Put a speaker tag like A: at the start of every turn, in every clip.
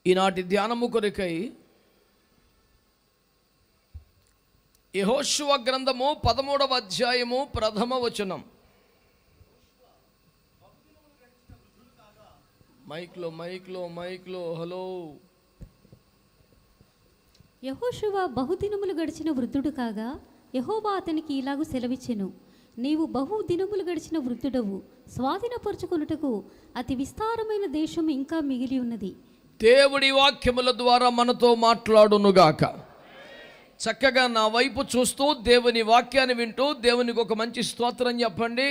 A: ఈనాటి ధ్యానము కొరకై యెహోషువ గ్రంథము 13వ అధ్యాయము 1వ వచనం. మైక్లో హలో.
B: యెహోషువ బహుదినములు గడిచిన వృద్ధుడు కాగా యెహోవా అతనికి ఇలాగు సెలవిచ్చెను, నీవు బహుదినములు గడిచిన వృద్ధుడవు, స్వాధీనపరచుకొనుటకు అతి విస్తారమైన దేశం ఇంకా మిగిలి ఉన్నది.
A: దేవుడి వాక్యముల ద్వారా మనతో మాట్లాడునుగాక. చక్కగా నా వైపు చూస్తూ దేవుని వాక్యాన్ని వింటూ దేవునికి ఒక మంచి స్తోత్రం చెప్పండి.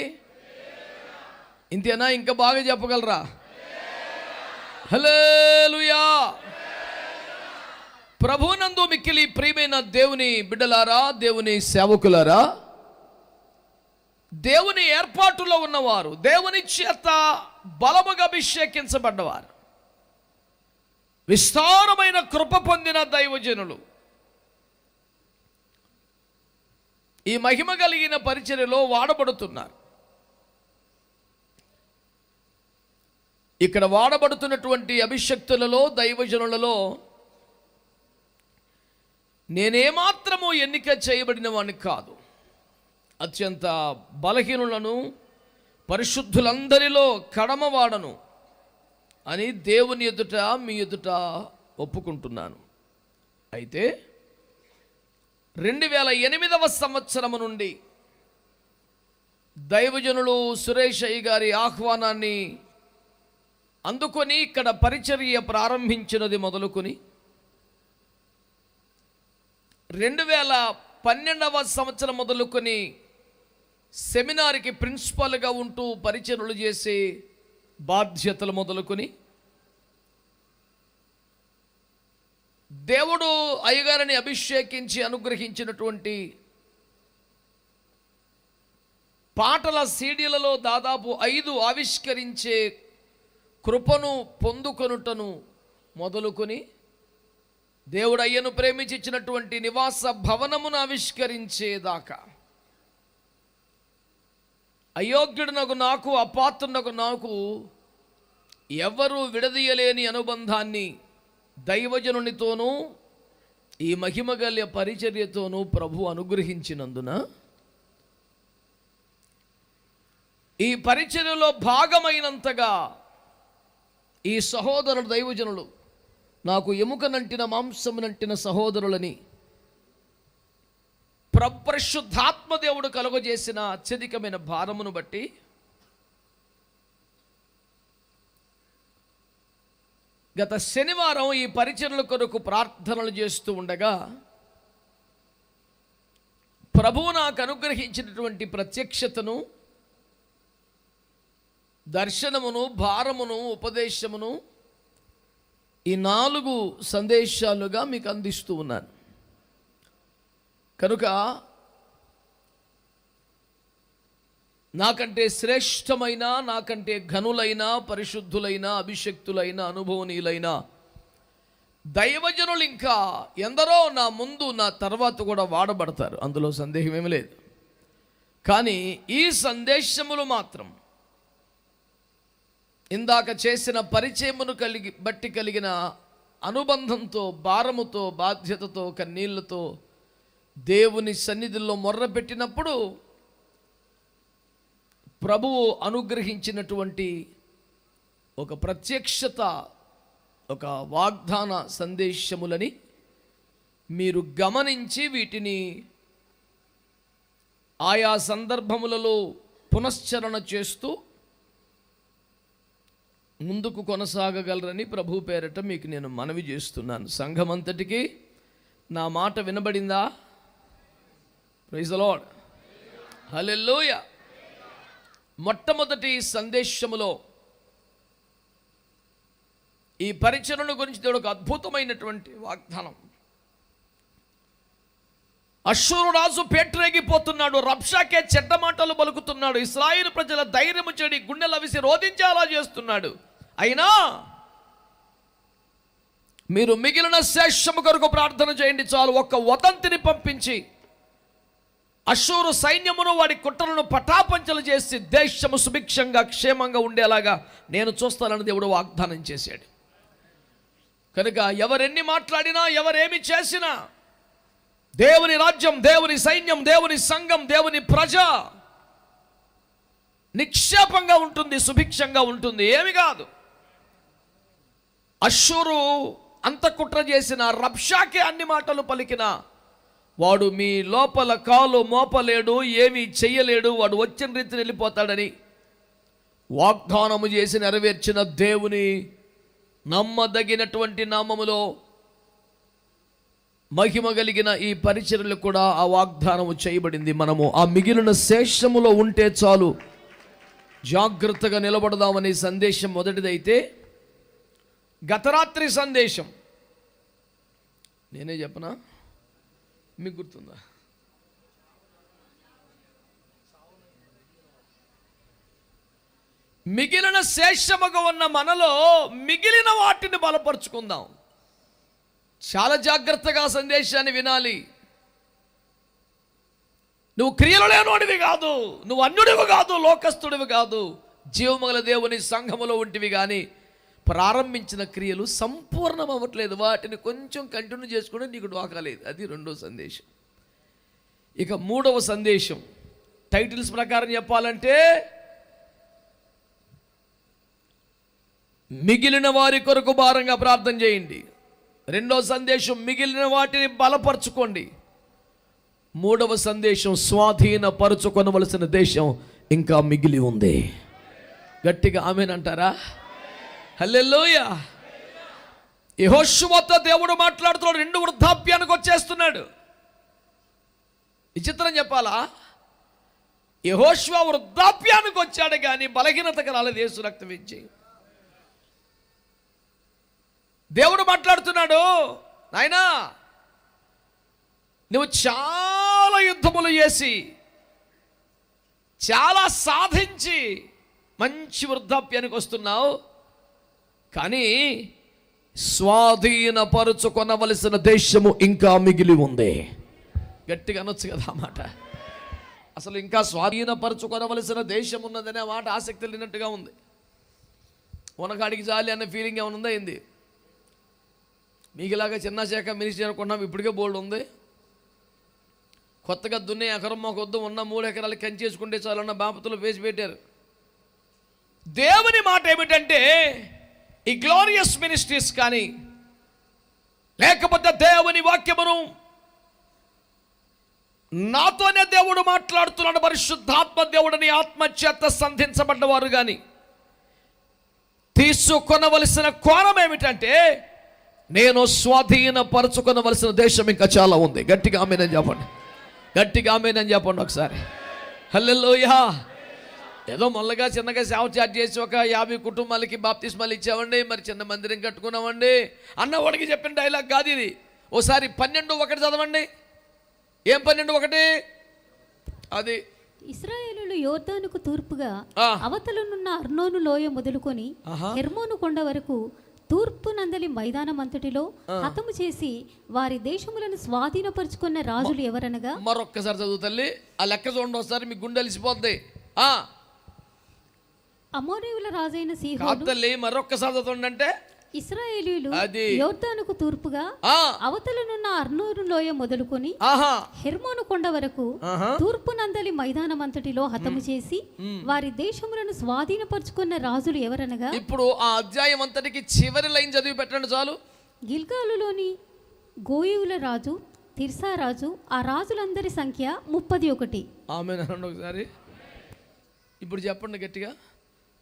A: ఇంతేనా? ఇంకా బాగా చెప్పగలరా? హల్లెలూయా. ప్రభునందు మిక్కిలి ప్రియమైన దేవుని బిడ్డలారా, దేవుని సేవకులారా, దేవుని ఏర్పాటులో ఉన్నవారు, దేవుని చేత బలముగా అభిషేకించబడ్డవారు, విస్తారమైన కృప పొందిన దైవజనులు ఈ మహిమ కలిగిన పరిచర్యలో వాడబడుతున్నారు. ఇక్కడ వాడబడుతున్నటువంటి అభిషక్తులలో, దైవజనులలో నేనేమాత్రము ఎన్నిక చేయబడిన వాడిని కాదు. అత్యంత బలహీనులను, పరిశుద్ధులందరిలో కడమవాడను అని దేవుని ఎదుట, మీ ఎదుట ఒప్పుకుంటున్నాను. అయితే 2008వ సంవత్సరము నుండి దైవజనులు సురేష్ అయ్య గారి ఆహ్వానాన్ని అందుకొని ఇక్కడ పరిచర్య ప్రారంభించినది మొదలుకొని 2012వ సంవత్సరం మొదలుకొని సెమినార్కి ప్రిన్సిపాల్గా ఉంటూ పరిచర్యలు చేసే బాధ్యతలు మొదలుకొని దేవుడు అయ్యగారిని అభిషేకించి అనుగ్రహించినటువంటి పాటల సీడీలలో దాదాపు 5 ఆవిష్కరించే కృపను పొందుకొనుటను మొదలుకొని దేవుడు అయ్యను ప్రేమించి ఇచ్చినటువంటి నివాస భవనమును ఆవిష్కరించేదాకా అయోగ్యుడునకు నాకు, అపాత్రునకు నాకు ఎవరు విడదీయలేని అనుబంధాన్ని దైవజనునితోనూ ఈ మహిమగల్య పరిచర్యతోనూ ప్రభు అనుగ్రహించినందున ఈ పరిచర్యలో భాగమైనంతగా ఈ సహోదరుడు దైవజనులు నాకు ఎముకనంటిన మాంసమునంటిన సహోదరులని పరిశుద్ధాత్మ దేవుడు కలుగజేసిన అత్యధికమైన భారమును బట్టి గత శనివారం ఈ పరిచర్యల కొరకు ప్రార్థనలు చేస్తూ ఉండగా ప్రభువు నాకు అనుగ్రహించినటువంటి ప్రత్యక్షతను, దర్శనమును, భారమును, ఉపదేశమును ఈ 4 సందేశాలుగా మీకు అందిస్తూ ఉన్నాను. కనుక నాకంటే శ్రేష్టమైన, నాకంటే ఘనులైన, పరిశుద్ధులైన, అభిషక్తులైన, అనుభవనీయులైన దైవజనులు ఇంకా ఎందరో నా ముందు, నా తర్వాత కూడా వాడబడతారు, అందులో సందేహం ఏమీ లేదు. కానీ ఈ సందేశములు మాత్రం ఇందాక చేసిన పరిచయమును బట్టి కలిగిన అనుబంధంతో, భారముతో, బాధ్యతతో, కన్నీళ్లతో దేవుని సన్నిధిలో మొర్రపెట్టినప్పుడు ప్రభువు అనుగ్రహించినటువంటి ఒక ప్రత్యక్షత, ఒక వాగ్దాన సందేశములని మీరు గమనించి వీటిని ఆయా సందర్భములలో పునశ్చరణ చేస్తూ ముందుకు కొనసాగగలరని ప్రభు పేరట మీకు నేను మనవి చేస్తున్నాను. సంఘమంతటికి నా మాట వినబడిందా? Praise the lord. హల్లెలూయా. మొట్టమొదటి సందేశములో ఈ పరిచర్యల గురించి దేవుడు ఒక అద్భుతమైనటువంటి వాగ్దానం. అష్షూరు రాజు పేట్రేగిపోతున్నాడు, రబ్షాకే చెడ్డ మాటలు పలుకుతున్నాడు, ఇశ్రాయేలు ప్రజల ధైర్యము చెడి గుండెలు అవిసి రోధించేలా చేస్తున్నాడు. అయినా మీరు మిగిలిన శేషము కొరకు ప్రార్థన చేయండి చాలు. ఒక్క వదంతిని పంపించి అష్షూరు సైన్యమును, వాడి కుట్రలను పటాపంచలు చేసి దేశము సుభిక్షంగా, క్షేమంగా ఉండేలాగా నేను చూస్తానని దేవుడు వాగ్దానం చేశాడు. కనుక ఎవరెన్ని మాట్లాడినా, ఎవరేమి చేసినా, దేవుని రాజ్యం, దేవుని సైన్యం, దేవుని సంఘం, దేవుని ప్రజ నిక్షేపంగా ఉంటుంది, సుభిక్షంగా ఉంటుంది, ఏమి కాదు. అష్షూరు అంత కుట్ర చేసిన, రబ్షాకే అన్ని మాటలు పలికిన వాడు మీ లోపల కాలు మోపలేడు, ఏమీ చెయ్యలేడు, వాడు వచ్చిన రీతిని వెళ్ళిపోతాడని వాగ్దానము చేసి నెరవేర్చిన దేవుని నమ్మదగినటువంటి నామములో మహిమ కలిగిన ఈ పరిచర్యలు కూడా ఆ వాగ్దానము చేయబడింది. మనము ఆ మిగిలిన శేషములో ఉంటే చాలు, జాగ్రత్తగా నిలబడదామనే సందేశం మొదటిదైతే, గతరాత్రి సందేశం నేనే చెప్పనా, మీకు గుర్తుందా? మిగిలిన శేషముగా ఉన్న మనలో మిగిలిన వాటిని బలపరుచుకుందాం. చాలా జాగ్రత్తగా సందేశాన్ని వినాలి. నువ్వు క్రియలు లేనివాడివి కాదు, నువ్వు అన్యుడివి కాదు, లోకస్తుడివి కాదు, జీవముగల దేవుని సంఘములో ఉంటివి. కానీ ప్రారంభించిన క్రియలు సంపూర్ణం అవ్వట్లేదు, వాటిని కొంచెం కంటిన్యూ చేసుకుంటే నీకు డోకాలేదు. అది రెండో సందేశం. ఇక మూడవ సందేశం టైటిల్స్ ప్రకారం చెప్పాలంటే, మిగిలిన వారి కొరకు భారంగా ప్రార్థన చేయండి. రెండో సందేశం, మిగిలిన వాటిని బలపరచుకోండి. మూడవ సందేశం, స్వాధీనపరచుకొనవలసిన దేశం ఇంకా మిగిలి ఉంది. గట్టిగా ఆమేన్ అంటారా? హల్లెలూయా. యెహోషువతో దేవుడు మాట్లాడుతున్నాడు, రెండు వృద్ధాప్యానికి వచ్చేస్తున్నాడు. విచిత్రం చెప్పాలా, యెహోషువ వృద్ధాప్యానికి వచ్చాడు కానీ బలహీనతకు రాలేదు. యేసు రక్తం ఇచ్చి దేవుడు మాట్లాడుతున్నాడు, నాయనా నువ్వు చాలా యుద్ధములు చేసి చాలా సాధించి మంచి వృద్ధాప్యానికి వస్తున్నావు, కానీ స్వాధీనపరుచుకొనవలసిన దేశము ఇంకా మిగిలి ఉంది. గట్టిగా అనొచ్చు కదా ఆ మాట. అసలు ఇంకా స్వాధీనపరుచుకొనవలసిన దేశం ఉన్నదనే మాట ఆసక్తి లేనట్టుగా ఉంది. ఉనకాడికి జాలి అనే ఫీలింగ్ ఏమైనా ఉందా ఏంది? మీకు ఇలాగా చిన్న శాఖ మినిస్ట్రీ అనుకున్నాం, ఇప్పటికే బోల్డ్ ఉంది. కొత్తగా దున్నే ఎకరం మాకొద్దు, ఉన్న 3 ఎకరాలు కంచేసుకుంటే చాలన్న బాపతులు వేసి పెట్టారు. దేవుని మాట ఏమిటంటే, ఈ గ్లోరియస్ మినిస్ట్రీస్ కానీ లేకపోతే దేవుని వాక్యమును నాతోనే దేవుడు మాట్లాడుతున్నాడు, పరిశుద్ధాత్మ దేవుడిని ఆత్మచేత సంధించబడ్డవారు కానీ తీసుకొనవలసిన కోణం ఏమిటంటే, నేను స్వాధీనపరచుకొనవలసిన దేశం ఇంకా చాలా ఉంది. గట్టిగా ఆమేనని చెప్పండి, గట్టిగా ఆమేనని చెప్పండి ఒకసారి. హల్లెలూయా. ఏదో మొదలుగా చిన్నగా సేవ చార్జ్ చేసి ఒక 50 కుటుంబాలకి బాప్తిస్మాలు ఇచ్చామండి, మరి చిన్న మందిరం కట్టుకున్నామండి అన్నవాడికి చెప్పిన డైలాగ్ కాదు ఇది. ఓసారి 12:1 చదవండి. ఏం 12:1? అది
B: ఇశ్రాయేలులు యోర్దానుకు తూర్పుగా అవతలనున్న అర్నోను లోయ మొదలుకొని హెర్మోను కొండ వరకు తూర్పు నందలి మైదానం అంతటిలో హతము చేసి వారి దేశములను స్వాధీనపరుచుకున్న రాజులు ఎవరనగా,
A: మరొక్కసారి చదువు తల్లి, ఆ లెక్క చూడండి ఒకసారి, మీకు గుండె అలిసిపోద్ది.
B: అమోరీయుల రాజైన సీహోను.
A: తల్లి మరొక్కసారి చదవండి. అంటే
B: ఇశ్రాయేలీయులు యోర్దానుకు తూర్పుగా అవతలనున్న అర్నోను లోయ మొదలుకొని హెర్మోను కొండ వరకు తూర్పు నందలి మైదానం అంతటిలో హతము చేసి వారి దేశములను స్వాధీనపరుచుకున్న రాజులు ఎవరనగా,
A: ఇప్పుడు ఆ అధ్యాయం అంతటికి చివరి లైన్ చదివి పెట్టండి చాలు.
B: గిల్గాలులోని గోయువుల రాజు, తిర్సా రాజు, ఆ రాజులందరి సంఖ్య 31.
A: ఆమేన్ అనండి ఒకసారి. ఇప్పుడు చెప్పండి గట్టిగా.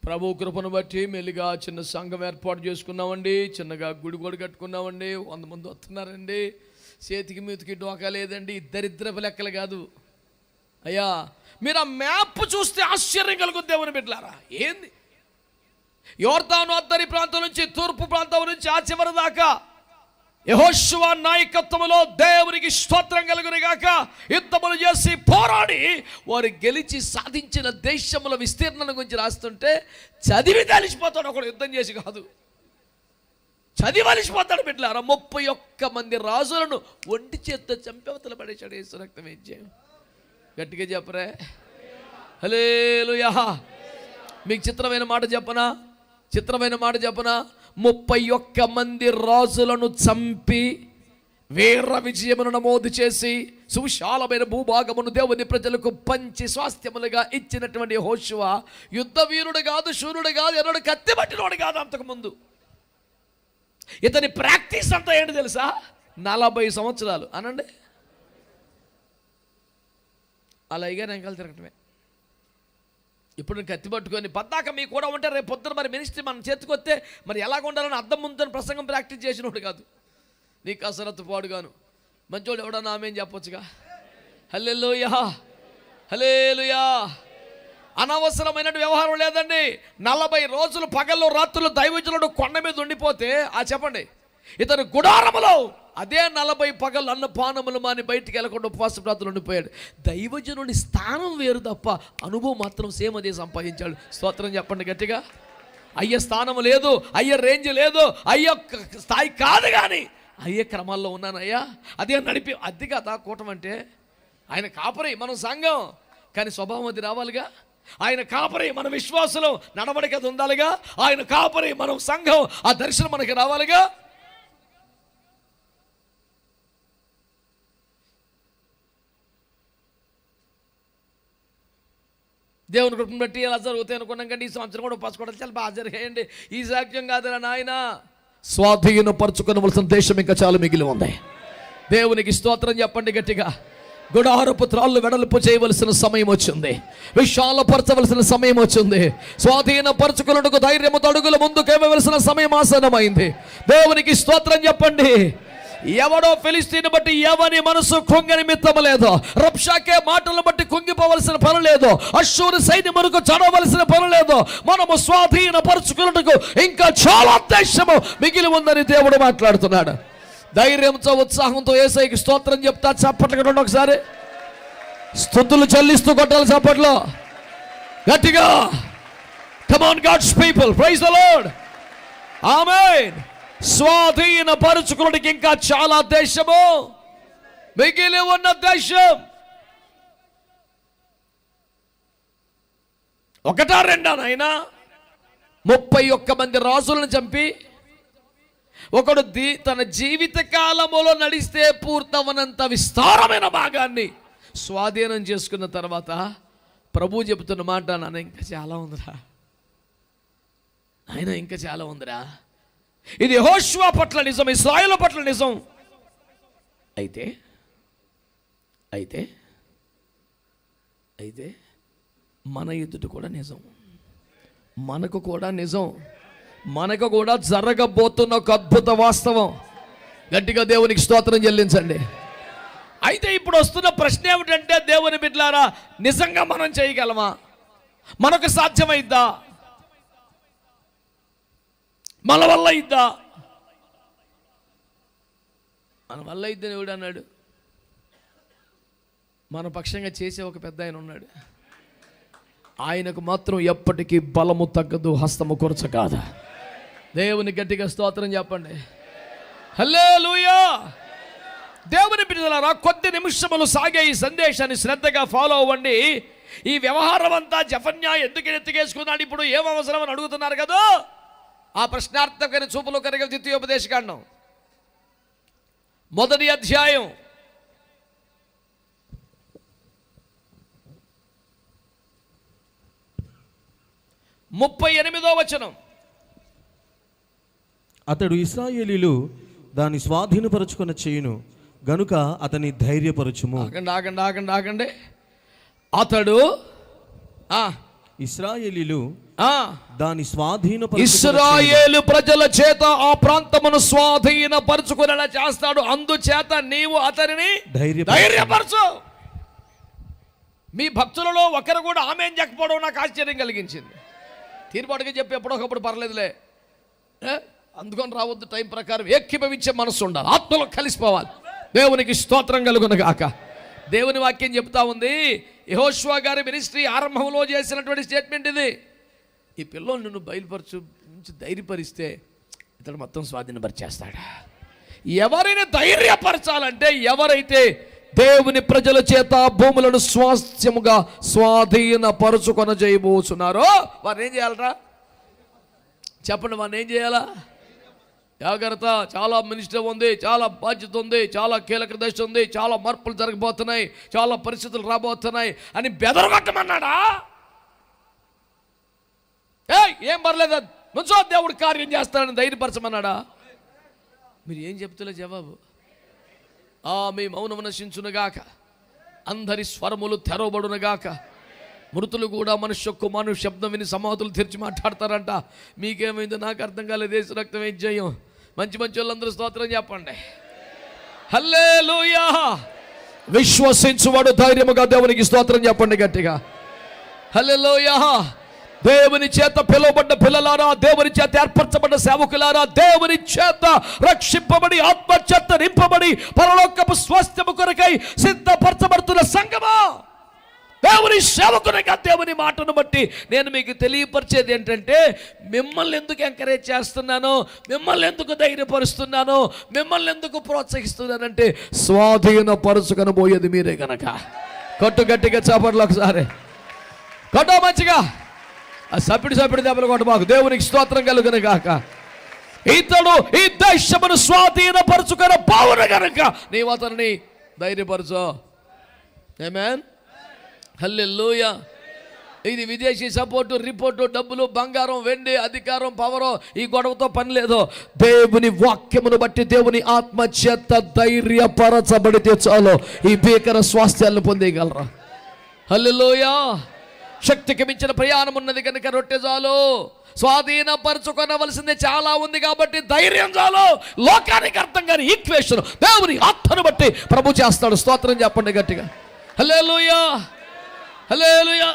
A: ప్రభు కృపను బట్టి మెల్లిగా చిన్న సంఘం ఏర్పాటు చేసుకున్నామండి, చిన్నగా గుడి కూడా కట్టుకున్నామండి, 100 మంది వస్తున్నారండి, చేతికి మీతికి డోకా లేదండి, ఇద్దరిద్దరు లెక్కలు కాదు అయ్యా. మీరు ఆ మ్యాప్ చూస్తే ఆశ్చర్యం కలుగుద్ది దేవుని బిడ్డలారా. ఏంది, యోర్దాను అద్దరి ప్రాంతం నుంచి తూర్పు ప్రాంతం నుంచి ఆ చివరి దాకా యెహోషువ నాయకత్వములో దేవునికి స్తోత్రం కలుగును గాక యుద్ధములు చేసి పోరాడి వారు గెలిచి సాధించిన దేశముల విస్తీర్ణం గురించి రాస్తుంటే చదివి తెలిసిపోతాడు. ఒకడు యుద్ధం చేసి కాదు, చదివి అలిసిపోతాడు బిడ్డలారా. 31 మంది రాజులను ఒంటి చేత్తో చంపవతల పడేశాడు యేసు రక్తం ఇచ్చి. గట్టిగా చెప్పరే హల్లెలూయా. మీకు చిత్రమైన మాట చెప్పనా, చిత్రమైన మాట చెప్పనా, 31 మంది రాజులను చంపి వీర విజయమును నమోదు చేసి సువిశాలమైన భూభాగమును దేవుని ప్రజలకు పంచి స్వాస్థ్యములుగా ఇచ్చినటువంటి యెహోషువ యుద్ధ వీరుడు కాదు, శూరుడు కాదు, ఎన్నడు కత్తి పట్టినోడు కాదు. అంతకుముందు ఇతని ప్రాక్టీస్ అంతా ఏంటి తెలుసా? 40 సంవత్సరాలు అనండి. అలాగే వెనకాల తిరగటమే. ఇప్పుడు నేను కత్తి పట్టుకొని పద్దాక మీ కూడా ఉంటే రేపు పొద్దున మరి మినిస్ట్రీ మన చేతికి వస్తే మరి ఎలాగ ఉండాలని అర్థం ముందు ప్రసంగం ప్రాక్టీస్ చేసినోడు కాదు. నీ కసరత్తు పాడుగాను మంచోడు ఎవడన్నా ఆమె చెప్పొచ్చుగా. హల్లెలూయా, హల్లెలూయా. అనవసరమైన వ్యవహారం లేదండి. 40 రోజులు పగళ్ళు రాత్రులు దైవజనుడు కొండ మీద ఉండిపోతే చెప్పండి, ఇతను గుడారములో అదే 40 పగళ్ళు అన్నపానములు మాని బయటికి వెళ్ళకుండా ఉపవాస ప్రార్థనలు ఉండిపోయాడు. దైవజనుడి స్థానం వేరు తప్ప అనుభవం మాత్రం సేమ్ అదే సంపాదించాడు. స్తోత్రం చెప్పండి గట్టిగా. అయ్యే స్థానం లేదు, అయ్యే రేంజ్ లేదు, అయ్యే స్థాయి కాదు, కానీ అయ్యే క్రమాల్లో ఉన్నాను అయ్యా. అదే నడిపి అది కదా కూటం అంటే. ఆయన కాపరి, మనం సంఘం, కానీ స్వభావం అది రావాలిగా. ఆయన కాపరి, మన విశ్వాసులు, నడవడిక అది ఉండాలిగా. ఆయన కాపరి, మనం సంఘం, ఆ దర్శనం మనకి రావాలిగా. దేవుని కృపను బట్టి ఎలా జరుగుతాయి అనుకున్నాం, కానీ ఈ సంవత్సరం కూడా పసుకోవడం చాలా బాగా జరిగాయండి. ఈ సాక్ష్యం కాదురా నాయన. స్వాధీనపరచుకోవలసిన దేశం ఇంకా చాలా మిగిలి ఉంది. దేవునికి స్తోత్రం చెప్పండి గట్టిగా. గుడారపు త్రాళ్ళు వెడల్పు చేయవలసిన సమయం వచ్చింది, విశాలపరచవలసిన సమయం వచ్చింది. స్వాధీనపరచుకున్నట్టుకు ధైర్యముతో అడుగుల ముందుకు వేయవలసిన సమయం ఆసన్నమైంది. దేవునికి స్తోత్రం చెప్పండి. ఎవడో ఫిలిస్తీని బట్టి ఎవని మనసు కుంగ నిమిత్తం లేదు. రబ్షాకే మాటలను బట్టి కుంగిపోవలసిన పని లేదు. అశ్షూరు సైన్యమునకు చదవలసిన పని లేదు. మనము స్వాధీనపరచుకున్నట్టుకు ఇంకా చాలా దేశము మిగిలి ఉందని దేవుడు మాట్లాడుతున్నాడు. ధైర్యంతో ఉత్సాహంతో యేసయ్యకి స్తోత్రం చెప్తా. చప్పట్లు కొట్టండి ఒకసారి. స్తుతులు చెల్లిస్తూ కొట్టాలి చప్పట్లో గట్టిగా. Come on God's people, praise the lord, amen. స్వాధీనపరచుకున్నటికి ఇంకా చాలా దేశము మిగిలి ఉన్న దేశం. ఒకటా రెండా నాయనా? 31 మంది రాజులను చంపి ఒకడు తన జీవిత కాలములో నడిస్తే పూర్తవనంత విస్తారమైన భాగాన్ని స్వాధీనం చేసుకున్న తర్వాత ప్రభు చెబుతున్న మాట, నాన్న ఇంకా చాలా ఉందిరా, ఆయన ఇంకా చాలా ఉందిరా. ఇది యెహోషువ పట్ల నిజం, ఇశ్రాయేలు పట్ల నిజం. అయితే అయితే అయితే మన ఎదుట కూడా నిజం, మనకు కూడా నిజం, మనకు కూడా జరగబోతున్న ఒక అద్భుత వాస్తవం. గట్టిగా దేవునికి స్తోత్రం చెల్లించండి. అయితే ఇప్పుడు వస్తున్న ప్రశ్న ఏమిటంటే, దేవుని బిడ్డలారా, నిజంగా మనం చేయగలమా? మనకు సాధ్యమైద్దా? మన వల్ల ఇద్దా? మన వల్ల ఇద్దని ఎవడు అన్నాడు? మన పక్షంగా చేసే ఒక పెద్ద ఆయన ఉన్నాడు. ఆయనకు మాత్రం ఎప్పటికీ బలము తగ్గదు, హస్తము కొరచ కాదా. దేవుని గట్టిగా స్తోత్రం చెప్పండి. హల్లెలూయా. దేవుని బిడ్డలారా, కొద్ది నిమిషములు సాగే ఈ సందేశాన్ని శ్రద్ధగా ఫాలో అవ్వండి. ఈ వ్యవహారం అంతా జెఫన్యా ఎందుకు ఎత్తికేసుకున్నాడు, ఇప్పుడు ఏం అవసరం అని అడుగుతున్నారు కదా. ఆ ప్రశ్నార్థకమైన చూపులు కనుక ద్వితీయోపదేశకాండం 1వ అధ్యాయం 38వ వచనం.
C: అతడు ఇశ్రాయేలీలు దాన్ని స్వాధీనపరచుకున్న చేయును గనుక అతని ధైర్యపరచుము.
A: ఆగండి. అతడు
C: ఇశ్రాయేలీలు దాని
A: ఇశ్రాయేలు ప్రజల చేత ఆ ప్రాంతమును స్వాధీనపరచుకునేలా చేస్తాడు. అందుచేత నీవు అతనిని ధైర్యపరచు. మీ భక్తులలో ఒకరు కూడా ఆమెన్ చెప్పకపోవడం నాకు ఆశ్చర్యం కలిగించింది. తీర్పాటుగా చెప్పి ఎప్పుడొకప్పుడు పర్లేదులే, అందుకొని రావద్దు, టైం ప్రకారం ఏకీభవించే మనసు ఉండాలి, ఆత్మలో కలిసిపోవాలి. దేవునికి స్తోత్రం కలుగును గాక. దేవుని వాక్యం చెప్తా ఉంది, యెహోషువ గారి మినిస్ట్రీ ఆరంభంలో చేసినటువంటి స్టేట్మెంట్ ఇది. ఈ పిల్లోని నువ్వు బయలుపరచు, ధైర్యపరిస్తే ఇతడు మొత్తం స్వాధీనపరిచేస్తాడు. ఎవరిని ధైర్యపరచాలంటే, ఎవరైతే దేవుని ప్రజల చేత భూములను స్వాస్థ్యముగా స్వాధీనపరచుకొన చేయబోతున్నారో వారు ఏం చేయాలరా? చెప్పండి, వారిని ఏం చేయాలా? జాగ్రత్త, చాలా మినిస్టర్ ఉంది, చాలా బాధ్యత ఉంది, చాలా కీలక దశ ఉంది, చాలా మార్పులు జరగబోతున్నాయి, చాలా పరిస్థితులు రాబోతున్నాయి అని బెదరగొట్టమన్నాడా? ఏం పర్లేదు, నుంచో దేవుడు కార్యం చేస్తాడని ధైర్యపరచమన్నాడా? మీరు ఏం చెప్తులే జవాబు? మీ మౌనం నశించునుగాక, అందరి స్వరములు తెరవబడునుగాక. మృతులు కూడా మనుష్య కుమారుని శబ్దం విని సమాధులు తెరిచి మాట్లాడతారంట. మీకేమైందో నాకు అర్థం కాలేదు. యేసు రక్తం ఏం చేయం. మంచి మంచి వాళ్ళందరూ స్తోత్రం చెప్పండి. హల్లెలూయా. విశ్వసించువాడు ధైర్యముగా దేవునికి స్తోత్రం చెప్పండి గట్టిగా. హల్లెలూయా. దేవుని చేత పిలువబడ్డ పిల్లలారా, దేవుని చేత ఏర్పరచబడ్డ సేవకులారా, దేవుని చేత రక్షింపబడి ఆత్మ చేత నింపబడి పరలోకపు స్వాస్థ్యము కొరకై సిద్ధపరచబడుతున్న సంగమా, దేవుని సేవకునిగా దేవుని మాటను బట్టి నేను మీకు తెలియపరిచేది ఏంటంటే, మిమ్మల్ని ఎందుకు ఎంకరేజ్ చేస్తున్నాను, మిమ్మల్ని ఎందుకు ధైర్యపరుస్తున్నాను, మిమ్మల్ని ఎందుకు ప్రోత్సహిస్తున్నానంటే స్వాధీనపరుచుకొని పోయేది మీరే గనక. కొట్టు గట్టిగా చాపట్లు ఒకసారి కొట్ట మంచిగా. ఆ సపిడి దెబ్బలు కొట్ట మాకు. దేవునికి స్తోత్రం కలుగును గాక. ఇతడు ఈ దేశమును స్వాధీనపరుచుకున్న పావున గనక నీవు అతన్ని ధైర్యపరచు. ఆమేన్. హల్లెలూయా. ఇది విదేశీ సపోర్టు, రిపోర్టు, డబ్బులు, బంగారం, వెండి, అధికారం, పవరు, ఈ గొడవతో పని లేదు. దేవుని వాక్యమును బట్టి దేవుని ఆత్మ చేత ధైర్యపరచబడితే చాలు ఈ భీకర స్వాస్థ్యాలను పొందేయగలరా. హల్లెలూయా. శక్తికి మించిన ప్రయాణం ఉన్నది కనుక రొట్టె చాలు. స్వాధీనపరచుకొనవలసింది చాలా ఉంది కాబట్టి ధైర్యం చాలు. లోకానికి అర్థం కాని ఈక్వేషన్ దేవుని ఆత్మను బట్టి ప్రభు చేస్తాడు. స్తోత్రం చెప్పండి గట్టిగా. హల్లెలూయా. హల్లెలూయా.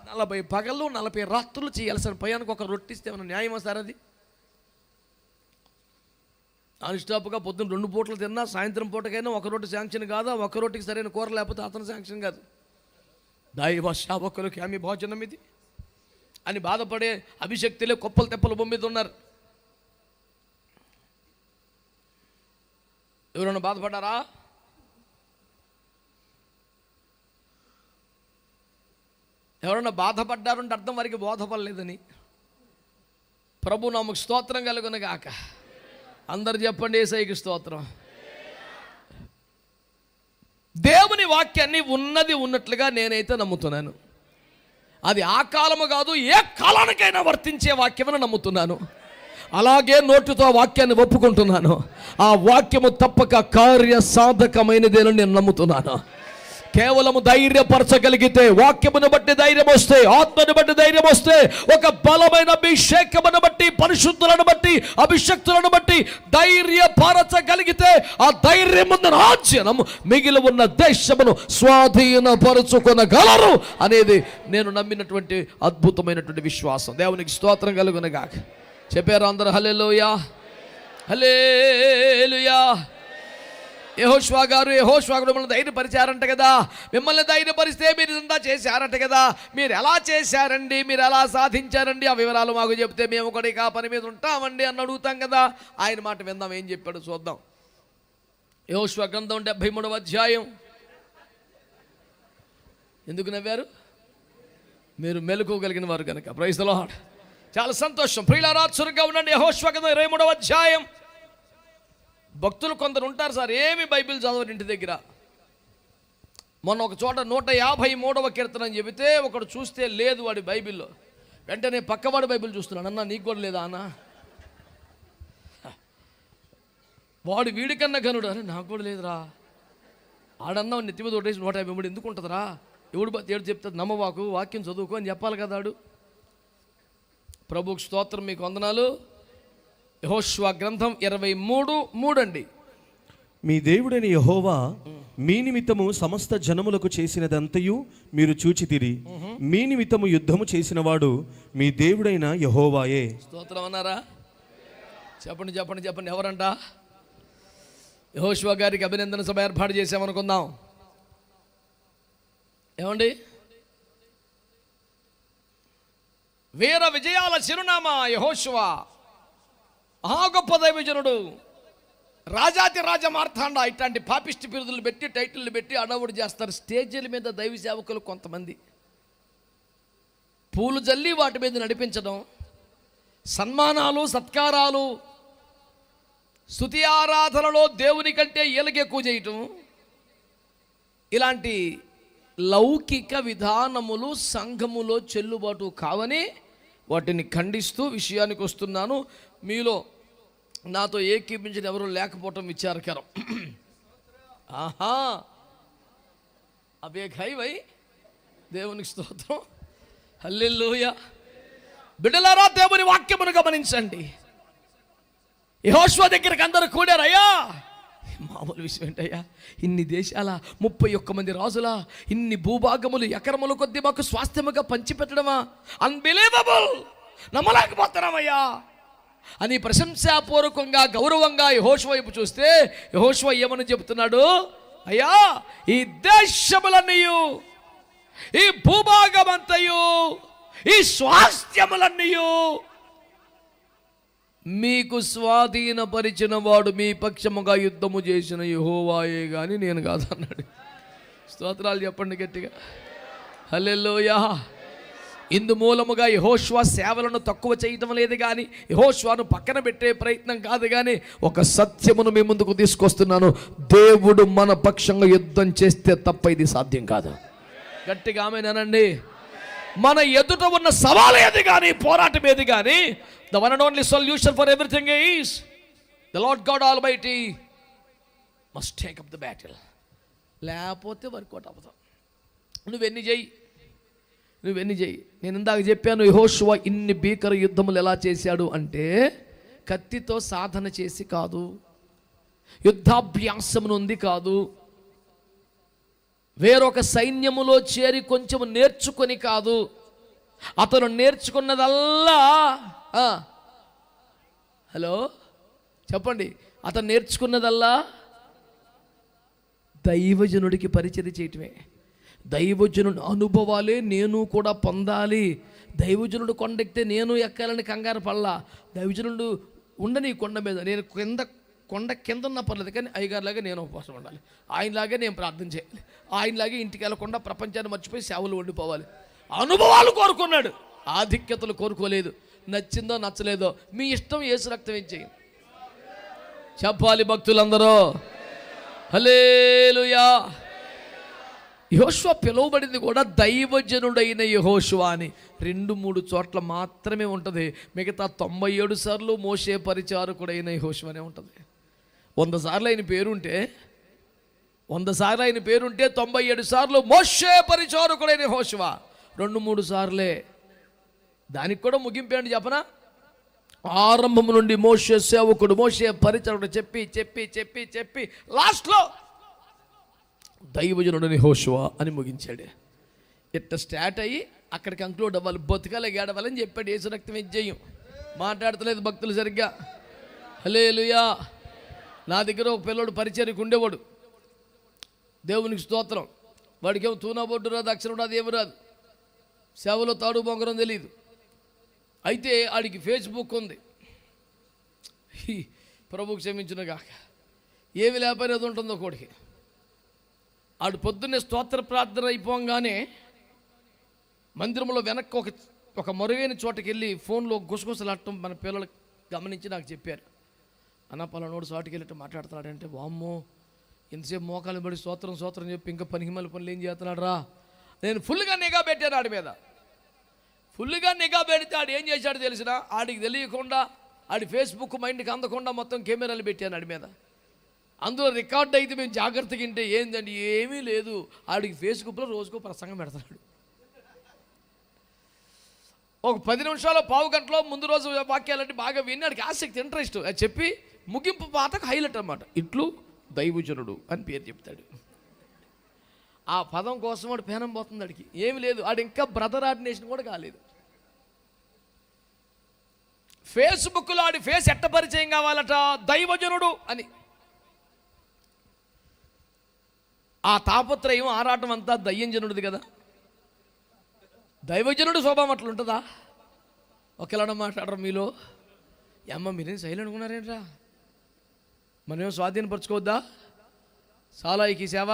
A: 40 పగళ్ళు 40 రాత్రులు చేయాల్సిన ప్రయాణానికి ఒక రొట్టిస్తే ఏమన్నా న్యాయమా సార్? అది నాన్ స్టాప్గా పొద్దున్న 2 పూటలు తిన్నా, సాయంత్రం పూటకైనా ఒక రొట్టె శాంక్షన్ కాదా? ఒక రొట్టెకి సరైన కూర లేకపోతే అతను శాంక్షన్ కాదు. దైవ సేవకులకి ఆమె భోజనం ఇది అని బాధపడే అభిషక్తులే కుప్పలు తెప్పలు బొమ్మిది ఉన్నారు. ఎవరైనా బాధపడ్డారా? ఎవరైనా బాధపడ్డారంటే అర్థం వారికి బోధపడలేదని. ప్రభు నామకు స్తోత్రం కలుగును గాక. అందరు చెప్పండి యేసయ్యకి స్తోత్రం. దేవుని వాక్యాన్ని ఉన్నది ఉన్నట్లుగా నేనైతే నమ్ముతున్నాను. అది ఆ కాలము కాదు, ఏ కాలానికైనా వర్తించే వాక్యమని నమ్ముతున్నాను. అలాగే నోటితో వాక్యాన్ని ఒప్పుకుంటున్నాను. ఆ వాక్యము తప్పక కార్య సాధకమైనదేనని నేను నమ్ముతున్నాను. కేవలము ధైర్యపరచగలిగితే, వాక్యమును బట్టి ధైర్యం వస్తే, ఆత్మను బట్టి ధైర్యం వస్తే, ఒక బలమైన అభిషేకమును బట్టి, పరిశుద్ధులను బట్టి, అభిషక్తులను బట్టి ధైర్యపరచగలిగితే ఆ ధైర్యం ఉన్న రాజ్యం మిగిలి ఉన్న దేశమును స్వాధీనపరచుకొనగలరు అనేది నేను నమ్మినటువంటి అద్భుతమైనటువంటి విశ్వాసం. దేవునికి స్తోత్రం కలుగునుగాక. చెప్పారు అందరూ హల్లెలూయా. హల్లెలూయా. యెహోషువ గారు మిమ్మల్ని ధైర్యపరిచారంట కదా. మిమ్మల్ని ధైర్యపరిస్తే మీరు ఇదంతా చేశారంట కదా. మీరు ఎలా చేశారండి, మీరు ఎలా సాధించారండి, ఆ వివరాలు మాకు చెప్తే మేము కూడా ఆ పని మీద ఉంటామండి అని అడుగుతాం కదా. ఆయన మాట విందాం, ఏం చెప్పాడు చూద్దాం. యెహోషువ గ్రంథం 73వ అధ్యాయం. ఎందుకు నవ్వారు? మీరు మెలకువగలిగిన వారు కనుక. Praise the lord. చాలా సంతోషం. ప్రియులారా, చురుగ్గా ఉండండి. యెహోషువ గ్రంథం 23వ అధ్యాయం. భక్తులు కొందరు ఉంటారు సార్, ఏమి బైబిల్ చదవరు ఇంటి దగ్గర. మొన్న ఒక చోట 153వ కీర్తన అని చెబితే ఒకడు చూస్తే లేదు వాడి బైబిల్లో. వెంటనే పక్కవాడు బైబిల్ చూస్తున్నాడు. అన్న నీకు కూడా లేదా అన్న? వాడు వీడికన్నా కనుడు. అరే నాకు కూడా లేదురా. ఆడన్నా నెత్తి మీద ఒకటేసి 153 ఎందుకు ఉంటుందిరా? ఎవడు చెప్తుంది? నమ్మవాకు, వాక్యం చదువుకో అని చెప్పాలి కదా ఆడు. ప్రభుకు స్తోత్రం, మీకు వందనాలు. యెహోషువ గ్రంథం 23:3 అండి.
C: మీ దేవుడైన యెహోవా మీ నిమిత్తము సమస్త జనములకు చేసినదంతయు మీరు చూచితిరి. మీ నిమిత్తము యుద్ధము చేసినవాడు మీ దేవుడైన యెహోవాయే.
A: స్తోత్రం అన్నారా? చెప్పండి చెప్పండి చెప్పండి. ఎవరంట? యెహోషువ గారికి అభినందన సభ ఏర్పాటు చేసామనుకుందాం. ఏమండి? వీర విజయాల చిరునామా యెహోషువ. గొప్ప దైవజనుడు, రాజాతి రాజ మార్తాండ. ఇట్లాంటి పాపిష్టి బిరుదులు పెట్టి, టైటిల్లు పెట్టి అడవుడు చేస్తారు. స్టేజీల మీద దైవ సేవకులు కొంతమంది పూలు జల్లి వాటి మీద నడిపించడం, సన్మానాలు, సత్కారాలు, స్తుతి ఆరాధనలో దేవుని కంటే వీళ్ళకి ఎక్కువ చేయటం, ఇలాంటి లౌకిక విధానములు సంఘములో చెల్లుబాటు కావని వాటిని ఖండిస్తూ విషయానికి వస్తున్నాను. మీలో నాతో ఏకీపించిన ఎవరు లేకపోవటం విచారకరం. ఆహా, అబే ఖై వై, దేవునికి స్తోత్రం, హల్లెలూయా. బిడ్డలారా, దేవుని వాక్యమును గమనించండి. యెహోషువ దగ్గరికి అందరూ కూడారయ్యా. మామూలు విషయం ఏంటయ్యా, ఇన్ని దేశాల 31 మంది రాజుల ఇన్ని భూభాగములు ఎకరముల కొద్దీ మాకు స్వాస్థ్యముగా పంచిపెట్టడమా, అన్బిలీవబుల్, నమ్మలేకపోతున్నామయ్యా అని ప్రశంసాపూర్వకంగా గౌరవంగా యెహోషువ వైపు చూస్తే యెహోషువ ఏమని చెబుతున్నాడు? అయ్యా, ఈ దేశములన్నీయు, ఈ భూభాగమంతయు, ఈ స్వాస్థ్యములన్నీయు మీకు స్వాధీనపరిచిన వాడు మీ పక్షముగా యుద్ధము చేసిన యెహోవాయే గాని నేను కాదన్నాడు. స్తోత్రాలు చెప్పండి గట్టిగా, హల్లెలూయా. ఇందు మూలముగా యెహోషువ సేవలను తక్కువ చేయటం లేదు కానీ, యెహోషువను పక్కన పెట్టే ప్రయత్నం కాదు కానీ, ఒక సత్యమును మీ ముందుకు తీసుకొస్తున్నాను. దేవుడు మన పక్షంగా యుద్ధం చేస్తే తప్ప ఇది సాధ్యం కాదు. గట్టిగా ఆమేనండి. మన ఎదుట ఉన్న సవాలు ఏది కానీ, పోరాటం ఏది కానీ, the one and only solution for everything is the Lord God Almighty must take up the battle. లేకపోతే వర్కౌట్ అవ్వదు. నువ్వెన్ని చెయ్యి. నేను ఇందాక చెప్పాను, యెహోషువ ఇన్ని భీకర యుద్ధములు ఎలా చేశాడు అంటే కత్తితో సాధన చేసి కాదు, యుద్ధాభ్యాసము నుండి కాదు, వేరొక సైన్యములో చేరి కొంచెం నేర్చుకొని కాదు. అతను నేర్చుకున్నదల్లా, హలో చెప్పండి, అతను నేర్చుకున్నదల్లా దైవజనుడికి పరిచర్య చేయటమే. దైవజనుడి అనుభవాలే నేను కూడా పొందాలి. దైవజనుడు కొండెక్కితే నేను ఎక్కాలని కంగారు పడలా. దైవజనుడు ఉండని కొండ మీద, నేను కొండ కింద ఉన్నా పర్లేదు కానీ అయ్యగారిలాగా నేను ఉపవాసం ఉండాలి, ఆయనలాగే నేను ప్రార్థన చేయాలి, ఆయనలాగే ఇంటికి వెళ్ళకుండా ప్రపంచాన్ని మర్చిపోయి సేవలు వండిపోవాలి. అనుభవాలు కోరుకున్నాడు, ఆధిక్యతలు కోరుకోలేదు. నచ్చిందో నచ్చలేదో మీ ఇష్టం, యేసు రక్తం ఇచ్చేయి చెప్పాలి భక్తులందరూ, హల్లెలూయా. యెహోషువ పిలువబడింది కూడా దైవజనుడైన యెహోషువ అని 2-3 చోట్ల మాత్రమే ఉంటుంది. మిగతా 97 సార్లు మోషే పరిచారకుడైన యెహోషువ అనే ఉంటుంది. 100 సార్లు ఆయన పేరుంటే 97 సార్లు మోషే పరిచారకుడైన యెహోషువ, 2-3 సార్లే. దానికి కూడా ముగింపు ఏంటి చెప్పనా? ఆరంభం నుండి మోషే సేవకుడు, మోషే పరిచారకుడు చెప్పి చెప్పి చెప్పి చెప్పి లాస్ట్లో దైవజనుడు యెహోషువ అని ముగించాడు. ఇట్ట స్టార్ట్ అయ్యి అక్కడ కంక్లూడ్ అవ్వాలి. బతుకలే గడవాలని చెప్పాడు. యేసు రక్తం ఇచ్చేయం. మాట్లాడతలేదు భక్తులు సరిగ్గా, హల్లెలూయా. నా దగ్గర ఒక పిల్లోడు పరిచర్యకు ఉండేవాడు, దేవునికి స్తోత్రం. వాడికేమో తూనా బొడ్డు రాదు, అక్షరం రాదు, ఏమి రాదు, సేవలో తాడు బొంగరం తెలియదు. అయితే ఆడికి ఫేస్బుక్ ఉంది. ప్రభు క్షమించును గాక, ఏమి లేకపోయినా అది ఉంటుందో కోడికి. ఆడు పొద్దున్నే స్తోత్ర ప్రార్థన అయిపోగానే మందిరంలో వెనక్కి ఒక మరుగైన చోటకి వెళ్ళి ఫోన్లో గుసగుసలాడటం మన పిల్లలు గమనించి నాకు చెప్పారు. అన్న పలానోడు చోటుకి వెళ్ళి మాట్లాడుతున్నాడంటే, వామ్మో ఎంతసేపు మోకాలు పడి స్తోత్రం చెప్పి ఇంకా పనికిమల పనులు ఏం చేస్తున్నాడు రా. నేను ఫుల్గా నిఘా పెట్టాను ఆడి మీద. ఫుల్గా నిఘా పెడితే ఆడు ఏం చేశాడు తెలిసిన, ఆడికి తెలియకుండా ఆడి ఫేస్బుక్ మైండ్కి అందకుండా మొత్తం కెమెరాలు పెట్టాను ఆడి మీద. అందులో రికార్డ్ అయితే మేము జాగ్రత్తగా వింటే ఏందండి, ఏమీ లేదు. ఆడికి ఫేస్బుక్లో రోజుకో ప్రసంగం పెడతాడు. ఒక 10 నిమిషాలు, పావు గంటలో ముందు రోజు వాక్యాలంటే బాగా విని ఆడికి ఆసక్తి, ఇంట్రెస్ట్ అది చెప్పి ముగింపు పాతకు హైలైట్ అన్నమాట. ఇట్లు దైవజనుడు అని పేరు చెప్తాడు. ఆ పదం కోసం వాడు పేనం పోతుంది. ఆడికి ఏమి లేదు, ఆడు ఇంకా బ్రదర్ ఆర్డినేషన్ కూడా కాలేదు. ఫేస్బుక్లో ఆడి ఫేస్ ఎట్ట పరిచయం కావాలట, దైవజనుడు అని. ఆ తాపత్రయం, ఆరాటం అంతా దయ్యంజనుడిది కదా. దైవజనుడు స్వభావం అట్లా ఉంటుందా? ఒకేలా మాట్లాడరు మీలో. అమ్మ మీరేం సైలెంట్ ఉన్నారేంట్రా, మనమేం స్వాధీనపరచుకోవద్దా? సాలాయికి సేవ,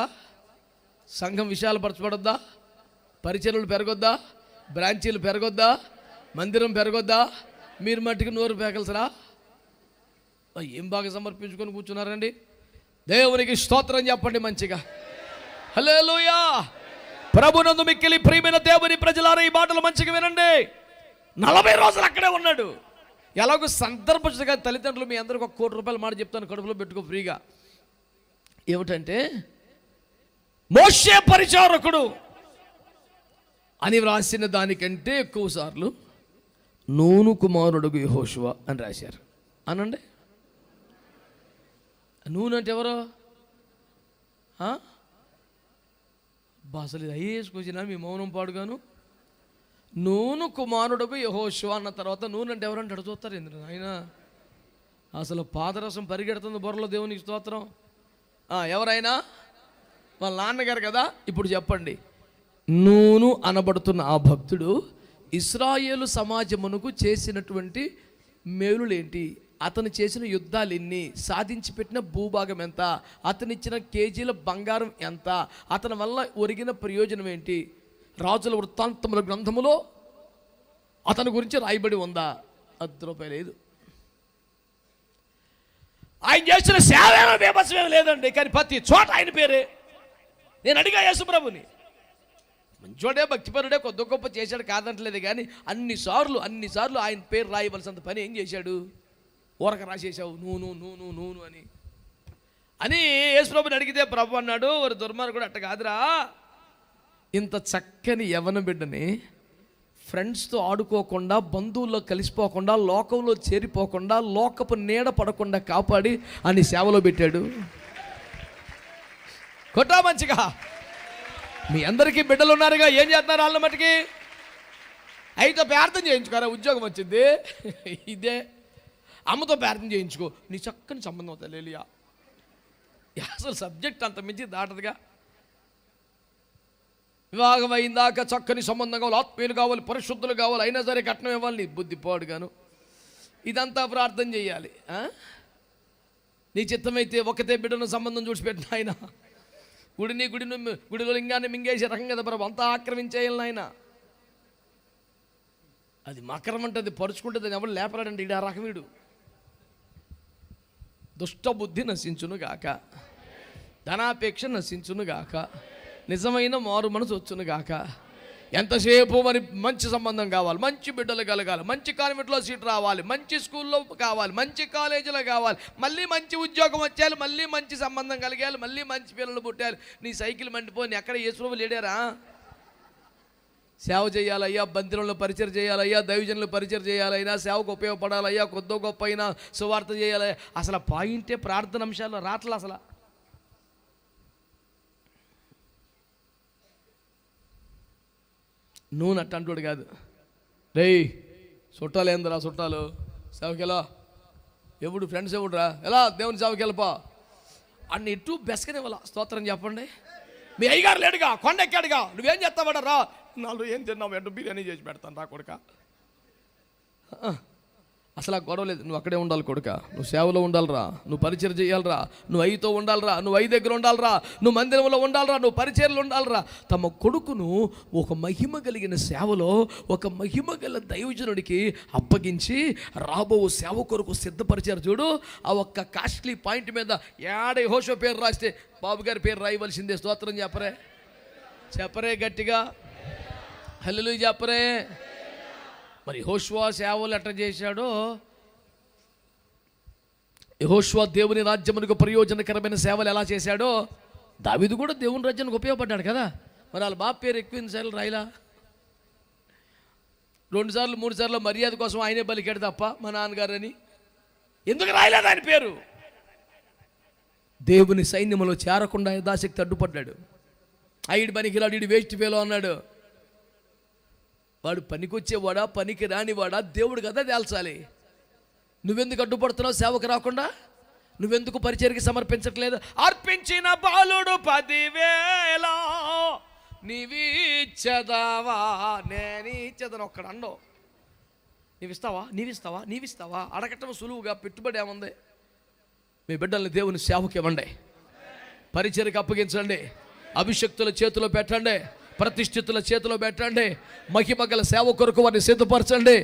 A: సంఘం విషయాలు పరచబడొద్దా? పరిచర్యలు పెరగొద్దా? బ్రాంచీలు పెరగొద్దా? మందిరం పెరగొద్దా? మీరు మట్టికి నోరు పేకల్సరా? ఏం బాగా సమర్పించుకొని కూర్చున్నారండి. దేవునికి స్తోత్రం చెప్పండి మంచిగా. హల్లెలూయా. ప్రభునందు మిక్కిలి ప్రియమైన దేవుని ప్రజలారా, ఈ మాటలు మంచిగా వినండి. 40 రోజులు అక్కడే ఉన్నాడు. ఎలాగో సందర్భంగా తల్లిదండ్రులు మీ అందరికి ₹1 కోటి మాట చెప్తాను, కడుపులో పెట్టుకో ఫ్రీగా. ఏమిటంటే మోషే పరిచారకుడు అని వ్రాసిన దానికంటే ఎక్కువ సార్లు నూను కుమారుడు యెహోషువ అని రాశారు. అనండి. నూనె అంటే ఎవరు? అసలు అయ్యేసుకొచ్చినా మీ మౌనం పాడుగాను. నూను కుమారుడుకు యెహోషువ అన్న తర్వాత నూనె అంటే ఎవరంటే చూస్తారు ఎందుకు ఆయన? అసలు పాదరసం పరిగెడుతుంది బొర్రలో. దేవునికి స్తోత్రం. ఎవరైనా వాళ్ళ నాన్నగారు కదా. ఇప్పుడు చెప్పండి, నూను అనబడుతున్న ఆ భక్తుడు ఇశ్రాయేలు సమాజమునకు చేసినటువంటి మేలులేంటి, అతను చేసిన యుద్ధాలు ఎన్ని, సాధించి పెట్టిన భూభాగం ఎంత, అతను ఇచ్చిన కేజీల బంగారం ఎంత, అతని వల్ల ఒరిగిన ప్రయోజనం ఏంటి, రాజుల వృత్తాంతముల గ్రంథములో అతని గురించి రాయబడి ఉందా? ₹10 లేదు. ఆయన చేసిన సేవేమో బీభత్సమేమో లేదండి, కానీ ప్రతి చోట ఆయన పేరే. నేను అడిగా యేసుప్రభుని, మంచోడే భక్తిపరుడే కొద్ది గొప్ప చేశాడు కాదంటలేదు, కానీ అన్నిసార్లు ఆయన పేరు రాయవలసినంత పని ఏం చేశాడు? ఊరక రాసేసావు నూను నూను నూను అని యేసుప్రభుని అడిగితే ప్రభు అన్నాడు, వారి దుర్మార్గుడు అట్ట కాదురా, ఇంత చక్కని యవ్వన బిడ్డని ఫ్రెండ్స్తో ఆడుకోకుండా, బంధువుల్లో కలిసిపోకుండా, లోకంలో చేరిపోకుండా, లోకపు నీడ పడకుండా కాపాడి అని సేవలో పెట్టాడు. కొట్టా మంచిగా. మీ అందరికీ బిడ్డలు ఉన్నారుగా, ఏం చేస్తున్నారు వాళ్ళ మట్టుకి? అయితే ప్రార్థన చేయించుకోరా, ఉద్యోగం వచ్చింది. ఇదే అమ్మతో ప్రార్థన చేయించుకో, నీ చక్కని సంబంధం అవుతుంది. లేలియా, అసలు సబ్జెక్ట్ అంత మించి దాటదుగా. వివాహం అయిందాక చక్కని సంబంధం కావాలి, ఆత్మీయులు కావాలి, పరిశుద్ధులు కావాలి, అయినా సరే కట్నం ఇవ్వాలి. నీ బుద్ధి పోడుగాను ఇదంతా ప్రార్థన చేయాలి. నీ చిత్తమైతే ఒకతే బిడ్డను సంబంధం చూసిపెట్టిన ఆయన గుడిలో లింగాన్ని మింగేసే రకం కదా ప్రభు, అంతా ఆక్రమించేయాలి ఆయన. అది మకరం అంటే అది పరుచుకుంటుంది, అది ఎవరు లేపరాడండి. ఇడా రకమీడు దుష్ట బుద్ధి నశించును గాక, ధనాపేక్ష నశించును గాక, నిజమైన మారు మనసు వచ్చును గాక. ఎంతసేపు మరి మంచి సంబంధం కావాలి, మంచి బిడ్డలు కలగాలి, మంచి కాన్వెంట్లో సీట్ రావాలి, మంచి స్కూల్లో కావాలి, మంచి కాలేజీలో కావాలి, మళ్ళీ మంచి ఉద్యోగం వచ్చేయాలి, మళ్ళీ మంచి సంబంధం కలిగాలి, మళ్ళీ మంచి పిల్లలు పుట్టాలి. నీ సైకిల్ మండిపోయి ఎక్కడ యేసుప్రభు లేడారా? సేవ చేయాలయ్యా, బందిరంలో పరిచయం చేయాలయ్యా, దైవజనులు పరిచయం చేయాలైనా, సేవకు ఉపయోగపడాలయ్యా, కొద్దో గొప్ప అయినా సువార్త చేయాలయ్యా. అసలు పాయింటే ప్రార్థన అంశాలు రాట్లా. అసలు నూనె అట్ట అంటాడు కాదు. రేయ్ చుట్టాలు ఏందిరా, చుట్టాలు సేవకెలా ఎవడు, ఫ్రెండ్స్ ఎవడురా, ఎలా దేవుని సేవకి వెళ్ళపా అన్ని ఇటు బెసకనే వాళ్ళ. స్తోత్రం చెప్పండి. మీ అయ్యగారు లేడుగా, కొండ ఎక్కాడుగా, నువ్వేం చేస్తావాడా రా, నాలుగు ఏం తిన్నావు, ఎండు బిర్యానీ చేసి పెడతాను రా కొడుక. అసలు ఆ గొడవ లేదు. నువ్వు అక్కడే ఉండాలి కొడుక, నువ్వు సేవలో ఉండాలిరా, నువ్వు పరిచయం చేయాలిరా, నువ్వు అయ్యతో ఉండాలిరా, నువ్వు అయ్య దగ్గర ఉండాలిరా, నువ్వు మందిరంలో ఉండాలిరా, నువ్వు పరిచర్లు ఉండాలిరా. తమ కొడుకును ఒక మహిమ కలిగిన సేవలో, ఒక మహిమ గల దైవజనుడికి అప్పగించి రాబో సేవ కొరకు సిద్ధపరిచారు చూడు. ఆ ఒక్క కాస్ట్లీ పాయింట్ మీద యెహోషువ పేరు రాస్తే బాబు గారి పేరు రాయవలసిందే. స్తోత్రం చెప్పరే గట్టిగా, హల్లెలూయా చెప్పరే. మరి యెహోషువ సేవలు ఎట్లా చేశాడో, యెహోషువ దేవుని రాజ్యమునకు ప్రయోజనకరమైన సేవలు ఎలా చేశాడో, దావీదు కూడా దేవుని రాజ్యానికి ఉపయోగపడ్డాడు కదా. మరి వాళ్ళ బాబు పేరు ఎక్కువ సార్లు రాయలా, 2 సార్లు 3 సార్లు మర్యాద కోసం ఆయనే బలికాడు తప్ప మా నాన్నగారు అని ఎందుకు రాయలేదు ఆయన పేరు? దేవుని సైన్యములో చేరకుండా యథాశక్తి అడ్డుపడ్డాడు. ఐడి పనికిరాడు, ఈడు వేస్ట్ ఫెలో అన్నాడు. వాడు పనికొచ్చేవాడా పనికి రానివాడా దేవుడు కదా తేల్చాలి. నువ్వెందుకు అడ్డుపడుతున్నావు సేవకు రాకుండా? నువ్వెందుకు పరిచర్యకి సమర్పించట్లేదు? అర్పించిన బాలుడు 10,000 నీవిచ్చదావా, నేనిచ్చదని ఒక్కడ అండవు. నీవిస్తావా అడగటం సులువుగా, పెట్టుబడి ఏముంది? మీ బిడ్డల్ని దేవుని సేవకి ఇవ్వండి, పరిచర్యకి అప్పగించండి, అభిషక్తుల చేతిలో పెట్టండి, ప్రతిష్ఠితుల చేతిలో పెట్టండి, మహిమ గల సేవ కొరకు వారిని సిద్ధపరచండి.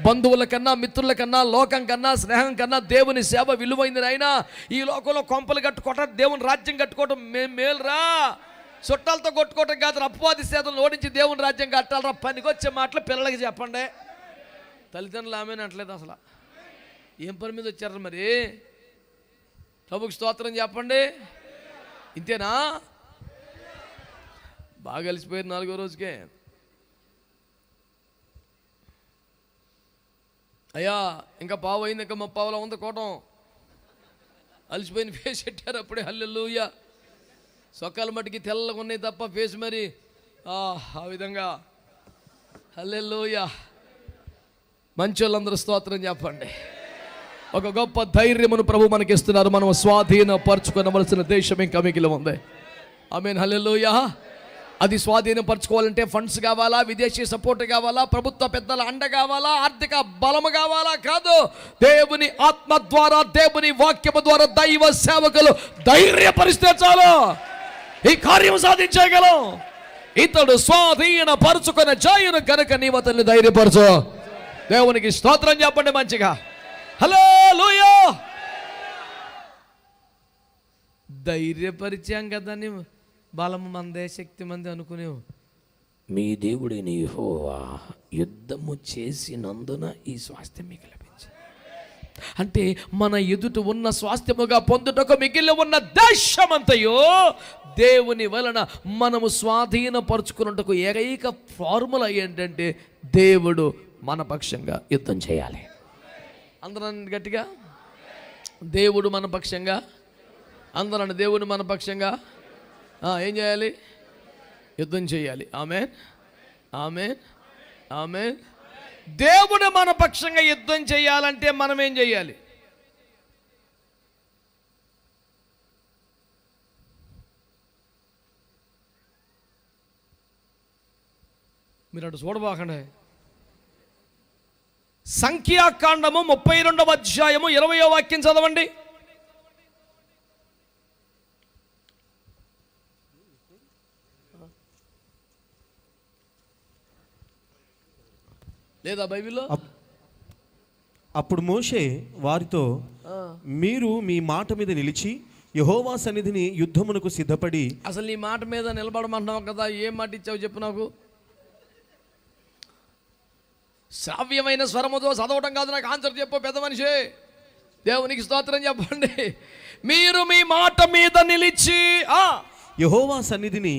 A: బంధువుల కన్నా, మిత్రుల కన్నా, లోకం కన్నా, స్నేహం కన్నా దేవుని సేవ విలువైంది నాయనా. ఈ లోకంలో కొంపలు కట్టుకోవటం, దేవుని రాజ్యం కట్టుకోవటం మేలురా. చుట్టాలతో కొట్టుకోవటం కాదు, అపవాది సేవలను ఓడించి దేవుని రాజ్యం కట్టాలరా. పనికొచ్చే మాటలు పిల్లలకి చెప్పండి. తల్లిదండ్రులు ఆమెను అంటలేదు అసలు. ఏం పని మీద వచ్చారు మరి? ప్రభుకి స్తోత్రం చెప్పండి. ఇంతేనా? బాగా కలిసిపోయారు 4వ రోజుకే. అయ్యా ఇంకా పావు అయింది, ఇంకా 30 ఉంది కోటం. అలసిపోయిన ఫేస్ పెట్టారు అప్పుడే. హల్లెలూయా. సొక్కాల మట్టికి తెల్లగా ఉన్నాయి తప్ప ఫేస్ మరి ఆ విధంగా. హల్లెలూయా. మంచి వాళ్ళందరూ స్తోత్రం చెప్పండి. ఒక గొప్ప ధైర్యమును ప్రభు మనకి ఇస్తున్నారు. మనం స్వాధీనపరచుకోవలసిన దేశం ఇంకా మిగిలి ఉంది. ఆమేన్. హల్లెలూయా. అది స్వాధీనపరచుకోవాలంటే ఫండ్స్ కావాలా, విదేశీ సపోర్ట్ కావాలా, ప్రభుత్వ పెద్దల అండ కావాలా, ఆర్థిక బలము కావాలా? కాదు. దేవుని ఆత్మ ద్వారా, దేవుని వాక్యము ద్వారా దైవ సేవకులు ధైర్యపరిస్తే చాలు ఈ కార్యం సాధించగలం. ఇతడు స్వాధీనపరచుకున్న జయును కనుక నీవు అతన్ని ధైర్యపరచు. దేవునికి స్తోత్రం చెప్పండి మంచిగా. హల్లెలూయా. ధైర్యపరిచాం కదా, నీ బలము మందే, శక్తి మంది అనుకునేవు. మీ దేవుడైన యెహోవా యుద్ధము చేసినందున ఈ స్వాస్థ్యం మీకు లభించింది. అంటే మన ఎదుట ఉన్న స్వాస్థ్యముగా పొందుటకు మిగిలి ఉన్న దేశమంతయో దేవుని వలన మనము స్వాధీనపరుచుకున్నట్టుకు ఏకైక ఫార్ములా ఏంటంటే దేవుడు మన పక్షంగా యుద్ధం చేయాలి. అందరం గట్టిగా, దేవుడు మన పక్షంగా. అందరూ దేవుడు మన పక్షంగా ఏం చేయాలి? యుద్ధం చేయాలి. ఆమేన్, ఆమేన్, ఆమేన్. దేవుడు మన పక్షంగా యుద్ధం చేయాలంటే మనం ఏం చేయాలి? మీరు అటు చూడబాకండి. సంఖ్యాకాండము 32వ అధ్యాయము 20వ వాక్యం చదవండి. లేదా బైబిల్లో?
C: అప్పుడు మోషే వారితో, మీరు మీ మాట మీద నిలిచి యెహోవా సన్నిధిని యుద్ధమునకు సిద్ధపడి.
A: అసలు నీ మాట మీద నిలబడమంటున్నావు కదా, ఏం మాట ఇచ్చావు చెప్పు నాకు. శ్రావ్యమైన స్వరముతో చదవటం కాదు, నాకు ఆన్సర్ చెప్పు పెద్ద మనిషి. దేవునికి స్తోత్రం చెప్పండి. మీరు మీ మాట మీద నిలిచి
C: యెహోవా సన్నిధిని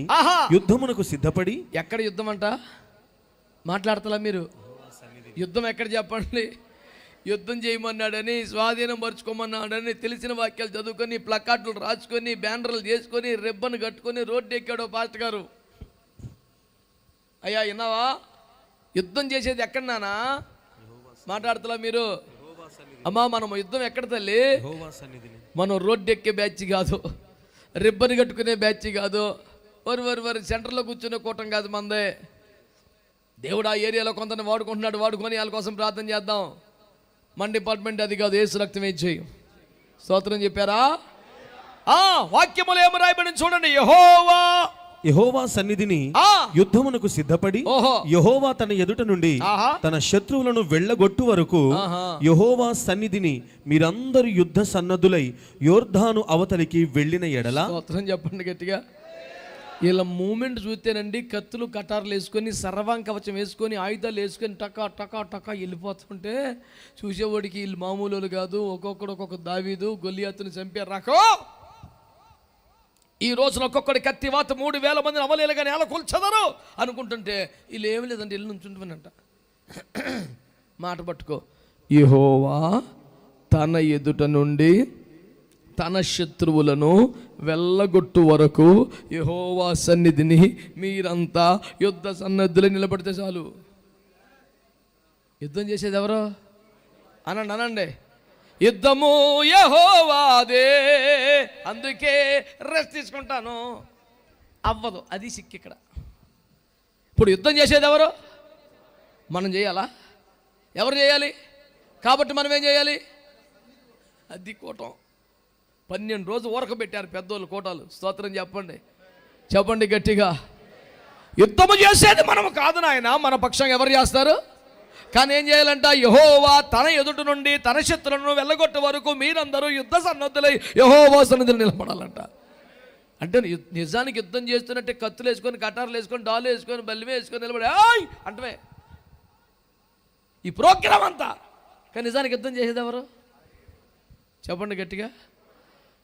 C: యుద్ధమునకు సిద్ధపడి.
A: ఎక్కడ యుద్ధం అంట? మాట్లాడతలా మీరు? యుద్ధం ఎక్కడ చెప్పండి? యుద్ధం చేయమన్నాడని, స్వాధీనం పరుచుకోమన్నాడని తెలిసిన వాక్యాలు చదువుకొని, ప్లకార్డులు రాసుకొని, బ్యానర్లు చేసుకొని, రిబ్బన్ కట్టుకొని రోడ్డు ఎక్కాడు పాస్టర్ గారు. అయ్యా విన్నావా? యుద్ధం చేసేది ఎక్కడ నానా? మాట్లాడతలా మీరు? అమ్మా మనం యుద్ధం ఎక్కడ తల్లి? మనం రోడ్డు ఎక్కే బ్యాచ్ కాదు, రిబ్బన్ కట్టుకునే బ్యాచ్ కాదు, వరి సెంటర్లో కూర్చునే కూటం కాదు మందే. దేవుడు ఆ ఏరియాలో కొంతని వాడుకుంటున్నాడు, వాడుకొని వాళ్ళ కోసం ప్రార్థన చేద్దాం. మన డిపార్ట్మెంట్ అది కాదు, యేసు రక్తం ఇచ్చేయి. స్తోత్రం చెప్పారా? వాక్యములు ఏమి రాయబడి చూడండి.
C: యెహోవా సన్నిధిని యుద్ధమునకు సిద్ధపడి, యెహోవా తన ఎదుట నుండి తన శత్రువులను వెళ్ళగొట్టు వరకు యెహోవా సన్నిధిని మీరందరూ యుద్ధ సన్నద్ధులై యోర్దాను అవతలికి వెళ్ళిన ఎడల.
A: స్తోత్రం చెప్పండి గట్టిగా. వీళ్ళ మూమెంట్ చూస్తేనండి, కత్తులు కటార్లు వేసుకొని, సర్వాంగ కవచం వేసుకొని, ఆయుధాలు వేసుకొని టకా టకా టకా వెళ్ళిపోతుంటే చూసేవాడికి వీళ్ళు మామూలు కాదు, ఒక్కొక్కడు ఒక్కొక్క దావీదు గొలియాతుని చంపారు రాకో. ఈ రోజున ఒక్కొక్కడి కత్తి వాత 3000 మందిని అవలేలుగా నేల కూల్చదరు అనుకుంటుంటే వీళ్ళు ఏమి లేదంటే ఇల్లు నుంచుంటామనంట. మాట పట్టుకో. యెహోవా తన ఎదుట నుండి తన శత్రువులను వెళ్ళగొట్టు వరకు యెహోవా సన్నిధిని మీరంతా యుద్ధ సన్నద్ధులు నిలబడితే చాలు. యుద్ధం చేసేది ఎవరో? అనండి. యుద్ధము యెహోవాదే, అందుకే రెస్ట్ తీసుకుంటాను. అవ్వదు, అది సిక్కి ఇక్కడ. ఇప్పుడు యుద్ధం చేసేది ఎవరు? మనం చేయాలా? ఎవరు చేయాలి? కాబట్టి మనం ఏం చేయాలి? అది కూటం. 12 రోజులు ఊరకబెట్టారు పెద్దోళ్ళు కోటాలు. స్తోత్రం చెప్పండి, చెప్పండి గట్టిగా. యుద్ధము చేసేది మనము కాదు నాయన, మన పక్షంగా ఎవరు చేస్తారు? కానీ ఏం చేయాలంట? యెహోవా తన ఎదుట నుండి తన శత్రులను వెళ్ళగొట్టే వరకు మీరందరూ యుద్ధ సన్నద్ధులై యెహోవా సన్నిధిలో నిలబడాలంట. అంటే నిజానికి యుద్ధం చేస్తున్నట్టే కత్తులు వేసుకొని, కటార్లు వేసుకొని, డాలు వేసుకొని, బల్లి వేసుకొని నిలబడి అంటే ఈ ప్రోగ్రామ్ అంతా. కానీ నిజానికి యుద్ధం చేసేది ఎవరు? చెప్పండి గట్టిగా.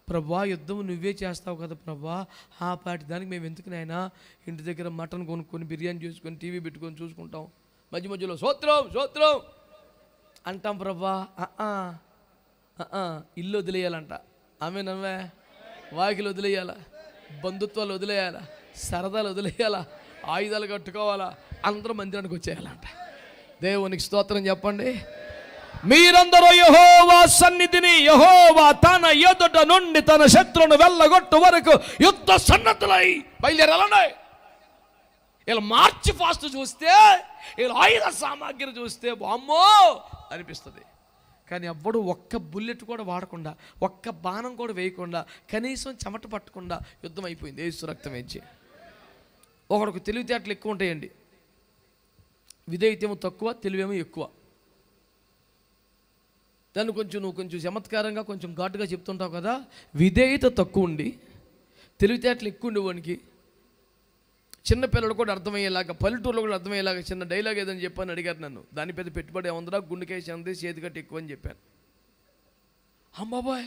A: ప్రభా యుద్ధం నువ్వే చేస్తావు కదా ప్రభా, ఆ పాటి దానికి మేము ఎందుకు నాయనా ఇంటి దగ్గర మటన్ కొనుక్కొని, బిర్యానీ చేసుకొని, టీవీ పెట్టుకొని చూసుకుంటాం, మధ్య మధ్యలో సోత్రం సోత్రం అంటాం ప్రభా. ఇల్లు వదిలేయాలంట. ఆమె నవ్వే వాకిలు వదిలేయాలా, బంధుత్వాలు వదిలేయాలా, సరదాలు వదిలేయాలా, ఆయుధాలు కట్టుకోవాలా, అందరూ మందిరానికి వచ్చేయాలంట. దేవునికి స్తోత్రం చెప్పండి. మీరందరూ యెహోవా సన్నిధిని, యెహోవా తన ఎదుట నుండి తన శత్రువును వెళ్ళగొట్టు వరకు యుద్ధ సన్నద్ధులై బయలుదేరాలండి. ఇలా మార్చి ఫాస్ట్ చూస్తే, ఇలా ఆయుధ సామాగ్రి చూస్తే వామ్మో అనిపిస్తుంది. కానీ ఎవ్వడు ఒక్క బుల్లెట్ కూడా వాడకుండా, ఒక్క బాణం కూడా వేయకుండా, కనీసం చెమట పట్టకుండా యుద్ధం అయిపోయింది యేసు రక్తం వేయించి. ఒకడికి తెలివితేటలు ఎక్కువ ఉంటాయండి, విధేయతేమో తక్కువ, తెలివేమో ఎక్కువ. దాన్ని నువ్వు కొంచెం చమత్కారంగా, కొంచెం ఘాటుగా చెప్తుంటావు కదా. విధేయత తక్కువ ఉండి తెలివితేటలు ఎక్కువ ఉండేవానికి, చిన్నపిల్లలు కూడా అర్థమయ్యేలాగా, పల్లెటూరులో కూడా అర్థమయ్యేలాగా చిన్న డైలాగ్ ఏదని చెప్పని అడిగారు నన్ను. దాని పెద్ద పెట్టుబడి ఏముందిరా, గుండెకాయ చెంది చేతి కట్టి ఎక్కువ అని చెప్పాను. అమ్మాబాయ్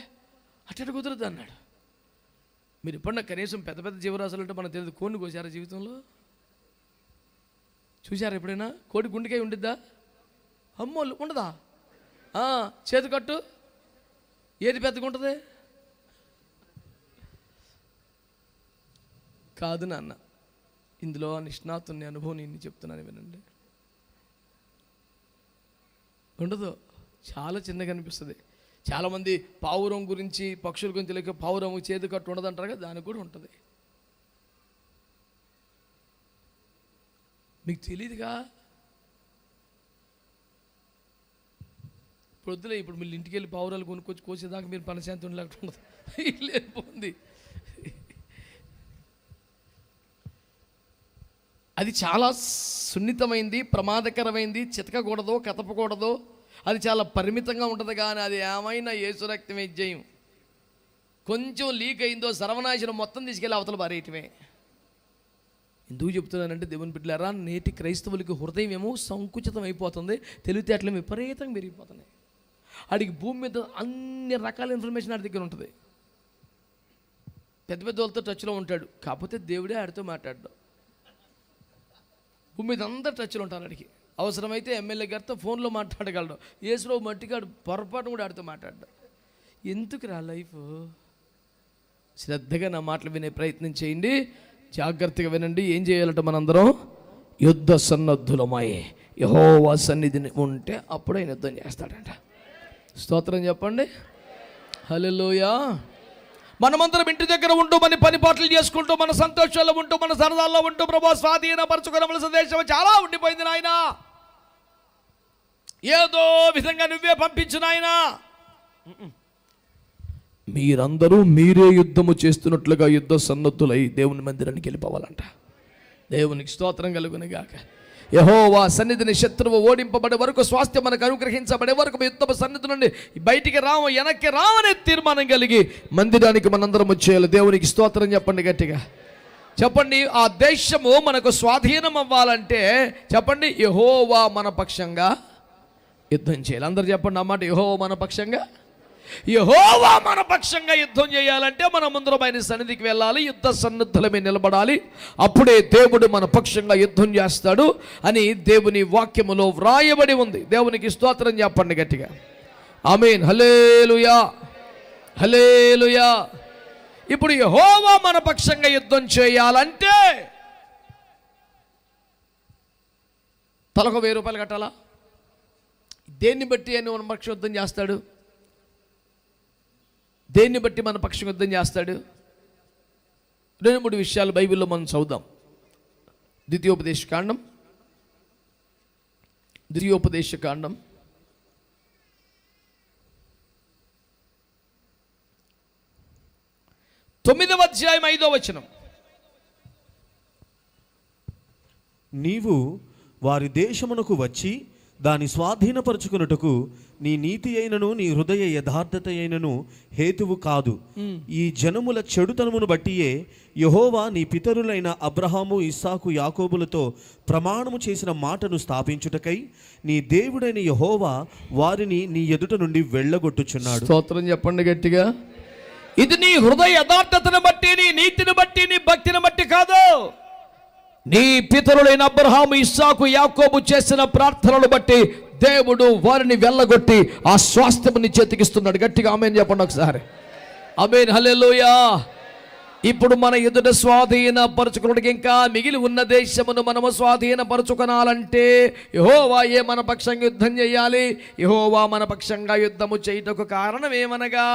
A: అట్టట కుదరదు అన్నాడు. మీరు ఎప్పుడన్నా కనీసం పెద్ద పెద్ద జీవరాశులు అంటే మనకు తెలియదు, కోడిని కోసారా జీవితంలో? చూసారా ఎప్పుడైనా? కోడి గుండెకాయ ఉండిద్దా? అమ్మో ఉండదా? చేతి కట్టు ఏది పెద్దగా ఉంటుంది? కాదు నాన్న, ఇందులో నిష్ణాతుని అనుభవం నేను చెప్తున్నాను వినండి. ఉండదు, చాలా చిన్నగా అనిపిస్తుంది. చాలామంది పావురం గురించి, పక్షుల గురించి తెలియక పావురం చేతి కట్టు ఉండదు అంటారు కదా, దానికి కూడా ఉంటుంది. మీకు తెలియదుగా. ఇప్పుడు వద్దులే, ఇప్పుడు మీరు ఇంటికి వెళ్ళి పావురాలు కొనుక్కొచ్చి కోసేదాకా మీరు మనశాంతి ఉండలేకుండా వెళ్ళిపోయింది. అది చాలా సున్నితమైంది, ప్రమాదకరమైంది, చితకకూడదు, కతపకూడదు, అది చాలా పరిమితంగా ఉంటుంది. కానీ అది ఏమైనా యేసు రక్తమే జయం. కొంచెం లీక్ అయిందో సర్వనాశనం మొత్తం తీసుకెళ్ళి అవతల పారేయటమే. ఎందుకు చెప్తున్నానంటే దేవుని బిడ్డలారా, నేటి క్రైస్తవులకి హృదయం ఏమో సంకుచితం అయిపోతుంది, తెలివితేటలు విపరీతంగా పెరిగిపోతున్నాయి. ఆడికి భూమి మీద అన్ని రకాల ఇన్ఫర్మేషన్ ఆడి దగ్గర ఉంటుంది. పెద్ద పెద్ద వాళ్ళతో టచ్లో ఉంటాడు, కాకపోతే దేవుడే ఆడితో మాట్లాడడం. భూమి మీద అందరు టచ్లో ఉంటారు ఆడికి. అవసరమైతే ఎమ్మెల్యే గారితో ఫోన్లో మాట్లాడగలడు. యేసులో మట్టిగాడు పొరపాటు కూడా ఆడితో మాట్లాడడం. ఎందుకు రా లైఫ్? శ్రద్ధగా నా మాటలు వినే ప్రయత్నం చేయండి, జాగ్రత్తగా వినండి. ఏం చేయాలంటే మనందరం యుద్ధ సన్నద్ధులమై యెహోవా సన్నిధిని ఉంటే అప్పుడే యుద్ధం చేస్తాడంట. స్తోత్రం చెప్పండి. హల్లెలూయా. మనమందరం ఇంటి దగ్గర ఉంటూ, మన పని పాటలు చేసుకుంటూ, మన సంతోషాల్లో ఉంటూ, మన సరదాల్లో ఉంటూ ప్రభు స్వాధీనపరచుకోవలసిన దేశం చాలా ఉండిపోయింది నాయన. ఏదో విధంగా నువ్వే పంపించు నాయన. మీరందరూ మీరే యుద్ధము చేస్తున్నట్లుగా యుద్ధ సన్నద్ధులై దేవుని మందిరానికి వెళ్ళిపోవాలంట. దేవునికి స్తోత్రం కలుగునుగాక. యెహోవా సన్నిధిని శత్రువు ఓడింపబడే వరకు, స్వాస్థ్యం మనకు అనుగ్రహించబడే వరకు యుద్ధ సన్నిధి నుండి బయటికి రాము, వెనక్కి రావనే తీర్మానం కలిగి మందిరానికి మనందరం వచ్చేయాలి. దేవునికి స్తోత్రం చెప్పండి గట్టిగా. చెప్పండి, ఆ దేశము మనకు స్వాధీనం అవ్వాలంటే చెప్పండి, యెహోవా మన పక్షంగా యుద్ధం చేయాలి. అందరూ చెప్పండి అన్నమాట, యెహోవా మన పక్షంగా. యెహోవా మన పక్షంగా యుద్ధం చేయాలంటే మనం ముందర ఆయన సన్నిధికి వెళ్ళాలి, యుద్ధ సన్నద్ధులమే నిలబడాలి. అప్పుడే దేవుడు మన పక్షంగా యుద్ధం చేస్తాడు అని దేవుని వాక్యములో వ్రాయబడి ఉంది. దేవునికి స్తోత్రం చెప్పండి గట్టిగా. ఆమేన్. హల్లెలూయా, హల్లెలూయా. ఇప్పుడు యెహోవా మన పక్షంగా యుద్ధం చేయాలంటే తలకు 1000 రూపాయలు కట్టాలా? దేన్ని బట్టి ఆయన మన పక్షం యుద్ధం చేస్తాడు? దేన్ని బట్టి మన పక్షం యుద్ధం చేస్తాడు? 2-3 విషయాలు బైబిల్లో మనం చదువుదాం. ద్వితీయోపదేశకాండం 9వ అధ్యాయం 5వ వచనం.
C: నీవు వారి దేశమునకు వచ్చి దాని స్వాధీనపరచుకున్నటకు నీ నీతి అయినను నీ హృదయ యథార్థత అయినను హేతువు కాదు. ఈ జనముల చెడుతనమును బట్టియే యెహోవా నీ పితరులైన అబ్రహాము, ఇస్సాకు, యాకోబులతో ప్రమాణము చేసిన మాటను స్థాపించుటకై నీ దేవుడైన యెహోవా వారిని నీ ఎదుట నుండి వెళ్ళగొట్టుచున్నాడు.
A: స్తోత్రం చెప్పండి గట్టిగా. ఇది నీ హృదయ యథార్థతను బట్టి, నీ నీతిని బట్టి, నీ భక్తిని బట్టి కాదు. నీ పితరులైన అబ్రహాము, ఇస్సాకు, యాకోబు చేసిన ప్రార్థనలు బట్టి దేవుడు వారిని వెళ్ళగొట్టి ఆ స్వాస్థ్యం నీ చేతికిస్తున్నాడు. గట్టిగా ఆమేన్ చెప్పండి ఒకసారి. ఆమేన్, హల్లెలూయా. ఇప్పుడు మన ఎదుట స్వాధీన పరచుకున్నటికి ఇంకా మిగిలి ఉన్న దేశమును మనము స్వాధీన పరచుకోనాలంటే యెహోవాయే మన పక్షంగా యుద్ధం చేయాలి. యెహోవా మన పక్షంగా యుద్ధము చేయుటకు కారణం ఏమనగా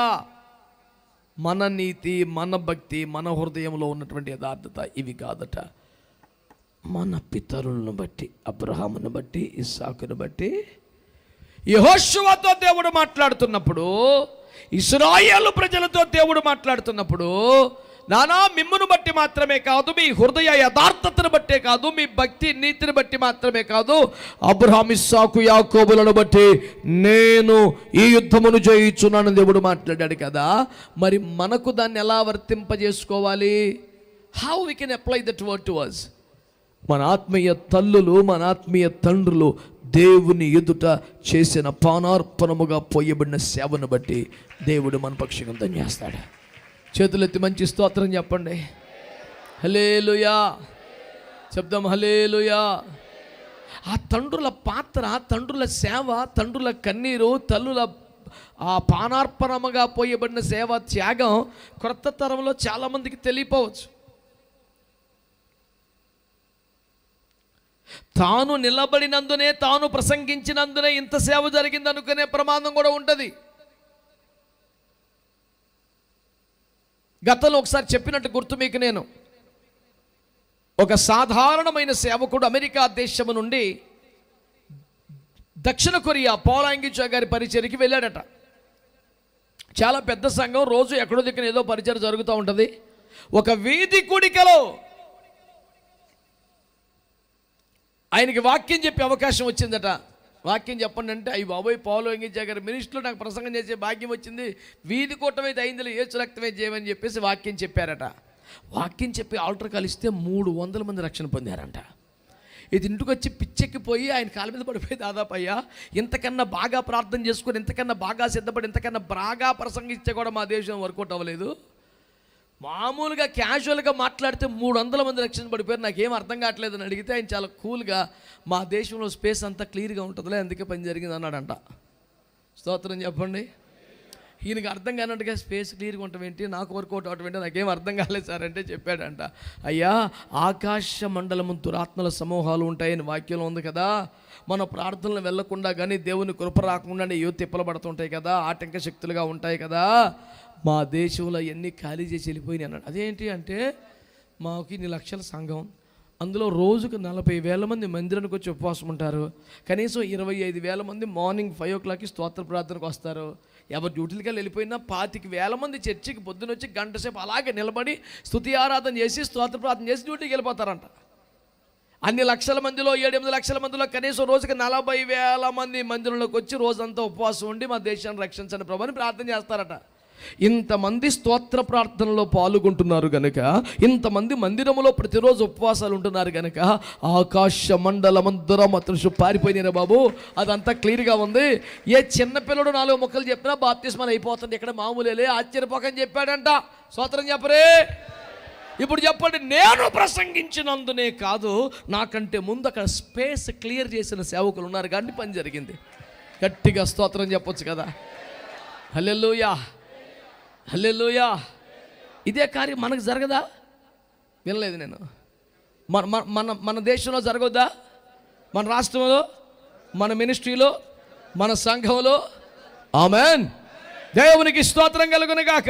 A: మన నీతి, మన భక్తి, మన హృదయంలో ఉన్నటువంటి యథార్థత ఇవి కాదట. మన పితరులను బట్టి, అబ్రహామును బట్టి, ఇస్సాకును బట్టి, యెహోషువతో దేవుడు మాట్లాడుతున్నప్పుడు, ఇశ్రాయేలు ప్రజలతో దేవుడు మాట్లాడుతున్నప్పుడు, నానా మిమ్మును బట్టి మాత్రమే కాదు, మీ హృదయ యథార్థతను బట్టే కాదు, మీ భక్తి నీతిని బట్టి మాత్రమే కాదు, అబ్రహాము, ఇస్సాకు, యాకోబులను బట్టి నేను ఈ యుద్ధమును జయించున్నాను దేవుడు మాట్లాడాడు కదా. మరి మనకు దాన్ని ఎలా వర్తింపజేసుకోవాలి? How we can apply that word to us? మన ఆత్మీయ తల్లులు, మన ఆత్మీయ తండ్రులు దేవుని ఎదుట చేసిన పానార్పణముగా పోయబడిన సేవను బట్టి దేవుడు మన పక్షంగా యుద్ధం చేస్తాడు. చేతులెత్తి మంచి స్తోత్రం చెప్పండి. హల్లెలూయా చెప్దాం. హల్లెలూయా. ఆ తండ్రుల పాత్ర, తండ్రుల సేవ, తండ్రుల కన్నీరు, తల్లుల ఆ పానార్పణముగా పోయబడిన సేవ, త్యాగం క్రొత్త తరంలో చాలామందికి తెలియపోవచ్చు. తాను నిలబడినందునే, తాను ప్రసంగించినందునే ఇంత సేవ జరిగింది అనుకునే ప్రమాదం కూడా ఉంటుంది. గతంలో ఒకసారి చెప్పినట్టు గుర్తు మీకు నేను. ఒక సాధారణమైన సేవకుడు అమెరికా దేశము నుండి దక్షిణ కొరియా పోలాంగిచో గారి పరిచర్యకి వెళ్ళాడట. చాలా పెద్ద సంఘం, రోజు ఎక్కడో దిక్కున ఏదో పరిచర్య జరుగుతూ ఉంటుంది. ఒక వీధి కూడికలో ఆయనకి వాక్యం చెప్పే అవకాశం వచ్చిందట. వాక్యం చెప్పండి అంటే, అయ్యి బాబోయ్, పోలాంగిచో గారి మినిస్టర్లో నాకు ప్రసంగం చేసే భాగ్యం వచ్చింది, వీధి కూటమైతే అయిందిలే, యేసు రక్తమే చేయమని చెప్పేసి వాక్యం చెప్పారట. వాక్యం చెప్పి ఆల్టర్ కలిస్తే 300 మంది రక్షణ పొందారంట. ఇది ఇంటికి వచ్చి పిచ్చెక్కిపోయి ఆయన కాళ్ళ మీద పడిపోయి, దాదాపు అయ్యా ఇంతకన్నా బాగా ప్రార్థన చేసుకొని, ఇంతకన్నా బాగా సిద్ధపడి, ఇంతకన్నా బాగా ప్రసంగిస్తే కూడా మా దేశం వర్కౌట్ అవ్వలేదు. మామూలుగా క్యాజువల్గా మాట్లాడితే 300 మంది రక్షణ పడిపోయారు, నాకేం అర్థం కావట్లేదు అని అడిగితే ఆయన చాలా కూల్గా, మా దేశంలో స్పేస్ అంతా క్లియర్గా ఉంటుందిలే, అందుకే పని జరిగింది అన్నాడంట. స్తోత్రం చెప్పండి. ఈయనకి అర్థం కానట్టుగా స్పేస్ క్లియర్గా ఉండటం ఏంటి, నాకు వర్కౌట్ అవటం ఏంటి, నాకేం అర్థం కాలేదు సార్ అంటే చెప్పాడంట. అయ్యా, ఆకాశ మండలము దురాత్మల సమూహాలు ఉంటాయని వాక్యంలో ఉంది కదా. మన ప్రార్థనలు వెళ్లకుండా కానీ, దేవుని కృప రాకుండానే ఏవో తిప్పలబడుతుంటాయి కదా, ఆటంక శక్తులుగా ఉంటాయి కదా. మా దేశంలో ఎన్ని ఖాళీ చేసి వెళ్ళిపోయినాయి అన్నాడు. అదేంటి అంటే, మాకు 2 లక్షల సంఘం, అందులో రోజుకు 40,000 మంది మందిరానికి వచ్చి ఉపవాసం ఉంటారు. కనీసం 25,000 మంది మార్నింగ్ 5 o'clockకి స్తోత్ర ప్రార్థనకు వస్తారు. ఎవరు డ్యూటీలకి వెళ్ళిపోయినా 25,000 మంది చర్చికి పొద్దున వచ్చి గంట సేపు అలాగే నిలబడి స్తుతి ఆరాధన చేసి, స్తోత్ర ప్రార్థన చేసి డ్యూటీకి వెళ్ళిపోతారంట. అన్ని లక్షల మందిలో, 7-8 లక్షల మందిలో కనీసం రోజుకి 40,000 మంది మందిరంలోకి వచ్చి రోజంతా ఉపవాసం ఉండి మా దేశాన్ని రక్షించండి ప్రభు అని ప్రార్థన చేస్తారట. ఇంతమంది స్తోత్ర ప్రార్థనలో పాల్గొంటున్నారు గనుక, ఇంతమంది మందిరములో ప్రతిరోజు ఉపవాసాలు ఉంటున్నారు గనుక, ఆకాశ మండలమందరం అతను పారిపోయినారా బాబు, అదంతా క్లియర్గా ఉంది. ఏ చిన్నపిల్లడు 4 మొక్కలు చెప్పినా బాప్తిస్మాలు అయిపోతుంది, ఇక్కడ మామూలే, ఆశ్చర్యపోకని చెప్పాడంట. స్తోత్రం చెప్పరే. ఇప్పుడు చెప్పండి, నేను ప్రసంగించినందునే కాదు, నాకంటే ముందు అక్కడ స్పేస్ క్లియర్ చేసిన సేవకులు ఉన్నారు కానీ పని జరిగింది. గట్టిగా స్తోత్రం చెప్పొచ్చు కదా. హల్లెలూయా, హల్లెలూయా. ఇదే కార్యం మనకు జరగదా? వినలేదు నేను. మన దేశంలో జరగొద్దా? మన రాష్ట్రంలో, మన మినిస్ట్రీలో, మన సంఘంలో? ఆమేన్. దేవునికి స్తోత్రం కలుగును గాక.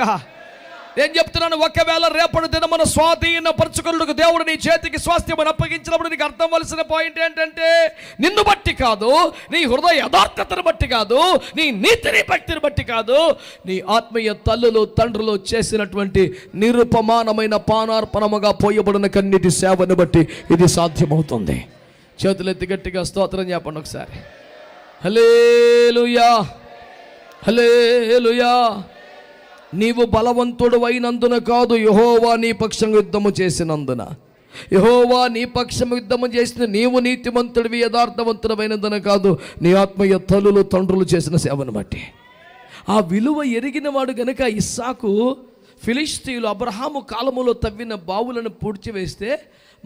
A: నేను చెప్తున్నాను, ఒకవేళ రేపటి దినం మన స్వాధీన పరచుకున్నకు దేవుడు నీ చేతికి స్వాస్థ్యమని అప్పగించినప్పుడు నీకు అర్థం వలసిన పాయింట్ ఏంటంటే, నిన్ను బట్టి కాదు, నీ హృదయ యథార్థతను బట్టి కాదు, నీ నీతిని భక్తిని బట్టి కాదు, నీ ఆత్మీయ తల్లులు తండ్రులు చేసినటువంటి నిరుపమానమైన పానార్పణముగా పోయబడిన కన్నిటి సేవను బట్టి ఇది సాధ్యమవుతుంది. చేతులెత్తి గట్టిగా స్తోత్రం చెప్పండి ఒకసారి. హల్లెలూయా, హల్లెలూయా. నీవు బలవంతుడు అయినందున కాదు, యెహోవా నీ పక్షం యుద్ధము చేసినందున. యెహోవా నీ పక్షం యుద్ధము చేసిన నీవు నీతిమంతుడివి యథార్థవంతుడమైనందున కాదు, నీ ఆత్మీయ తల్లులు తండ్రులు చేసిన సేవను బట్టి. ఆ విలువ ఎరిగిన వాడు గనుక ఇస్సాకు ఫిలిష్తీయులు అబ్రహాము కాలములో తవ్విన బావులను పూడ్చివేస్తే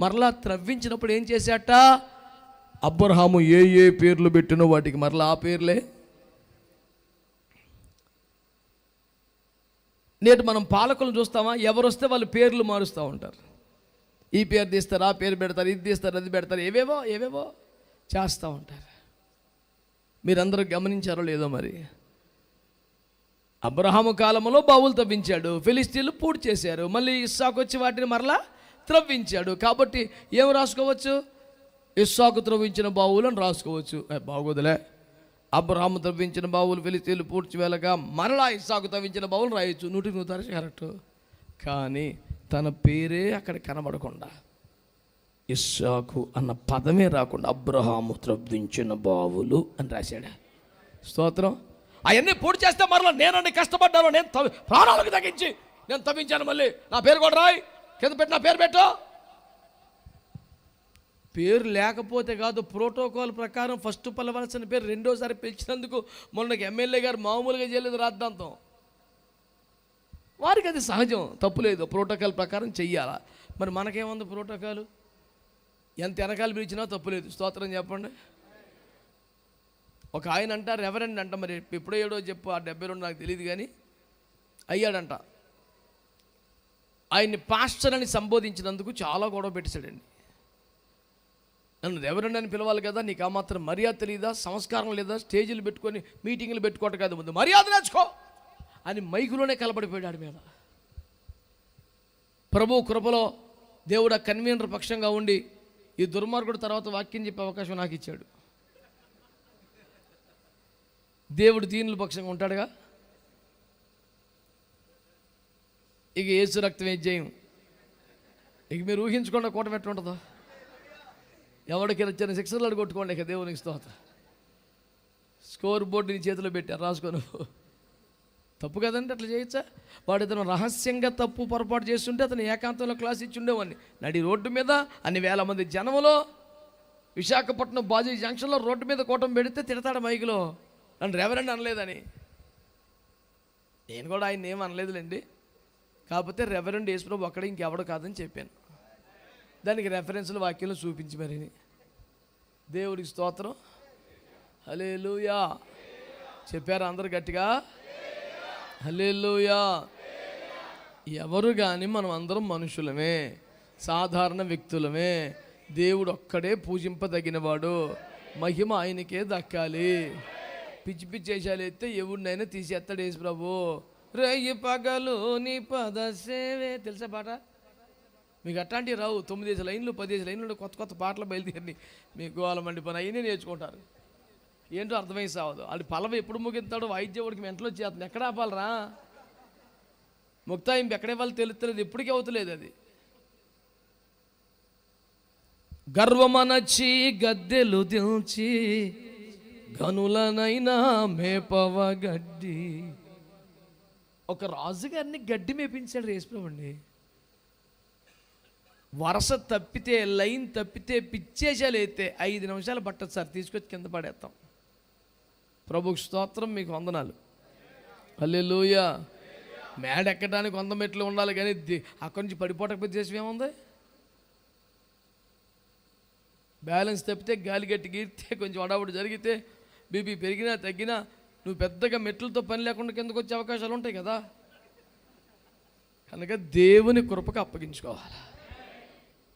A: మరలా త్రవ్వించినప్పుడు ఏం చేశాట? అబ్రహాము ఏ ఏ పేర్లు పెట్టినో వాటికి మరలా ఆ పేర్లే. నేటి మనం పాలకులను చూస్తామా? ఎవరు వస్తే వాళ్ళు పేర్లు మారుస్తూ ఉంటారు. ఈ పేరు తీస్తారు, ఆ పేరు పెడతారు, ఇది తీస్తారు, అది పెడతారు, ఏవేవో చేస్తూ ఉంటారు. మీరందరూ గమనించారో లేదో మరి. అబ్రహాము కాలంలో బావులు తవ్వించాడు, ఫిలిష్తీయులు పూర్తి చేశారు, మళ్ళీ ఇస్సాకు వచ్చి వాటిని మరలా త్రవ్వించాడు. కాబట్టి ఏం రాసుకోవచ్చు? ఇస్సాకు త్రవ్వించిన బావులు అని రాసుకోవచ్చు. బాగోదులే, అబ్రహాము త్రవ్వించిన బావులు ఫిలిష్తీయులు పూడ్చి వెళ్ళగా మరలా ఇస్సాకు త్రవ్వించిన బావులు రాయొచ్చు. 100% కరెక్ట్. కానీ తన పేరే అక్కడ కనబడకుండా, ఇస్సాకు అన్న పదమే రాకుండా అబ్రహాము త్రవ్వించిన బావులు అని రాశాడు. స్తోత్రం. అవన్నీ పూర్తి చేస్తే మరలా నేనండి కష్టపడ్డాను, నేను ప్రాణాలకు తగ్గించి నేను తవ్వించాను, మళ్ళీ నా పేరు కూడా రాయి, కింద పెట్టి నా పేరు పెట్టు. పేరు లేకపోతే కాదు, ప్రోటోకాల్ ప్రకారం ఫస్ట్ పిలవాల్సిన పేరు రెండోసారి పిలిచినందుకు మొన్నకి ఎమ్మెల్యే గారు మామూలుగా చేయలేదు రాద్ధాంతం. వారికి అది సహజం, తప్పులేదు, ప్రోటోకాల్ ప్రకారం చెయ్యాలా. మరి మనకేముంది ప్రోటోకాలు? ఎంత వెనకాల పిలిచినా తప్పులేదు. స్తోత్రం చెప్పండి. ఒక ఆయన అంట, రెవరెండ్ అంట, మరి ఎప్పుడో ఏడో చెప్పు, ఆ 72 నాకు తెలియదు కానీ అయ్యాడంట. ఆయన్ని పాస్టర్ అని సంబోధించినందుకు చాలా గొడవ పెట్టేశాడండి. నన్ను రెవరెండ్ అని పిలవాలి కదా, నీకు ఆ మాత్రం మర్యాద తెలియదా, సంస్కారం లేదా, స్టేజీలు పెట్టుకొని మీటింగ్లు పెట్టుకోవటం కాదు, ముందు మర్యాద నేర్చుకో అని మైకులోనే కలబడిపోయాడు మీద. ప్రభు కృపలో దేవుడు ఆ కన్వీనర్ పక్షంగా ఉండి ఈ దుర్మార్గుడు తర్వాత వాక్యం చెప్పే అవకాశం నాకు ఇచ్చాడు. దేవుడు దీనుల పక్షంగా ఉంటాడుగా. ఇక యేసు రక్తం ఏం చేయం. ఇక మీరు ఊహించుకోండి కూటమి ఎట్లా ఉంటుందో. ఎవరికి వచ్చిన శిక్షలు అడుగొట్టుకోండి. ఇక దేవునికి స్తోత్రం. స్కోర్ బోర్డు నీ చేతిలో పెట్టారు, రాసుకోను. తప్పు కదండి, అట్లా చేయొచ్చా? వాడు ఇతను రహస్యంగా తప్పు పొరపాటు చేస్తుంటే అతను ఏకాంతంలో క్లాస్ ఇచ్చి ఉండేవాడిని. నడి రోడ్డు మీద అన్ని వేల మంది జనంలో విశాఖపట్నం బాజీ జంక్షన్లో రోడ్డు మీద కూటమి పెడితే తిడతాడు మైకులో, నన్ను రెవరెండ్ అనలేదని. నేను కూడా ఆయన ఏం అనలేదులేండి, కాకపోతే రెవరెండ్ యేసుప్రభు అక్కడ ఇంకెవడు కాదని చెప్పాను. దానికి రెఫరెన్స్లు వాక్యంలో చూపించి మరి. దేవుడికి స్తోత్రం. హల్లెలూయా చెప్పారు అందరు గట్టిగా. హల్లెలూయా. ఎవరు కానీ మనం అందరం మనుషులమే, సాధారణ వ్యక్తులమే. దేవుడు ఒక్కడే పూజింపదగినవాడు, మహిమ ఆయనకే దక్కాలి. పిచ్చి పిచ్చి వేషాలు ఎత్తే ఎవరినైనా తీసేస్తాడు యేసు ప్రభు. రేయి పగలు నీ పద సేవే, తెలుసా పాట? మీకు అట్లాంటివి రావు. 9 లైన్లు 10 లైన్లు కొత్త కొత్త పాటలు బయలుదేరి మీకు గోల మండిపోయిన అయినే నేర్చుకుంటారు. ఏంటో అర్థమై సావదు. అది పల్లవి ఎప్పుడు ముగిస్తాడు, వాయిద్యవాడికి మెంటలో చేస్తుంది. ఎక్కడ ఆపాలరా? ముక్తాయింపు ఎక్కడే వాళ్ళు తెలుస్తలేదు, ఎప్పటికీ అవుతలేదు అది. గర్వమనచి గద్దెలు దిల్చి గనులనైనా మేపవ గడ్డి. ఒక రాజుగారిని గడ్డి మేపించాడు యేసుప్రభు అండి. వరస తప్పితే, లైన్ తప్పితే, పిచ్చేసాలు అయితే 5 నిమిషాలు పట్టదు సార్, తీసుకొచ్చి కింద పడేస్తాం. ప్రభుకు స్తోత్రం, మీకు వందనాలు. హల్లెలూయా. మేడ ఎక్కడానికి 100 మెట్లు ఉండాలి కానీ అక్కడి నుంచి పడిపోవటం ఉద్దేశం ఏముంది? బ్యాలెన్స్ తప్పితే, గాలి గట్టి గీరితే, కొంచెం అడావుడు జరిగితే, బీపీ పెరిగినా తగ్గినా నువ్వు పెద్దగా మెట్లతో పని లేకుండా కిందకు వచ్చే అవకాశాలు ఉంటాయి కదా. కనుక దేవుని కృపకు అప్పగించుకోవాలి.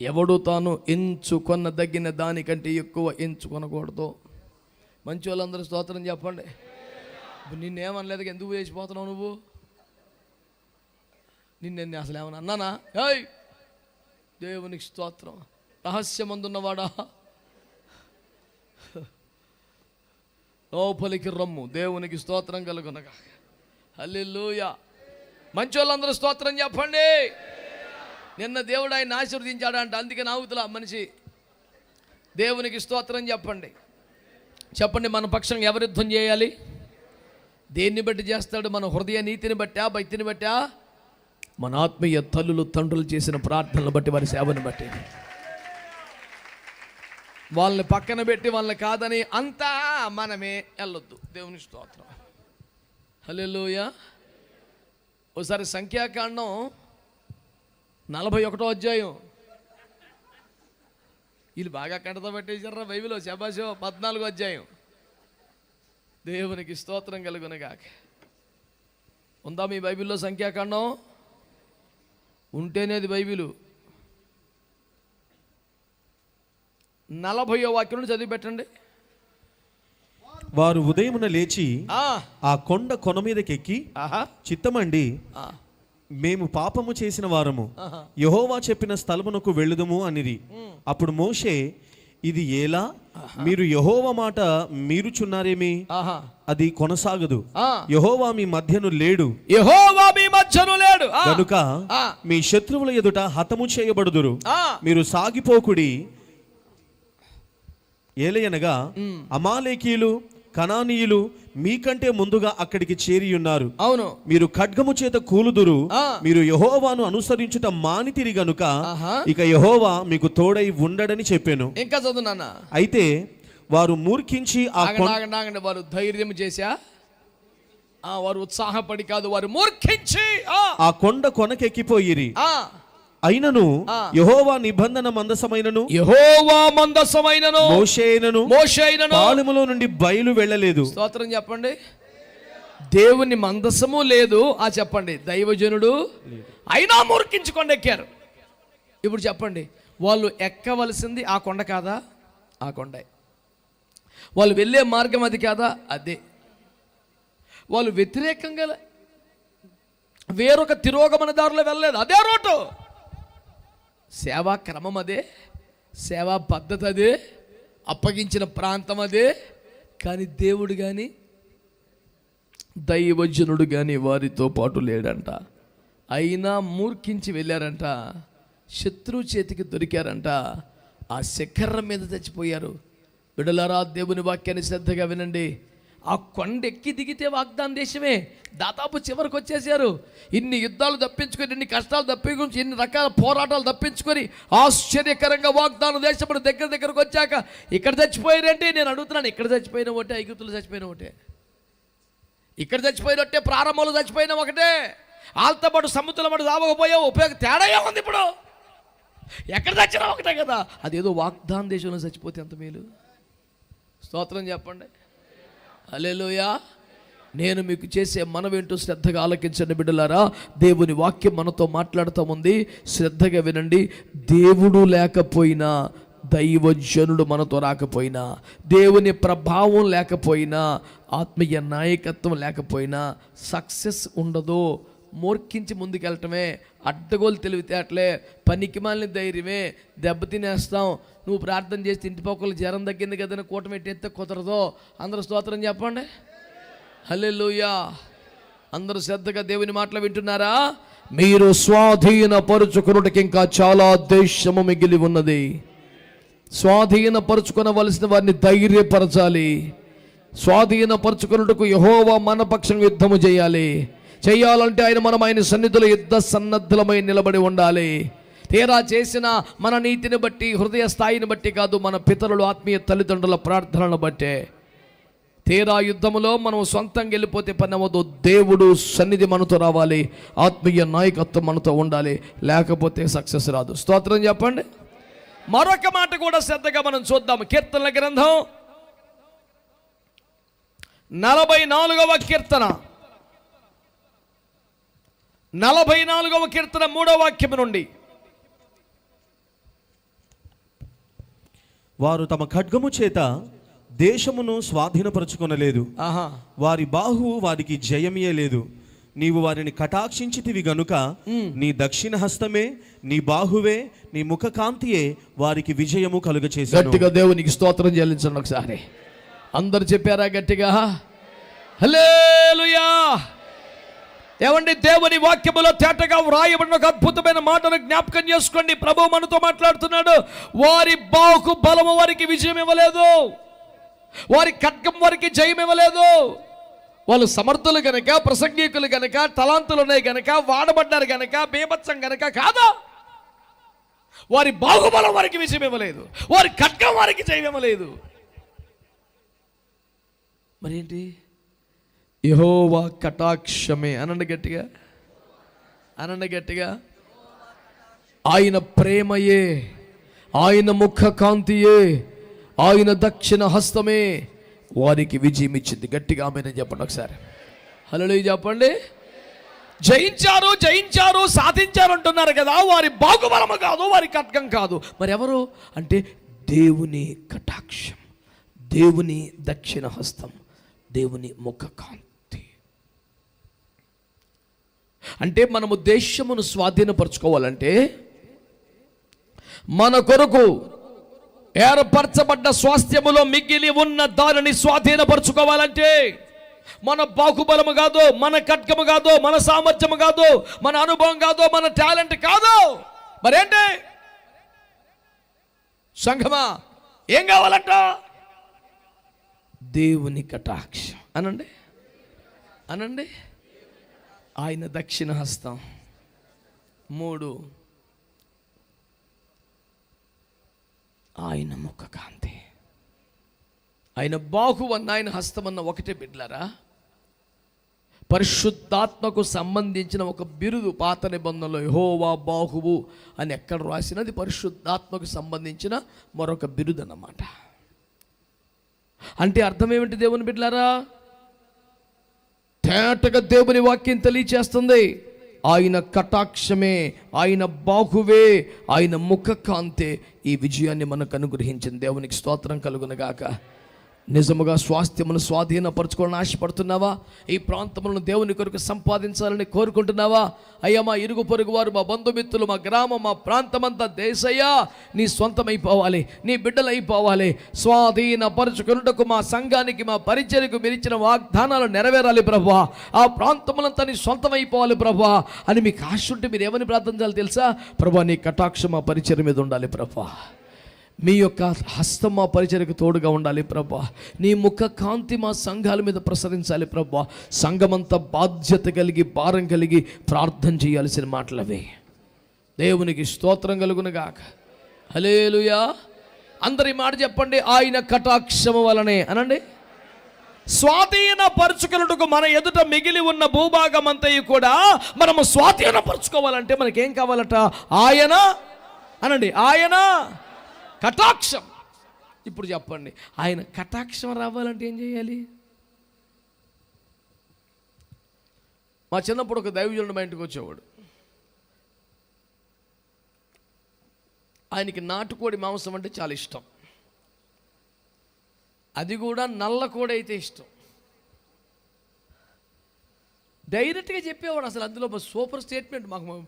A: ఎవడు తాను ఎంచుకొన్న దగిన దానికంటే ఎక్కువ ఎంచుకొనకూడదు. మంచి వాళ్ళందరూ స్తోత్రం చెప్పండి. నిన్నేమనలేదు, ఎందుకు వేసిపోతున్నావు నువ్వు? నిన్ను అసలు ఏమన్నా అన్నానా? ఏయ్, దేవునికి స్తోత్రం. రహస్యమందున్నవాడా, లోపలికి రమ్ము. దేవునికి స్తోత్రం కలుగునగా. హల్లెలూయా. మంచి వాళ్ళందరూ స్తోత్రం చెప్పండి. నిన్న దేవుడు ఆయన ఆశీర్వదించాడు అంట, అందుకే నావుతులా మనిషి. దేవునికి స్తోత్రం చెప్పండి. చెప్పండి, మన పక్షం ఎవరు యుద్ధం చేయాలి? దేన్ని బట్టి చేస్తాడు? మన హృదయ నీతిని బట్టా, భక్తిని బట్టా, మన ఆత్మీయ తల్లులు తండ్రులు చేసిన ప్రార్థనలు బట్టి, వారి సేవను బట్టి. వాళ్ళని పక్కన పెట్టి వాళ్ళని కాదని అంతా మనమే వెళ్ళొద్దు. దేవుని స్తోత్రం. హల్లెలూయా. ఒకసారి సంఖ్యాకాండం 41వ అధ్యాయం, వీళ్ళు బాగా కంటతో పెట్టేశారా బైబిల్, శబాషో. 14వ అధ్యాయం. దేవునికి స్తోత్రం కలుగునుగాక. ఉందా మీ బైబిల్లో సంఖ్యాకాండం? ఉంటేనేది బైబిలు. 40వ వాక్యం నుండి చదివి పెట్టండి.
C: వారు ఉదయమున లేచి ఆ కొండ కొన మీదకెక్కి, చిత్తమండి, మేము పాపము చేసిన వారము, యెహోవా చెప్పిన స్థలమునకు వెళ్ళుదుము అనిరి. అప్పుడు మోషే, ఇది ఎలా? మీరు యెహోవా మాట మీరుచున్నారేమి? అది కొనసాగదు. యెహోవా మీ మధ్యను లేడు, కనుక మీ శత్రువుల ఎదుట హతము చేయబడుదురు. మీరు సాగిపోకుడి. ఏలయనగా అమాలేకీయులు, కనానీయులు మీకంటే ముందుగా అక్కడికి చేరి ఉన్నారు.
A: అవును.
C: మీరు ఖడ్గము చేత కూలుదురు. మీరు యెహోవాను అనుసరించుట మానితిరి గనుక ఇక యెహోవా మీకు తోడై ఉండడని చెప్పాను.
A: ఇంకా చదువునా.
C: అయితే వారు మూర్ఖించి
A: వారు ధైర్యం చేశా, వారు ఉత్సాహపడి కాదు, వారు మూర్ఖించి
C: ఆ కొండ కొనకెక్కిపోయిరి. అయినను యెహోవా నిబంధన మందసమైనను,
A: యెహోవా మందసమైనను,
C: మోషేయైనను పాళెములో నుండి బయలు వెళ్ళలేదు.
A: స్తోత్రం చెప్పండి. దేవుని మందసము లేదు. చెప్పండి, దైవజనుడు అయినా మూర్ఖించుకొని ఎక్కారు. ఇప్పుడు చెప్పండి, వాళ్ళు ఎక్కవలసింది ఆ కొండ కాదా? ఆ కొండే. వాళ్ళు వెళ్ళే మార్గం అది కాదా? అదే. వాళ్ళు వ్యతిరేకంగా వేరొక తిరోగమన దారిలో వెళ్ళలేదు, అదే రోడ్డు. సేవా క్రమం అదే, సేవా పద్ధతి అదే, అప్పగించిన ప్రాంతం అదే. కానీ దేవుడు కానీ దైవజనుడు కానీ వారితో పాటు లేడంట. అయినా మూర్ఖించి వెళ్ళారంట, శత్రువు చేతికి దొరికారంట, ఆ శిఖరం మీద చచ్చిపోయారు. బిడ్డలారా, దేవుని వాక్యాన్ని శ్రద్ధగా వినండి. ఆ కొండ ఎక్కి దిగితే వాగ్దాన దేశమే. దాదాపు చివరికి వచ్చేసారు. ఇన్ని యుద్ధాలు తప్పించుకొని, ఇన్ని కష్టాలు తప్పించుకొని, ఇన్ని రకాల పోరాటాలు తప్పించుకొని ఆశ్చర్యకరంగా వాగ్దాన దేశం దగ్గరకు వచ్చాక ఇక్కడ చచ్చిపోయారంటే నేను అడుగుతున్నాను, ఇక్కడ చచ్చిపోయిన ఒకటే, ఐగుప్తులు చచ్చిపోయిన ఒకటే, ఇక్కడ చచ్చిపోయిన ఒకటే, ప్రారంభంలో చచ్చిపోయిన ఒకటే, వాళ్ళతో పాటు సముద్రం పాటు రావకపోయా ఉపయోగం తేడా ఉంది. ఇప్పుడు ఎక్కడ చచ్చినా ఒకటే కదా. అదేదో వాగ్దాన దేశంలో చచ్చిపోతే ఎంత మేలు. స్తోత్రం చెప్పండి. హల్లెలూయా. నేను మీకు చేసే మనవేంటో శ్రద్ధగా ఆలకించండి బిడ్డలారా. దేవుని వాక్యం మనతో మాట్లాడుతూ ఉంది, శ్రద్ధగా వినండి. దేవుడు లేకపోయినా, దైవజనుడు మనతో రాకపోయినా, దేవుని ప్రభావం లేకపోయినా, ఆత్మీయ నాయకత్వం లేకపోయినా సక్సెస్ ఉండదు. మూర్ఖించి ముందుకెళ్ళటమే, అడ్డగోలు తెలివితేటలే, పనికి మాలిన ధైర్యమే, దెబ్బతినేస్తాం. నువ్వు ప్రార్థన చేస్తే ఇంటి పక్కల జ్వరం తగ్గింది కదని కూటమి ఎట్టేస్తే కుదరదు. అందరూ స్తోత్రం చెప్పండి. హల్లెలూయా. అందరూ శ్రద్ధగా దేవుని మాటలు వింటున్నారా? మీరు స్వాధీనపరుచుకున్నటికి ఇంకా చాలా దేశము మిగిలి ఉన్నది. స్వాధీనపరుచుకునవలసిన వారిని ధైర్యపరచాలి. స్వాధీనపరుచుకున్నట్టుకు యెహోవా మన పక్షం యుద్ధము చేయాలంటే ఆయన సన్నిధిలో యుద్ధ సన్నద్ధులమై నిలబడి ఉండాలి. తీరా చేసిన మన నీతిని బట్టి, హృదయ స్థాయిని బట్టి కాదు, మన పితరులు ఆత్మీయ తల్లిదండ్రుల ప్రార్థనను బట్టే. తీరా యుద్ధములో మనం సొంతంగా వెళ్ళిపోతే పని అవ్వదు. దేవుడు సన్నిధి మనతో రావాలి, ఆత్మీయ నాయకత్వం మనతో ఉండాలి, లేకపోతే సక్సెస్ రాదు. స్తోత్రం చెప్పండి. మరొక మాట కూడా శ్రద్ధగా మనం చూద్దాం. కీర్తనల గ్రంథం 44వ కీర్తన, 44వ కీర్తన 3వ వాక్యం నుండి.
C: వారు తమ ఖడ్గము చేత దేశమును స్వాధీనపరచుకొనలేదు, వారి బాహువు వారికి జయమియలేదు. నీవు వారిని కటాక్షించితివి గనుక నీ దక్షిణ హస్తమే, నీ బాహువే, నీ ముఖ కాంతియే వారికి విజయము కలుగచేశాను.
A: గట్టిగా దేవునికి స్తోత్రం చెల్లించండి ఒకసారి. అందరు చెప్పారా గట్టిగా? హల్లెలూయా. ఏమండి, దేవుని వాక్యములో తేటగా వ్రాయబడిన ఒక అద్భుతమైన మాటను జ్ఞాపకం చేసుకోండి. ప్రభు మనతో మాట్లాడుతున్నాడు. వారి బాహు బలము వారికి విజయం ఇవ్వలేదు. వారి ఖడ్గం వారికి జయం ఇవ్వలేదు. వాళ్ళు సమర్థులు గనక, ప్రసంగికులు గనక, తలాంతులు ఉన్నాయి గనక, వాడబడ్డారు గనక, బీభత్సం గనక కాదు. వారి బాహుబలం వారికి విజయం ఇవ్వలేదు, వారి ఖడ్గం వారికి జయం ఇవ్వలేదు. మరేంటి? యెహోవా కటాక్షమే. అనండి గట్టిగా, అనండి గట్టిగా. ఆయన ప్రేమయే, ఆయన ముఖ కాంతియే, ఆయన దక్షిణ హస్తమే వారికి విజయం ఇచ్చింది. గట్టిగా ఆమేన్ చెప్పండి ఒకసారి. హల్లెలూయా చెప్పండి. జయించారు, జయించారు, సాధించారు అంటున్నారు కదా. వారి బాహుబలము కాదు, వారి ఖడ్గం కాదు. మరి ఎవరు అంటే దేవుని కటాక్షం, దేవుని దక్షిణ హస్తం, దేవుని ముఖ కాంతి. అంటే మనము దేశమును స్వాధీనపరచుకోవాలంటే, మన కొరకు ఏర్పరచబడ్డ స్వాస్థ్యములో మిగిలి ఉన్న దానిని స్వాధీనపరచుకోవాలంటే మన బాహుబలము కాదు, మన ఖడ్గము కాదు, మన సామర్థ్యము కాదు, మన అనుభవం కాదు, మన టాలెంట్ కాదు. మరేంటి? సంఘమా ఏం కావాలంట? దేవుని కటాక్షం. అనండి, అనండి. ఆయన దక్షిణ హస్తం. 3, ఆయన ముఖ కాంతి. ఆయన బాహువన్న, ఆయన హస్తమన్న ఒకటే బిడ్డలారా. పరిశుద్ధాత్మకు సంబంధించిన ఒక బిరుదు పాత నిబంధనలో యెహోవా బాహువు అని ఎక్కడ రాసినది పరిశుద్ధాత్మకు సంబంధించిన మరొక బిరుదు అన్నమాట. అంటే అర్థం ఏమిటి దేవుని బిడ్డలారా? తేటగా దేవుని వాక్యం తెలియచేస్తుంది. ఆయన కటాక్షమే, ఆయన బాహువే, ఆయన ముఖ కాంతే ఈ విజయాన్ని మనకు అనుగ్రహించింది. దేవునికి స్తోత్రం కలుగునుగాక. నిజముగా స్వాస్థ్యమును స్వాధీనపరచుకోవాలని ఆశపడుతున్నావా? ఈ ప్రాంతములను దేవుని కొరకు సంపాదించాలని కోరుకుంటున్నావా? అయ్యా, మా ఇరుగు పొరుగు వారు, మా బంధుమిత్రులు, మా గ్రామం, మా ప్రాంతమంతా దేశయ్యా నీ సొంతమైపోవాలి, నీ బిడ్డలైపోవాలి. స్వాధీనపరచుకున్నటకు మా సంఘానికి, మా పరిచర్యకు మీరు ఇచ్చిన వాగ్దానాలు నెరవేరాలి ప్రభువా. ఆ ప్రాంతములంతా నీ సొంతమైపోవాలి ప్రభువా అని మీకు ఆశ ఉంటే మీరు ఏమని ప్రార్థన చేయాలి తెలుసా? ప్రభువా, నీ కటాక్షం మా పరిచర్య మీద ఉండాలి ప్రభువా. మీ యొక్క హస్తం మా పరిచర్యకు తోడుగా ఉండాలి ప్రభా. నీ ముఖ కాంతి మా సంఘాల మీద ప్రసరించాలి ప్రభా. సంఘమంతా బాధ్యత కలిగి, భారం కలిగి ప్రార్థన చేయాల్సిన మాటలవే. దేవునికి స్తోత్రం కలుగునుగాక. హల్లెలూయా. అందరి మాట చెప్పండి. ఆయన కటాక్షము వలనే అనండి. స్వాధీనపరచుకున్నట్టుకు మన ఎదుట మిగిలి ఉన్న భూభాగం అంతయు కూడా మనము స్వాధీనపరచుకోవాలంటే మనకేం కావాలట? ఆయన అనండి, ఆయన కటాక్షం. ఇప్పుడు చెప్పండి, ఆయన కటాక్షం రావాలంటే ఏం చేయాలి? మా చిన్నప్పుడు ఒక దైవజనుడు మా ఇంటికి వచ్చేవాడు. ఆయనకి నాటుకోడి మాంసం అంటే చాలా ఇష్టం. అది కూడా నల్ల కోడి అయితే ఇష్టం. డైరెక్ట్గా చెప్పేవాడు. అసలు అందులో సూపర్ స్టేట్మెంట్. మాకు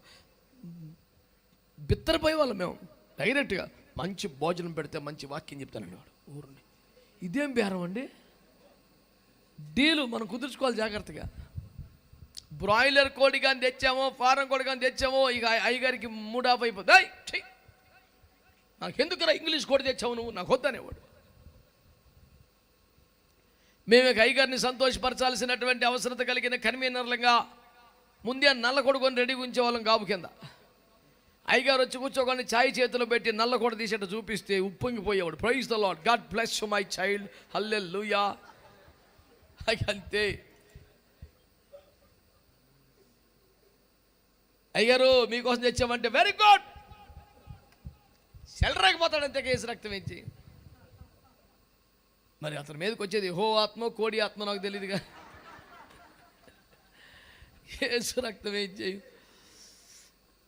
A: బిత్తరపోయే వాళ్ళం మేము. డైరెక్ట్గా మంచి భోజనం పెడితే మంచి వాక్యం చెప్తానండి వాడు. ఊరిని ఇదేం బేరం అండి? డీలు మనం కుదుర్చుకోవాలి జాగ్రత్తగా. బ్రాయిలర్ కోడి కానీ తెచ్చామో, ఫారం కోడి కానీ తెచ్చామో, ఇక అయ్యగారికి మూడాఫ్ అయిపోతుంది. నాకు ఎందుకురా ఇంగ్లీష్ కోడి తెచ్చావు నువ్వు, నాకు వద్దనేవాడు. మేము ఇక అయ్యగారిని సంతోషపరచాల్సినటువంటి అవసరత కలిగిన కన్వీనర్లుగా ముందే నల్ల కోడి కొని రెడీగా ఉంచేవాళ్ళం గాబు కింద. అయ్యగారు వచ్చి కూర్చోకొని ఛాయ్ చేతిలో పెట్టి నల్ల కోట తీసేట చూపిస్తే ఉప్పొంగిపోయేవాడు. Praise the Lord, God bless you my child, hallelujah. అంతే. అయ్యగారు మీకోసం తెచ్చామంటే వెరీ గుడ్. సెలరాకపోతాడు అంతే, కేసు రక్తం ఇచ్చి. మరి అతని మీదకి వచ్చేది హో ఆత్మ, కోడి ఆత్మ నాకు తెలియదుగా. కేసు రక్తం ఇచ్చి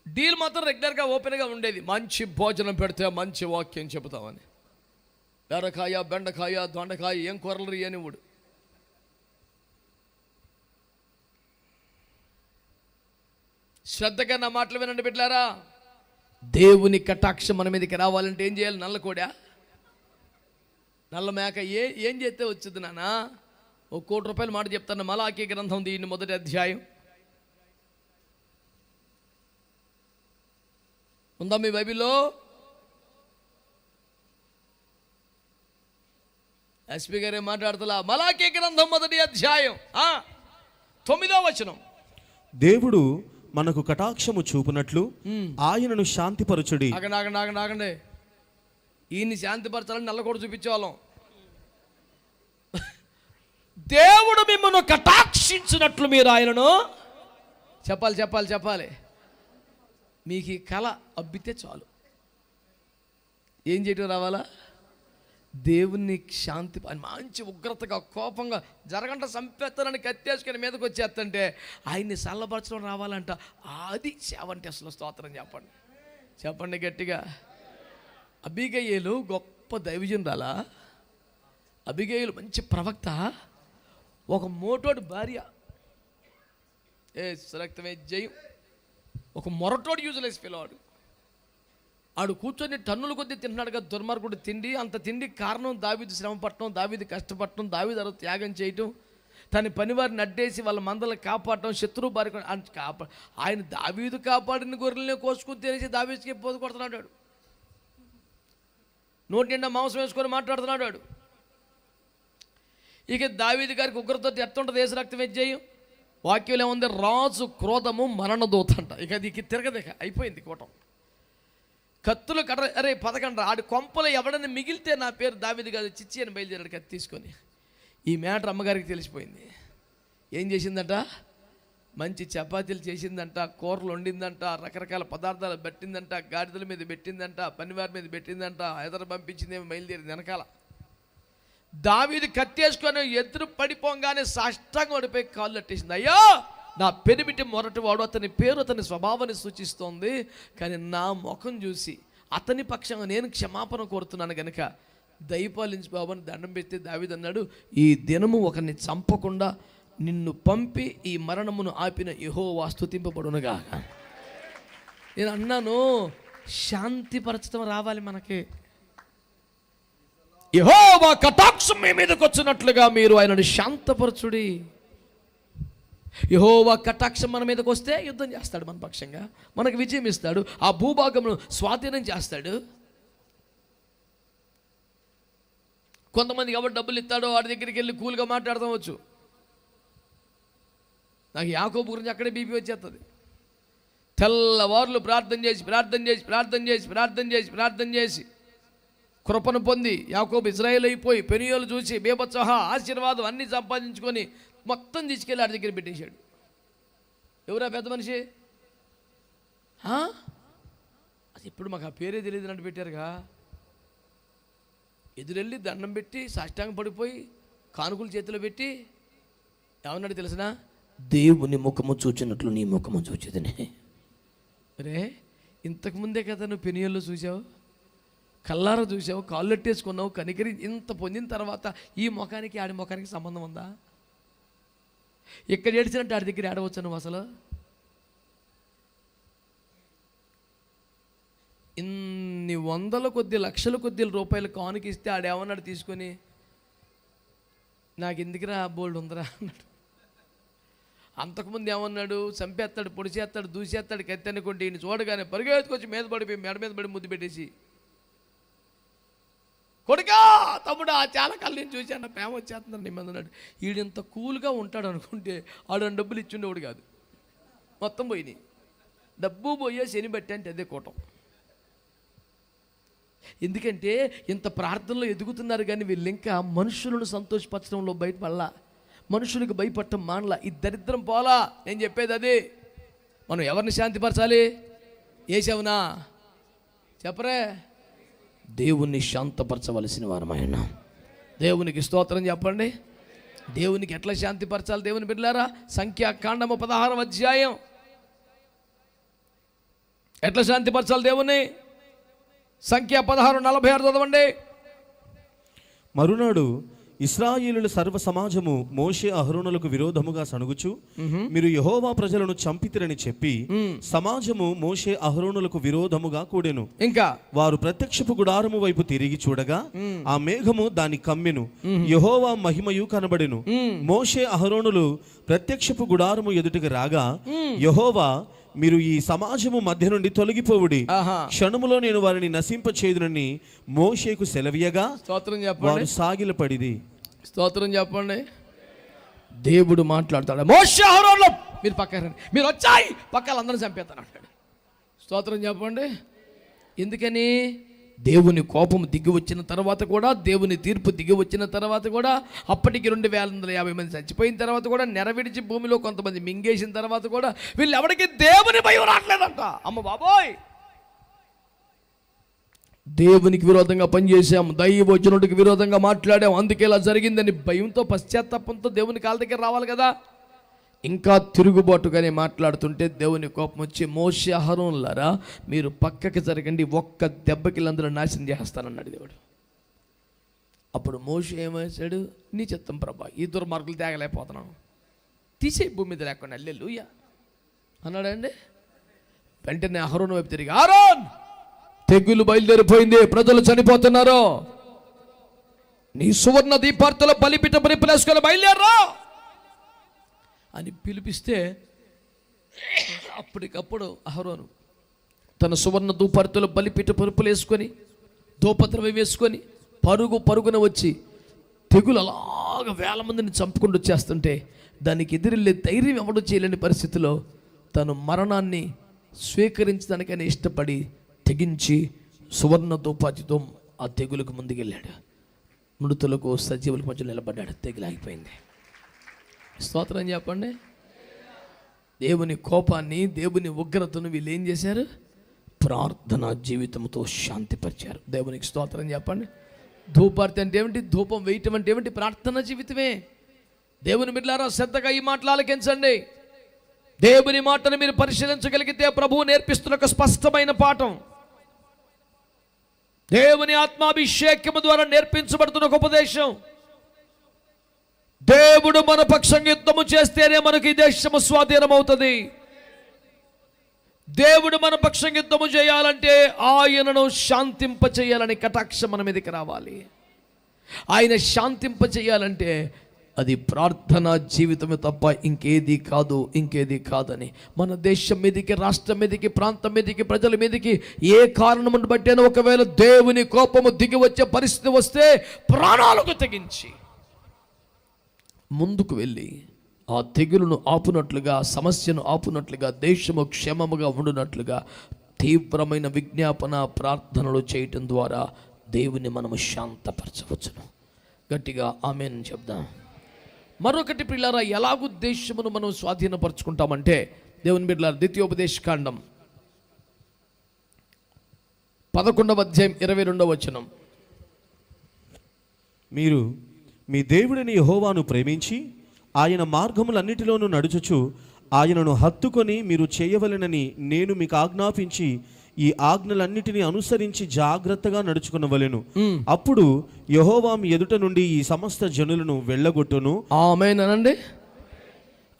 A: డీల్ మాత్రం రెగ్యులర్గా ఓపెన్గా ఉండేది. మంచి భోజనం పెడితే మంచి వాక్యం చెబుతామని. బెరకాయ, బెండకాయ, దొండకాయ, ఏం కూరలు అనేవాడు. శ్రద్ధగా నా మాటలు వినండి బిడ్డలారా. దేవుని కటాక్షం మన మీదకి రావాలంటే ఏం చేయాలి? నల్ల కోడా, నల్ల మేక ఏం చేస్తే వచ్చింది నాన్న? ₹1,00,00,000 మాట చెప్తాను. మలాకీ గ్రంథం దీన్ని 1వ అధ్యాయం ఉందా మీ బైబిల్లో? ఎస్పీ గారే మాట్లాడుతున్నా. మలాకీ గ్రంథం 1వ అధ్యాయం 9వ వచనం.
C: దేవుడు మనకు కటాక్షము చూపునట్లు ఆయనను శాంతిపరచుడి.
A: ఆగండి. ఈయన్ని శాంతిపరచాలని నల్లకోట చూపించేవాళ్ళం. దేవుడు మిమ్మల్ని కటాక్షించినట్లు మీరు ఆయనను చెప్పాలి. మీకు ఈ కళ అబ్బితే చాలు. ఏం చేయటం రావాలా? దేవుణ్ణి శాంతి మంచి ఉగ్రతగా కోపంగా జరగంట చంపేస్తానని కత్తేసుకుని మీదకి వచ్చేస్తుంటే ఆయన్ని చల్లపరచడం రావాలంట. అది సేవంటే అసలు స్తోత్రం చెప్పండి గట్టిగా. అబీగయీలు గొప్ప దైవజనురాలా. అబీగయీలు మంచి ప్రవక్త. ఒక మోటోడు భార్య రక్తమే జయం. ఒక మొరటోడు యూజ్లెస్ పిల్లవాడు. ఆడు కూర్చొని టన్నుల కొద్దీ తింటున్నాడుగా దుర్మార్గుడు తిండి. అంత తిండి కారణం దావీదు శ్రమ పట్టడం, దావీదు కష్టపడటం, దావీదు అరవ త్యాగం చేయటం, తన పనివారిని అడ్డేసి వాళ్ళ మందలను కాపాడటం, శత్రువు బారి ఆయన దావీదు కాపాడిన గొర్రెల్ని కోసుకుని తినేసి దావీదుకి పోదు కొడుతున్నాడు. నోటి నిండా మాంసం వేసుకొని మాట్లాడుతున్నాడు వాడు. ఇక దావీదు గారికి ఉగ్రతో ఎట్టుంటుంది దేశ రక్తం వెజ్జేయం. వాక్యంలో ఏముంది? రాజు క్రోధము మరణదూత అంట. ఇక అది తిరగదిక అయిపోయింది కూటం. కత్తులు అరే పదకండ్రా. ఆడి కొంపలు ఎవడన్నా మిగిలితే నా పేరు దావీదు కాదు చిచ్చి అని బయలుదేరాడు కత్తి తీసుకొని. ఈ మ్యాటర్ అమ్మగారికి తెలిసిపోయింది. ఏం చేసిందంట? మంచి చపాతీలు చేసిందంట, కూరలు వండిందంట, రకరకాల పదార్థాలు పెట్టిందంట, గాడిదల మీద పెట్టిందంట, పనివారి మీద పెట్టిందంట, ఎదురు పంపించిందేమో బయలుదేరింది వెనకాల. దావీదు కత్తేసుకొని ఎదురు పడిపోగానే సాష్టంగా ఓడిపోయి కాళ్ళు అట్టేసింది. అయ్యో నా పెనిమిటి మొరటి వాడు, అతని పేరు అతని స్వభావాన్ని సూచిస్తోంది, కానీ నా ముఖం చూసి అతని పక్షంగా నేను క్షమాపణ కోరుతున్నాను కనుక దయపాలించి బాబు అని దండం పెట్టి దావీదు అన్నాడు, ఈ దినము ఒకరిని చంపకుండా నిన్ను పంపి ఈ మరణమును ఆపిన యెహోవా స్తుతింపబడునుగా. నేను అన్నాను శాంతిపరచడం రావాలి మనకి. యెహోవా కటాక్షం మీ మీదకి వచ్చినట్లుగా మీరు ఆయనను శాంతపరచుడి. యెహోవా కటాక్షం మన మీదకి వస్తే యుద్ధం చేస్తాడు మన పక్షంగా, మనకు విజయం ఇస్తాడు, ఆ భూభాగమును స్వాధీనం చేస్తాడు. కొంతమందికి ఎవరు డబ్బులు ఇస్తాడో వాడి దగ్గరికి వెళ్ళి కూల్గా మాట్లాడతావచ్చు. నాకు యాకోబు గురించి అక్కడే బీపీ వచ్చేస్తుంది. తెల్లవారులు ప్రార్థన చేసి కృపను పొంది యాకోబు ఇజ్రాయేల్ అయిపోయి పెనియోలు చూసి బేబత్సహ ఆశీర్వాదం అన్నీ సంపాదించుకొని మొత్తం తీసుకెళ్ళి ఆడి దగ్గర పెట్టేశాడు. ఎవరా పెద్ద మనిషి? అది ఇప్పుడు మాకు ఆ పేరే తెలియదు అన్నట్టు పెట్టారుగా. ఎదురెళ్ళి దండం పెట్టి సాష్టాంగం పడిపోయి కానుకలు చేతిలో పెట్టి ఏమన్నాడు తెలిసిన? దేవుని ముఖము చూచినట్లు నీ ముఖము చూచేదని. అరే ఇంతకుముందే కదా నువ్వు పెనియల్లో చూసావు, కల్లారా చూసావు, కాళ్ళెట్టేసుకున్నావు, కనికరి ఇంత పొందిన తర్వాత ఈ ముఖానికి ఆడి ముఖానికి సంబంధం ఉందా? ఇక్కడ ఏడ్చినట్టు ఆడి దగ్గర ఏడవచ్చు నువ్వు అసలు? ఇన్ని వందల కొద్ది లక్షల కొద్ది రూపాయలు కానుక ఇస్తే ఆడేమన్నాడు తీసుకొని, నాకు ఎందుకురా బోల్డ్ ఉందరా అన్నాడు. అంతకుముందు ఏమన్నాడు? చంపేస్తాడు, పొడిచేస్తాడు, దూసేస్తాడు, కత్తి అనుకుంటే ఈయన చూడగానే పరిగెత్తుకొచ్చి మీద పడిపోయి మెడ మీద పడి ముద్దు పెట్టేసి, కొడుకా తమ్ముడు ఆ చాలా కళ్ళు నేను చూశాను, ప్రేమ వచ్చేస్తున్నాను నీ మీద అన్నాడు. ఈడింత కూల్గా ఉంటాడు అనుకుంటే ఆడు డబ్బులు ఇచ్చిండేవాడు కాదు, మొత్తం పోయినాయి. డబ్బు పోయే శని బట్టి అంటే అదే కూటం. ఎందుకంటే ఇంత ప్రార్థనలో ఎదుగుతున్నారు కానీ వీళ్ళు ఇంకా మనుషులను సంతోషపరచడంలో బయటపడలా, మనుషులకు భయపడటం మానలా. ఈ దరిద్రం పోలా. నేను చెప్పేది అదే. మనం ఎవరిని శాంతిపరచాలి? ఏసావునా చెప్పరే? దేవుణ్ణి శాంతపరచవలసిన వారమైన దేవునికి స్తోత్రం చెప్పండి. దేవునికి ఎట్లా శాంతిపరచాలి దేవుని బిడ్డలారా? సంఖ్యాకాండము 16వ అధ్యాయం. ఎట్లా శాంతిపరచాలి దేవుణ్ణి? సంఖ్య 16:46 చదవండి.
C: మరునాడు ఇశ్రాయేలుల సర్వ సమాజము మోషే అహరోనులకు విరోధముగా సణుగుచు, మీరు యెహోవా ప్రజలను చంపితిరని చెప్పి సమాజము మోషే అహరోనులకు విరోధముగా కూడెను.
A: ఇంకా
C: వారు ప్రత్యక్షపు గుడారము వైపు తిరిగి చూడగా ఆ మేఘము దాని కమ్మెను, యెహోవా మహిమయు కనబడెను. మోషే అహరోనులు ప్రత్యక్షపు గుడారము ఎదుటికి రాగా యెహోవా మీరు ఈ సమాజము మధ్య నుండి తొలగిపోవుడి, క్షణములో నేను వారిని నశింపచేయుదునని మోషేకు సెలవీయగా
A: స్తోత్రం
C: వారు
A: చెప్పండి,
C: సాగిలపడిది.
A: స్తోత్రం చెప్పండి. దేవుడు మాట్లాడతాడు, మోషే అహరోనులు మీరు పక్కన రండి, మీరు వచ్చాయి పక్కన అందరిని చంపేస్తాను అంటాడు. స్తోత్రం చెప్పండి. ఎందుకని? దేవుని కోపం దిగి వచ్చిన తర్వాత కూడా, దేవుని తీర్పు దిగి వచ్చిన తర్వాత కూడా, అప్పటికి 2,150 మంది చచ్చిపోయిన తర్వాత కూడా, నెరవిడిచి భూమిలో కొంతమంది మింగేసిన తర్వాత కూడా వీళ్ళు ఎవరికి దేవుని భయం రావట్లేదంట. అమ్మ బాబోయ్, దేవునికి విరోధంగా పనిచేసాం, దైవవచనుడికి విరోధంగా మాట్లాడాం, అందుకే ఇలా జరిగిందని భయంతో పశ్చాత్తాపంతో దేవుని కాళ్ళ దగ్గర రావాలి కదా. ఇంకా తిరుగుబాటుగానే మాట్లాడుతుంటే దేవుని కోపం వచ్చి, మోషే అహరోనులారా మీరు పక్కకి జరగండి, ఒక్క దెబ్బకి వీళ్ళందరూ నాశనం చేస్తానన్నాడు దేవుడు. అప్పుడు మోషే ఏమేశాడు, నీ చిత్తం ప్రభా, ఈ దుర్మార్గులు తేగలేకపోతున్నాను, తీసే భూమి మీద లేకుండా హల్లెలూయా అన్నాడండి. వెంటనే అహరోను వైపు తిరిగి, అహరోన్ తెగులు బయలుదేరిపోయింది, ప్రజలు చనిపోతున్నారు, నీ సువర్ణ దీపార్తలో బలిపీఠం పరిపలేసుకొని బయలుదేరరా అని పిలిపిస్తే, అప్పటికప్పుడు అహరోను తన సువర్ణ ధూపార్తలో బలిపీఠ పరుపులు వేసుకొని, ధూపద్రవ్యం వేసుకొని పరుగున వచ్చి తెగులు అలాగ వేల మందిని చంపుకుంటూ వచ్చేస్తుంటే, దానికి ఎదిరిల్లే ధైర్యం ఎవడు చేయలేని పరిస్థితిలో తను మరణాన్ని స్వీకరించడానికైనా ఇష్టపడి తెగించి సువర్ణ ధూపాతితో ఆ తెగులకు ముందుకెళ్ళాడు. మృతులకు సజీవులకు మధ్య నిలబడ్డాడు, తెగులు ఆగిపోయింది. స్తోత్రం చెప్పండి. దేవుని కోపాన్ని, దేవుని ఉగ్రతను వీళ్ళు ఏం చేశారు? ప్రార్థనా జీవితంతో శాంతిపరిచారు. దేవునికి స్తోత్రం చెప్పండి. ధూపార్తి అంటే ఏమిటి? ధూపం వేయటం అంటే ఏమిటి? ప్రార్థనా జీవితమే. దేవుని బిడ్డలారా శ్రద్ధగా ఈ మాటలు ఆలకించండి. దేవుని మాటను మీరు పరిశీలించగలిగితే ప్రభువు నేర్పిస్తున్న ఒక స్పష్టమైన పాఠం, దేవుని ఆత్మాభిషేకము ద్వారా నేర్పించబడుతున్న ఒక ఉపదేశం. దేవుడు మన పక్షంగా యుద్ధము చేస్తేనే మనకి ఈ దేశము స్వాధీనం అవుతుంది. దేవుడు మన పక్షంగా యుద్ధము చేయాలంటే ఆయనను శాంతింప చేయాలని కటాక్షం మన మీదకి రావాలి. ఆయన శాంతింప చేయాలంటే అది ప్రార్థనా జీవితమే తప్ప ఇంకేది కాదని మన దేశం మీదకి, రాష్ట్రం మీదకి, ప్రాంతం మీదకి, ప్రజల మీదకి ఏ కారణమును బట్టేనో ఒకవేళ దేవుని కోపము దిగి వచ్చే పరిస్థితి వస్తే ప్రాణాలకు తెగించి ముందుకు వెళ్ళి ఆ తెగులును ఆపునట్లుగా, సమస్యను ఆపునట్లుగా, దేశము క్షేమముగా ఉండునట్లుగా తీవ్రమైన విజ్ఞాపన ప్రార్థనలు చేయటం ద్వారా దేవుని మనము శాంతపరచవచ్చును. గట్టిగా ఆమేన్ చెప్దాం. మరొకటి ప్రియులారా, ఎలాగూ దేశమును మనం స్వాధీనపరచుకుంటామంటే, దేవుని బిడ్డలారా ద్వితీయోపదేశకాండం 11వ అధ్యాయం 22వ వచనం,
C: మీరు మీ దేవుడిని యెహోవాను ప్రేమించి ఆయన మార్గములన్నిటిలోనూ నడుచుచు ఆయనను హత్తుకొని మీరు చేయవలెనని నేను మీకు ఆజ్ఞాపించి ఈ ఆజ్ఞలన్నిటిని అనుసరించి జాగ్రత్తగా నడుచుకునవలెను. అప్పుడు యెహోవా మీ ఎదుట నుండి ఈ సమస్త జనులను వెళ్ళగొట్టును.
A: ఆమేన్ అనండి.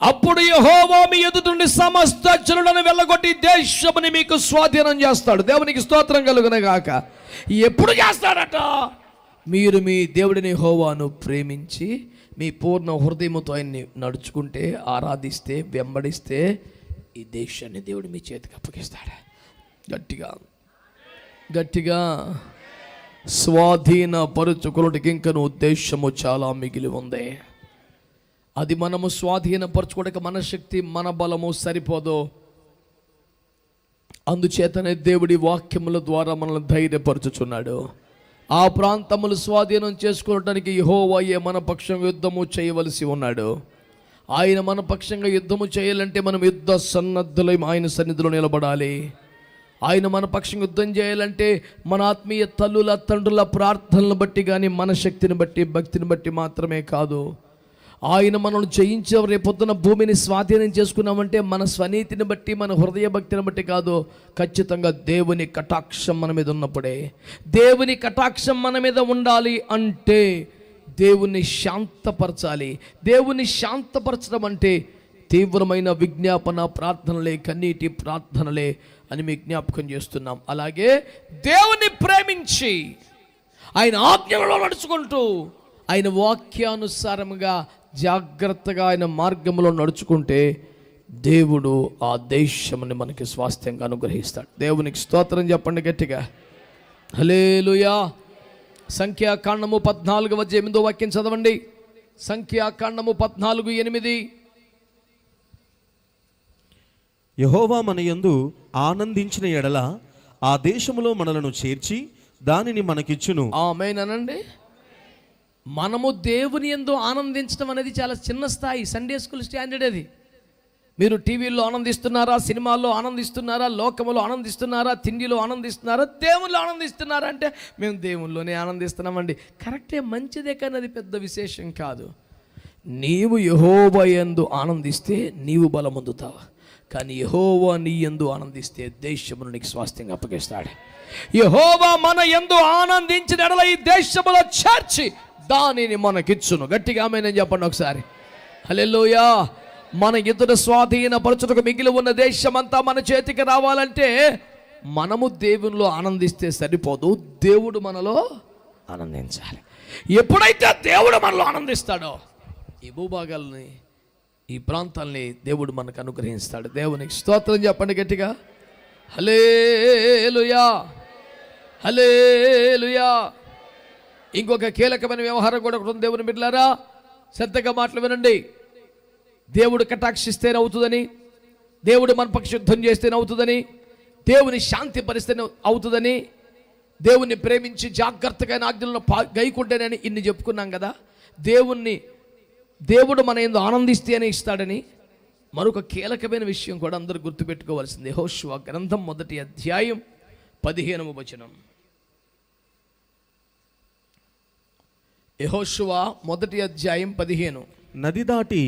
A: అప్పుడు యెహోవా మీ ఎదుట నుండి సమస్త జనులను వెళ్ళగొట్టి దేశముని మీకు స్వాధీనం చేస్తాడు. దేవునికి స్తోత్రం కలుగును గాక. ఎప్పుడు చేస్తాడట? మీరు మీ దేవుడిని యెహోవాను ప్రేమించి మీ పూర్ణ హృదయముతో ఆయన్ని నడుచుకుంటే, ఆరాధిస్తే, వెంబడిస్తే ఈ దేశాన్ని దేవుడు మీ చేతికి అప్పగిస్తాడు. గట్టిగా స్వాధీన పరుచుకున్నటికి ఇంకను ఉద్దేశము చాలా మిగిలి ఉంది. అది మనము స్వాధీనపరచుకోవడానికి మన శక్తి, మన బలము సరిపోదు. అందుచేతనే దేవుడి వాక్యముల ద్వారా మనల్ని ధైర్యపరచుచున్నాడు. ఆ ప్రాంతములు స్వాధీనం చేసుకోవడానికి యెహోవాయే మన పక్షంగా యుద్ధము చేయవలసి ఉన్నాడు. ఆయన మన పక్షంగా యుద్ధము చేయాలంటే మనం యుద్ధ సన్నద్ధులై ఆయన సన్నిధిలో నిలబడాలి. ఆయన మన పక్షంగా యుద్ధం చేయాలంటే మన ఆత్మీయ తల్లుల తండ్రుల ప్రార్థనలను బట్టి కానీ, మన శక్తిని బట్టి, భక్తిని బట్టి మాత్రమే కాదు. ఆయన మనల్ని జయించే రేపొద్దున భూమిని స్వాధీనం చేసుకున్నామంటే మన స్వనీతిని బట్టి, మన హృదయ భక్తిని బట్టి కాదు, ఖచ్చితంగా దేవుని కటాక్షం మన మీద ఉన్నప్పుడే. దేవుని కటాక్షం మన మీద ఉండాలి అంటే దేవుణ్ణి శాంతపరచాలి. దేవుణ్ణి శాంతపరచడం అంటే తీవ్రమైన విజ్ఞాపన ప్రార్థనలే, కన్నీటి ప్రార్థనలే అని మీకు జ్ఞాపకం చేస్తున్నాం. అలాగే దేవుని ప్రేమించి ఆయన ఆజ్ఞలలో నడుచుకుంటూ, ఆయన వాక్యానుసారముగా జాగ్రత్తగా ఆయన మార్గంలో నడుచుకుంటే దేవుడు ఆ దేశముని మనకి స్వాస్థ్యంగా అనుగ్రహిస్తాడు. దేవునికి స్తోత్రం చెప్పండి గట్టిగా, హల్లెలూయా. సంఖ్యాకాండము 14:8 వాక్యం చదవండి. సంఖ్యాకాండము 14:8.
C: యెహోవా మన యందు ఆనందించిన ఎడల ఆ దేశములో మనలను చేర్చి దానిని మనకిచ్చును.
A: ఆమేన్ అనండి. మనము దేవుని యందు ఆనందించడం అనేది చాలా చిన్న స్థాయి, సండే స్కూల్ స్టాండర్డ్ అది. మీరు టీవీలో ఆనందిస్తున్నారా, సినిమాల్లో ఆనందిస్తున్నారా, లోకములో ఆనందిస్తున్నారా, తిండిలో ఆనందిస్తున్నారా, దేవుళ్ళు ఆనందిస్తున్నారా అంటే మేము దేవుల్లోనే ఆనందిస్తున్నామండి. కరెక్టే, మంచిదే, కానీ అది పెద్ద విశేషం కాదు. నీవు యెహోవా యందు ఆనందిస్తే నీవు బలం పొందుతావు, కానీ యెహోవా నీ యందు ఆనందిస్తే దేశమును నీకు స్వాస్థ్యంగా అప్పగిస్తాడు. యెహోవా మన యందు ఆనందించిన ఎడల ఈ దేశములో చేర్చి దానిని మనకిచ్చును. గట్టిగా ఆమేన్ అని చెప్పండి ఒకసారి, హల్లెలూయా. మన ఎదుట స్వాధీనపరచుటకు మిగిలి ఉన్న దేశమంతా మన చేతికి రావాలంటే మనము దేవునిలో ఆనందిస్తే సరిపోదు, దేవుడు మనలో ఆనందించాలి. ఎప్పుడైతే దేవుడు మనలో ఆనందిస్తాడో ఈ భూభాగాల్ని, ఈ ప్రాంతాల్ని దేవుడు మనకు అనుగ్రహిస్తాడు. దేవునికి స్తోత్రం చెప్పండి గట్టిగా, హల్లెలూయా, హల్లెలూయా. ఇంకొక కీలకమైన వ్యవహారం కూడా ఒకటి ఉంది. దేవుని బిడ్డలారా, శ్రద్ధగా మాటలు వినండి. దేవుడు కటాక్షిస్తేనే అవుతుందని, దేవుడు మన పక్ష యుద్ధం చేస్తేనే అవుతుందని, దేవుని శాంతి పరిస్తేనే అవుతుందని, దేవుణ్ణి ప్రేమించి జాగ్రత్తగా ఆజ్ఞలను గైకుంటేనని ఇన్ని చెప్పుకున్నాం కదా. దేవుడు మన యందు ఆనందిస్తేనే ఇస్తాడని మరొక కీలకమైన విషయం కూడా అందరూ గుర్తుపెట్టుకోవాల్సింది. యెహోషువ గ్రంథం 1వ అధ్యాయం 15వ వచనం. యెహోషువ 1వ అధ్యాయం 15.
C: నది దాటి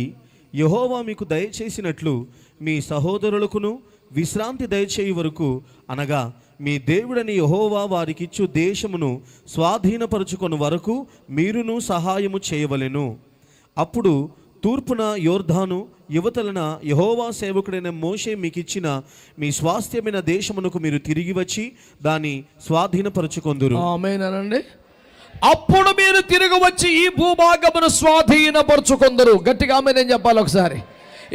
C: యెహోవా మీకు దయచేసినట్లు మీ సహోదరులకును విశ్రాంతి దయచేయి వరకు, అనగా మీ దేవుడని యెహోవా వారికిచ్చు దేశమును స్వాధీనపరుచుకొని వరకు మీరును సహాయము చేయవలెను. అప్పుడు తూర్పున యోర్దాను, యువతలన యెహోవా సేవకుడైన మోషే మీకిచ్చిన మీ స్వాస్థ్యమైన దేశమునకు మీరు తిరిగి వచ్చి దాన్ని స్వాధీనపరచుకొందురు.
A: ఆమేన్ అనండి. అప్పుడు మీరు తిరిగి వచ్చి ఈ భూభాగమును స్వాధీనపరచుకొందరు. గట్టిగా ఆమేన్ అని చెప్పాలి ఒకసారి.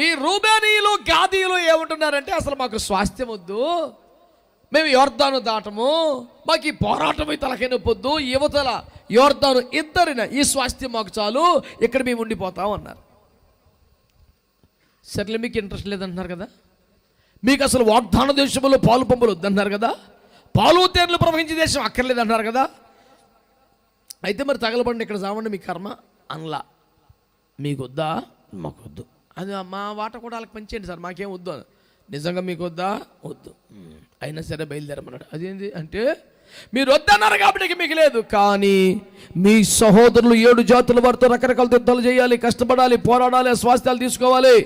A: ఈ రూబేనీయులు, గాదీయులు ఏమంటున్నారంటే, అసలు మాకు స్వాస్థ్యం వద్దు, మేము యోర్దాను దాటము, మాకు ఈ పోరాటం తలకై నొప్పొద్దు, యువతల యోర్దాను ఇద్దరిన ఈ స్వాస్థ్యం మాకు చాలు, ఇక్కడ మేము ఉండిపోతాం అన్నారు. సర్లే, మీకు ఇంట్రెస్ట్ లేదంటున్నారు కదా, మీకు అసలు వాగ్దాన దేశంలో పాలు పంపులు వద్దంటున్నారు కదా, పాలు తేనెలు ప్రవహించే దేశం అక్కర్లేదంటున్నారు కదా, అయితే మరి తగలబండి ఇక్కడ చావండి మీ కర్మ అనలా. మీకు వద్దా? మాకు వద్దు. అది మా వాట కూడా వాళ్ళకి పంచేయండి సార్, మాకేం వద్దు. నిజంగా మీకు వద్దా? వద్దు. అయినా సరే బయలుదేరమన్నాడు. అదేంటి అంటే, మీరు వద్దన్నారు కాబట్టి మీకు లేదు, కానీ మీ సహోదరులు 7 జాతుల వారితో రకరకాల యుద్ధాలు చేయాలి, కష్టపడాలి, పోరాడాలి, స్వాస్థ్యాలు తీసుకోవాలి.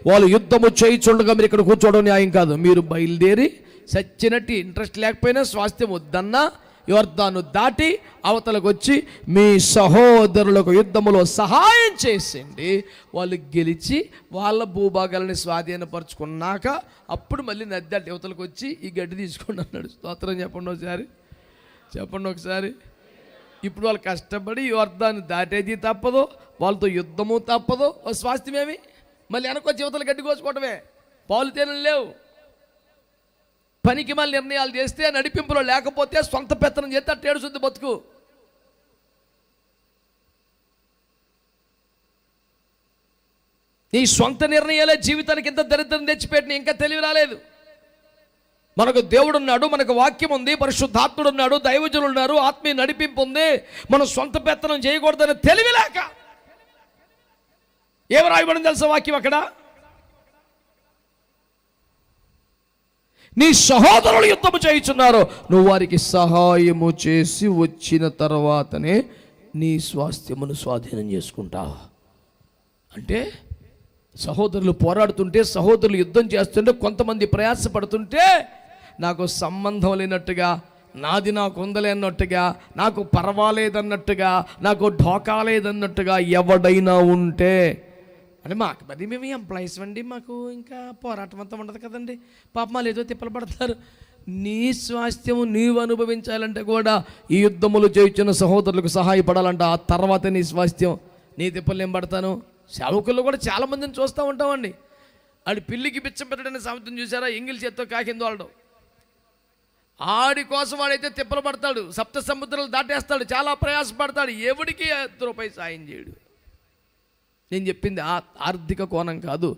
A: వాళ్ళు యుద్ధము చేయించుండగా మీరు ఇక్కడ కూర్చోవడం న్యాయం కాదు. మీరు బయలుదేరి సచ్చినట్టు ఇంట్రెస్ట్ లేకపోయినా స్వాస్థ్యం వద్దన్నా యోర్దాను దాటి అవతలకు వచ్చి మీ సహోదరులకు యుద్ధములో సహాయం చేసిండి. వాళ్ళు గెలిచి వాళ్ళ భూభాగాలని స్వాధీనపరచుకున్నాక అప్పుడు మళ్ళీ నది దాటి యువతలకు వచ్చి ఈ గడ్డి తీసుకోండి అన్నాడు. స్తోత్రం చెప్పండి ఒకసారి, చెప్పండి ఒకసారి. ఇప్పుడు వాళ్ళు కష్టపడి యోర్దాను దాటేది తప్పదు, వాళ్ళతో యుద్ధము తప్పదు, స్వాస్థ్యమేమి మళ్ళీ వెనకొచ్చి యువతలు గడ్డి కోసుకోవటమే. పాలు తేనెలు లేవు. పనికి మళ్ళీ నిర్ణయాలు చేస్తే, నడిపింపులో లేకపోతే, సొంత పెత్తనం చేస్తే అట్టేడు శుద్ధి బతుకు. నీ సొంత నిర్ణయాలే జీవితానికి ఇంత దరిద్రం తెచ్చిపెట్టిన, ఇంకా తెలివి రాలేదు. మనకు దేవుడు ఉన్నాడు, మనకు వాక్యం ఉంది, పరిశుద్ధాత్ముడు ఉన్నాడు, దైవజనులు ఉన్నారు, ఆత్మీయ నడిపింపు ఉంది. మనం సొంత పెత్తనం చేయకూడదని తెలివి లేక ఏమి రాయబడింది తెలుసా వాక్యం అక్కడ? నీ సహోదరులు యుద్ధము చేయుచున్నారు, నువ్వు వారికి సహాయము చేసి వచ్చిన తర్వాతనే నీ స్వాస్థ్యమును స్వాధీనం చేసుకుంటావు. అంటే సహోదరులు పోరాడుతుంటే, సహోదరులు యుద్ధం చేస్తుంటే, కొంతమంది ప్రయాసపడుతుంటే నాకు సంబంధం లేనట్టుగా, నాది నాకు ఉందలేనట్టుగా, నాకు పర్వాలేదన్నట్టుగా, నాకు ఢోకా లేదన్నట్టుగా ఎవడైనా ఉంటే, అంటే మాకు మరి మేము ఎంప్లాయీస్ అండి, మాకు ఇంకా పోరాటం అంతా ఉండదు కదండి, పాపం వాళ్ళు ఏదో తిప్పలు పడతారు. నీ స్వాస్థ్యము నీవు అనుభవించాలంటే కూడా ఈ యుద్ధములు చేయించిన సహోదరులకు సహాయపడాలంట. ఆ తర్వాత నీ స్వాస్థ్యం. నీ తిప్పలు ఏం పడతాను? సేవకుల్లో కూడా చాలామందిని చూస్తూ ఉంటామండి. ఆడి పిల్లికి పిచ్చం పెట్టడానికి సామెతను చూసారా? ఎంగిల్ చేత్తో కాకిందో వాళ్ళడు. ఆడి కోసం వాడైతే తిప్పలు పడతాడు, సప్త సముద్రాలు దాటేస్తాడు, చాలా ప్రయాసపడతాడు, ఎవడికి రూపాయి సాయం చేయడు. నేను చెప్పింది ఆర్థిక కోణం కాదు.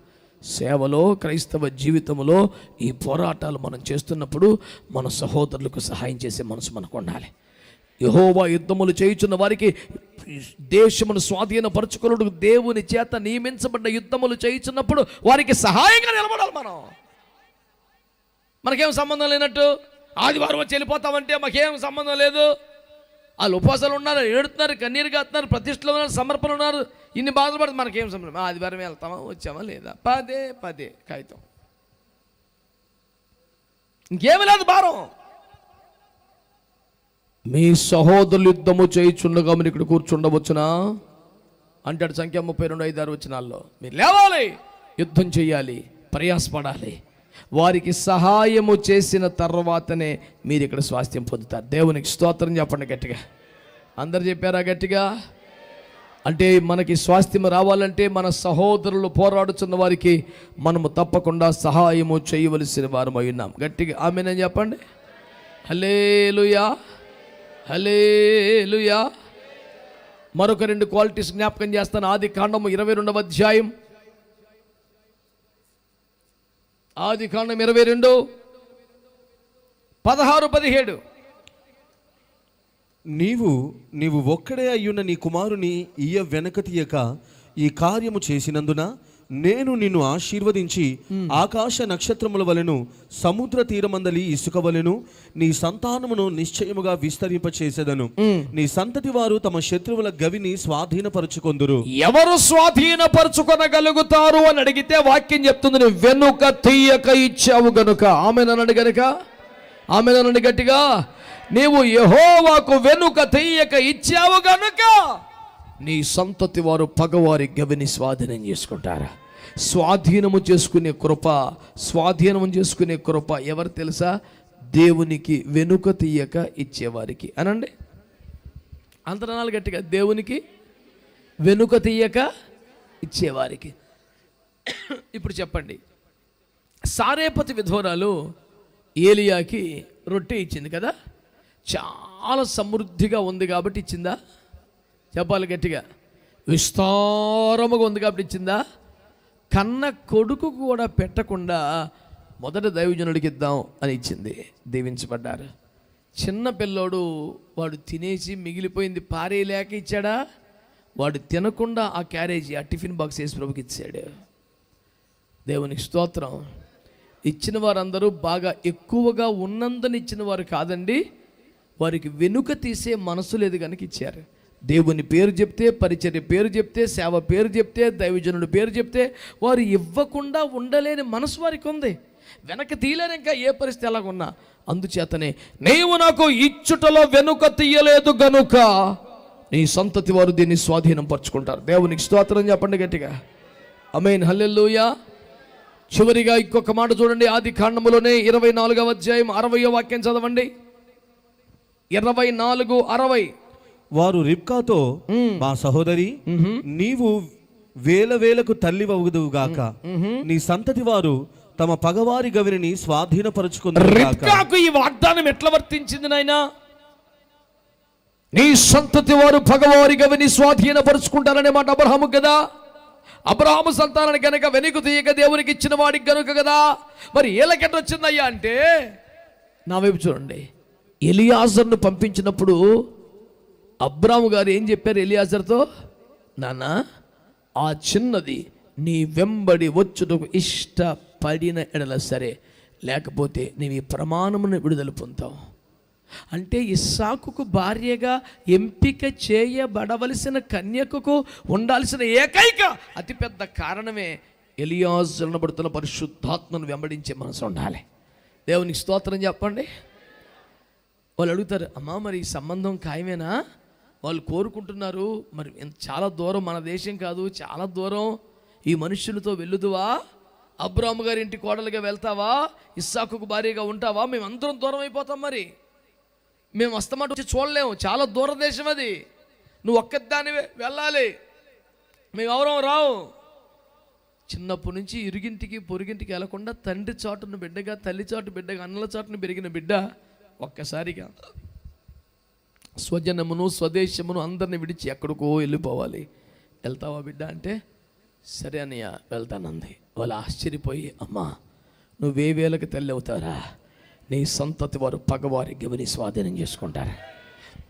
A: సేవలో, క్రైస్తవ జీవితంలో ఈ పోరాటాలు మనం చేస్తున్నప్పుడు మన సహోదరులకు సహాయం చేసే మనసు మనకు ఉండాలి. యెహోవా యుద్ధములు చేయుచున్న వారికి దేశమును స్వాధీనపరచుకొనుటకు దేవుని చేత నియమించబడ్డ యుద్ధములు చేయుచున్నప్పుడు వారికి సహాయంగా నిలబడాలి. మనకేం సంబంధం లేనట్టు ఆదివారం వచ్చి వెళ్ళిపోతామంటే మాకేం సంబంధం లేదు. వాళ్ళు ఉపవాసాలు ఉన్నారు, ఏడుతున్నారు, కన్నీరు కాస్తున్నారు, ప్రతిష్టలు ఉన్నారు, సమర్పణ ఉన్నారు, ఇన్ని బాధలు పడుతుంది. మనకేం సంబంధం? ఆదివారం వెళ్తామా, వచ్చామా లేదా, పదే కాగితం, ఇంకేమీ లేదు భారం. మీ సహోదరులు యుద్ధము చేయుచుండగా మీరు ఇక్కడ కూర్చుండవచ్చునా అంటాడు సంఖ్య 32:5-6 వచనాల్లో. మీరు లేవాలి, యుద్ధం చేయాలి, ప్రయాసపడాలి. వారికి సహాయము చేసిన తర్వాతనే మీరు ఇక్కడ స్వాస్థ్యం పొందుతారు. దేవునికి స్తోత్రం చెప్పండి గట్టిగా. అందరు చెప్పారా గట్టిగా? అంటే మనకి స్వాస్థ్యం రావాలంటే మన సహోదరులు పోరాడుతున్న వారికి మనము తప్పకుండా సహాయము చేయవలసిన వారమై ఉన్నాం. గట్టిగా ఆమేన్ చెప్పండి. హల్లెలూయా, హల్లెలూయా. మరొక 2 క్వాలిటీస్ జ్ఞాపకం చేస్తాను. ఆదికాండము 22వ అధ్యాయం, ఆదికాండం 22 16-17.
C: నీవు ఒక్కడే అయ్యున్న నీ కుమారుని ఇయ్య వెనక తీయక ఈ కార్యము చేసినందున నేను నిన్ను ఆశీర్వదించి ఆకాశ నక్షత్రముల వలెను సముద్ర తీరమందలి ఇసుక వలెను నీ సంతానమును నిశ్చయముగా విస్తరింపచేసేదను. నీ సంతతి వారు తమ శత్రువుల గవిని స్వాధీనపరచుకొందురు.
A: ఎవరు స్వాధీనపరచుకొనగలుగుతారు అని అడిగితే వాక్యం చెప్తుంది, నువ్వు వెనుక తీయక ఇచ్చావు గనుక. ఆమేననండి గనుక, ఆమేననండి గట్టిగా. నీవు యెహోవాకు వెనుక తీయక ఇచ్చావు గనుక నీ సంతతి వారు పగవారి గవిని స్వాధీనం చేసుకుంటారా? స్వాధీనము చేసుకునే కృప ఎవరు తెలుసా? దేవునికి వెనుక తీయక ఇచ్చేవారికి. అనండి అంతరాలు గట్టిగా, దేవునికి వెనుక తీయక ఇచ్చేవారికి. ఇప్పుడు చెప్పండి, సారేపతి విధవరాలు ఏలియాకి రొట్టె ఇచ్చింది కదా, చాలా సమృద్ధిగా ఉంది కాబట్టి ఇచ్చిందా? చెప్పాలి గట్టిగా. విస్తారముగా ఉంది కాబట్టి ఇచ్చిందా? కన్న కొడుకు కూడా పెట్టకుండా మొదట దైవజనుడికి ఇద్దాం అని ఇచ్చింది. దీవించబడ్డారు. చిన్న పిల్లోడు వాడు తినేసి మిగిలిపోయింది పారేయలేక ఇచ్చాడా? వాడు తినకుండా ఆ క్యారేజీ, ఆ టిఫిన్ బాక్స్ వేసి ప్రభుకి ఇచ్చాడు. దేవునికి స్తోత్రం. ఇచ్చిన వారందరూ బాగా ఎక్కువగా ఉన్నందుని ఇచ్చిన వారు కాదండి, వారికి వెనుక తీసే మనసు లేదు కనుక ఇచ్చారు. దేవుని పేరు చెప్తే, పరిచర్య పేరు చెప్తే, సేవ పేరు చెప్తే, దైవజనుడి పేరు చెప్తే వారు ఇవ్వకుండా ఉండలేని మనసు వారికి ఉంది. వెనక తీయలేరు ఇంకా ఏ పరిస్థితి ఎలాగున్నా. అందుచేతనే నీవు నాకు ఇచ్చుటలో వెనుక తీయలేదు గనుక నీ సంతతి వారు దీన్ని స్వాధీనం పరుచుకుంటారు. దేవునికి స్తోత్రం చెప్పండి గట్టిగా. ఆమేన్, హల్లెలూయా. చివరిగా ఇంకొక మాట చూడండి. ఆదికాండములోనే 24వ అధ్యాయం 60వ వాక్యం చదవండి. 24:60.
C: వారు రిబ్కాతో, మా సహోదరి, నీవు వేలకు తల్లివగుదువుగాక, నీ సంతతి వారు తమ పగవారి గవిని స్వాధీనపరచుకుందురు.
A: రిబ్కాకు ఈ వాగ్దానం ఎట్లా వర్తించింది నాయనా? నీ సంతతి వారు పగవారి గవిని స్వాధీనపరుచుకుంటారనే మాట అబ్రహాము కదా. అబ్రహాము సంతానాన్ని కనుక వెనుక తీయక దేవునికి ఇచ్చిన వాడికి కనుక కదా. మరి ఏలకెట్ వచ్చిందయ్యా అంటే, నా వైపు చూడండి. ఎలియాజర్ను పంపించినప్పుడు అబ్రాము గారు ఏం చెప్పారు ఎలియాజర్తో? నాన్న, ఆ చిన్నది నీ వెంబడి వచ్చుటకు ఇష్టపడిన ఎడల సరే, లేకపోతే నీవు ఈ ప్రమాణమును విడుదల పొందుతావు. అంటే ఇస్సాకుకు భార్యగా ఎంపిక చేయబడవలసిన కన్యకకు ఉండాల్సిన ఏకైక అతిపెద్ద కారణమే ఎలియాజరు అనబడుతున్న పరిశుద్ధాత్మను వెంబడించే మనసు ఉండాలి. దేవునికి స్తోత్రం చెప్పండి. వాళ్ళు అడుగుతారు, అమ్మా మరి ఈ సంబంధం ఖాయమేనా? వాళ్ళు కోరుకుంటున్నారు. మరి చాలా దూరం, మన దేశం కాదు, చాలా దూరం. ఈ మనుషులతో వెళ్ళుదువా? అబ్రాము గారి ఇంటి కోడలుగా వెళ్తావా? ఇస్సాకుకు భార్యగా ఉంటావా? మేము అందరం దూరం అయిపోతాం. మరి మేము వస్తామంటే వచ్చి చూడలేము, చాలా దూరదేశం అది. నువ్వు ఒక్కదానివే వెళ్ళాలి, మేము ఎవరం రావు. చిన్నప్పటి నుంచి ఇరుగింటికి పొరుగింటికి వెళ్లకుండా తండ్రి చాటును బిడ్డగా, తల్లి చాటు బిడ్డగా, అన్నల చాటును పెరిగిన బిడ్డ ఒక్కసారిగా స్వజనమును స్వదేశమును అందరిని విడిచి ఎక్కడికో వెళ్ళిపోవాలి. వెళ్తావా బిడ్డ అంటే సరే అన్నయ్య వెళ్తానంది. వాళ్ళు ఆశ్చర్యపోయి, అమ్మా నువ్వే వేలకు తల్లి అవుతారా? నీ సంతతి వారు పగవారి గవిని స్వాధీనం చేసుకుంటారు.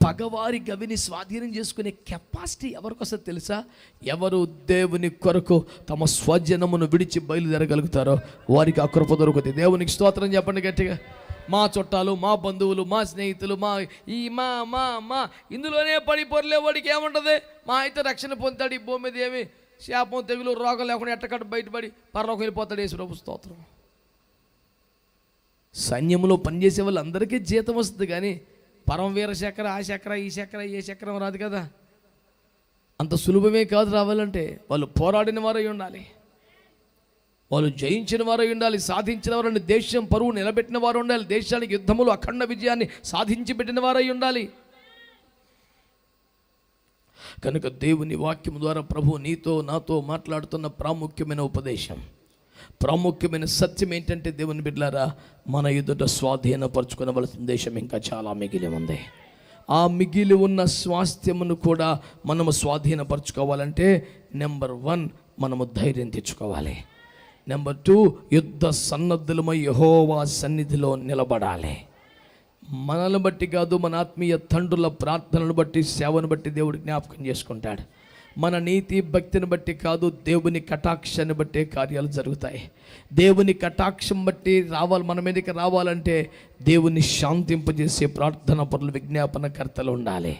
A: పగవారి గవిని స్వాధీనం చేసుకునే కెపాసిటీ ఎవరికి వస్తుంది తెలుసా? ఎవరు దేవుని కొరకు తమ స్వజనమును విడిచి బయలుదేరగలుగుతారో వారికి ఆ కృప దొరుకుతుంది. దేవునికి స్తోత్రం చెప్పండి గట్టిగా. మా చుట్టాలు, మా బంధువులు, మా స్నేహితులు, మా ఇందులోనే పడి పొరలే వాడికి ఏముంటుంది? మా అయితే రక్షణ పొందుతాడు. ఈ భూమి మీద ఏమి శాపం, తెగులు, రోగం లేకుండా ఎట్టకట్టు బయటపడి పరలోకం వెళ్ళిపోతాడు. యేసు ప్రభు స్తోత్రం. సైన్యంలో పనిచేసే వాళ్ళందరికీ జీతం వస్తుంది, కానీ పరమవీర చక్ర, ఆ చక్ర, ఈ చక్ర, ఏ చక్రం రాదు కదా. అంత సులభమే కాదు రావాలంటే. వాళ్ళు పోరాడిన వారై ఉండాలి, వాళ్ళు జయించిన వారై ఉండాలి, సాధించిన వారు, దేశం పరువు నిలబెట్టిన వారు ఉండాలి, దేశానికి యుద్ధములు అఖండ విజయాన్ని సాధించి పెట్టిన వారై ఉండాలి. కనుక దేవుని వాక్యం ద్వారా ప్రభు నీతో నాతో మాట్లాడుతున్న ప్రాముఖ్యమైన ఉపదేశం, ప్రాముఖ్యమైన సత్యం ఏంటంటే, దేవుని బిడ్డలారా, మన ఎదుట స్వాధీనపరచుకునవలసిన దేశం ఇంకా చాలా మిగిలి ఉంది. ఆ మిగిలి ఉన్న స్వాస్థ్యమును కూడా మనము స్వాధీనపరచుకోవాలంటే నెంబర్ 1 మనము ధైర్యం తెచ్చుకోవాలి. నెంబర్ 2 యుద్ధ సన్నద్ధులమై యెహోవా సన్నిధిలో నిలబడాలి. మనల్ని బట్టి కాదు, మన ఆత్మీయ తండ్రుల ప్రార్థనను బట్టి, సేవను బట్టి దేవుడు జ్ఞాపకం చేసుకుంటాడు. మన నీతి భక్తిని బట్టి కాదు, దేవుని కటాక్షాన్ని బట్టే కార్యాలు జరుగుతాయి. దేవుని కటాక్షం బట్టి మన మీదకి రావాలంటే దేవుని శాంతింపజేసే ప్రార్థన పరులు, విజ్ఞాపనకర్తలు ఉండాలి.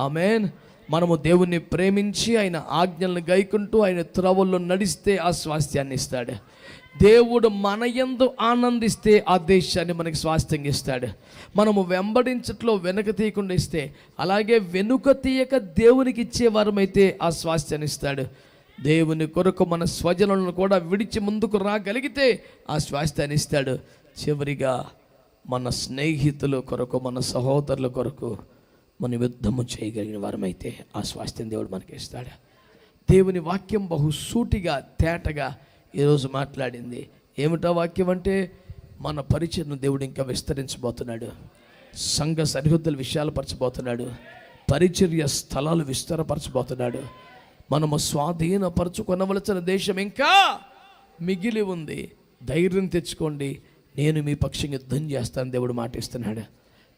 A: ఆమేన్. మనము దేవుణ్ణి ప్రేమించి ఆయన ఆజ్ఞలను గైకుంటూ ఆయన త్రోవల్లో నడిస్తే ఆ స్వాస్థ్యాన్ని ఇస్తాడు. దేవుడు మన యందు ఆనందిస్తే ఆ దేశాన్ని మనకి స్వాస్థ్యంగా ఇస్తాడు. మనము వెంబడించట్లో వెనుక తీయకుండా ఇస్తే, అలాగే వెనుక తీయక దేవునికి ఇచ్చేవారమైతే ఆ స్వాస్థ్యాన్ని ఇస్తాడు. దేవుని కొరకు మన స్వజనులను కూడా విడిచి ముందుకు రాగలిగితే ఆ స్వాస్థ్యాన్ని ఇస్తాడు. చివరిగా మన స్నేహితుల కొరకు, మన సహోదరుల కొరకు మన యుద్ధము చేయగలిగిన వారమైతే ఆ స్వాస్థ్యం దేవుడు మనకి ఇస్తాడు. దేవుని వాక్యం బహు సూటిగా, తేటగా ఈరోజు మాట్లాడింది. ఏమిటా వాక్యం అంటే, మన పరిచయను దేవుడు ఇంకా విస్తరించబోతున్నాడు. సంఘ సరిహద్దులు విశాలపరచబోతున్నాడు. పరిచర్య స్థలాలు విస్తరపరచబోతున్నాడు. మనము స్వాధీనపరచుకొనవలసిన దేశం ఇంకా మిగిలి ఉంది. ధైర్యం తెచ్చుకోండి, నేను మీ పక్షం యుద్ధం చేస్తాను దేవుడు మాటిస్తున్నాడు.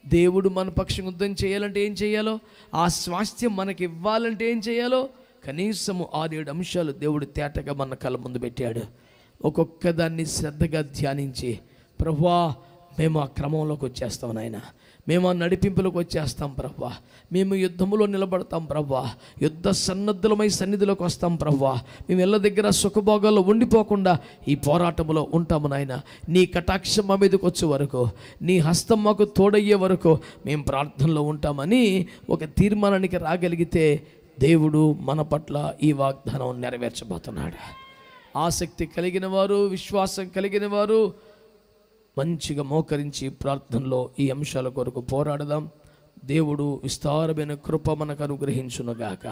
A: దేవుడు మన పక్షం యుద్ధం చేయాలంటే ఏం చేయాలో, ఆ స్వాస్థ్యం మనకి ఇవ్వాలంటే ఏం చేయాలో కనీసము 6-7 అంశాలు దేవుడు తేటగా మన కళ్ళ ముందు పెట్టాడు. ఒక్కొక్క దాన్ని శ్రద్ధగా ధ్యానించి, ప్రభువా మేము ఆ క్రమంలోకి వచ్చేస్తాం నాయన, మేము ఆ నడిపింపులోకి వచ్చేస్తాం ప్రభువా, మేము యుద్ధములో నిలబడతాం ప్రభువా, యుద్ధ సన్నద్ధులమై సన్నిధిలోకి వస్తాం ప్రభువా, మేము ఇళ్ళ దగ్గర సుఖభోగాల్లో ఉండిపోకుండా ఈ పోరాటంలో ఉంటాము నాయన. నీ కటాక్షం మా మీదకి వచ్చే వరకు, నీ హస్తం మాకు తోడయ్యే వరకు మేము ప్రార్థనలో ఉంటామని ఒక తీర్మానానికి రాగలిగితే దేవుడు మన పట్ల ఈ వాగ్దానం నెరవేర్చబోతున్నాడు. ఆసక్తి కలిగిన వారు, విశ్వాసం కలిగిన వారు మంచిగా మోకరించి ప్రార్థనలో ఈ అంశాల కొరకు పోరాడదాం. దేవుడు విస్తారమైన కృప మనకు అనుగ్రహించునుగాక.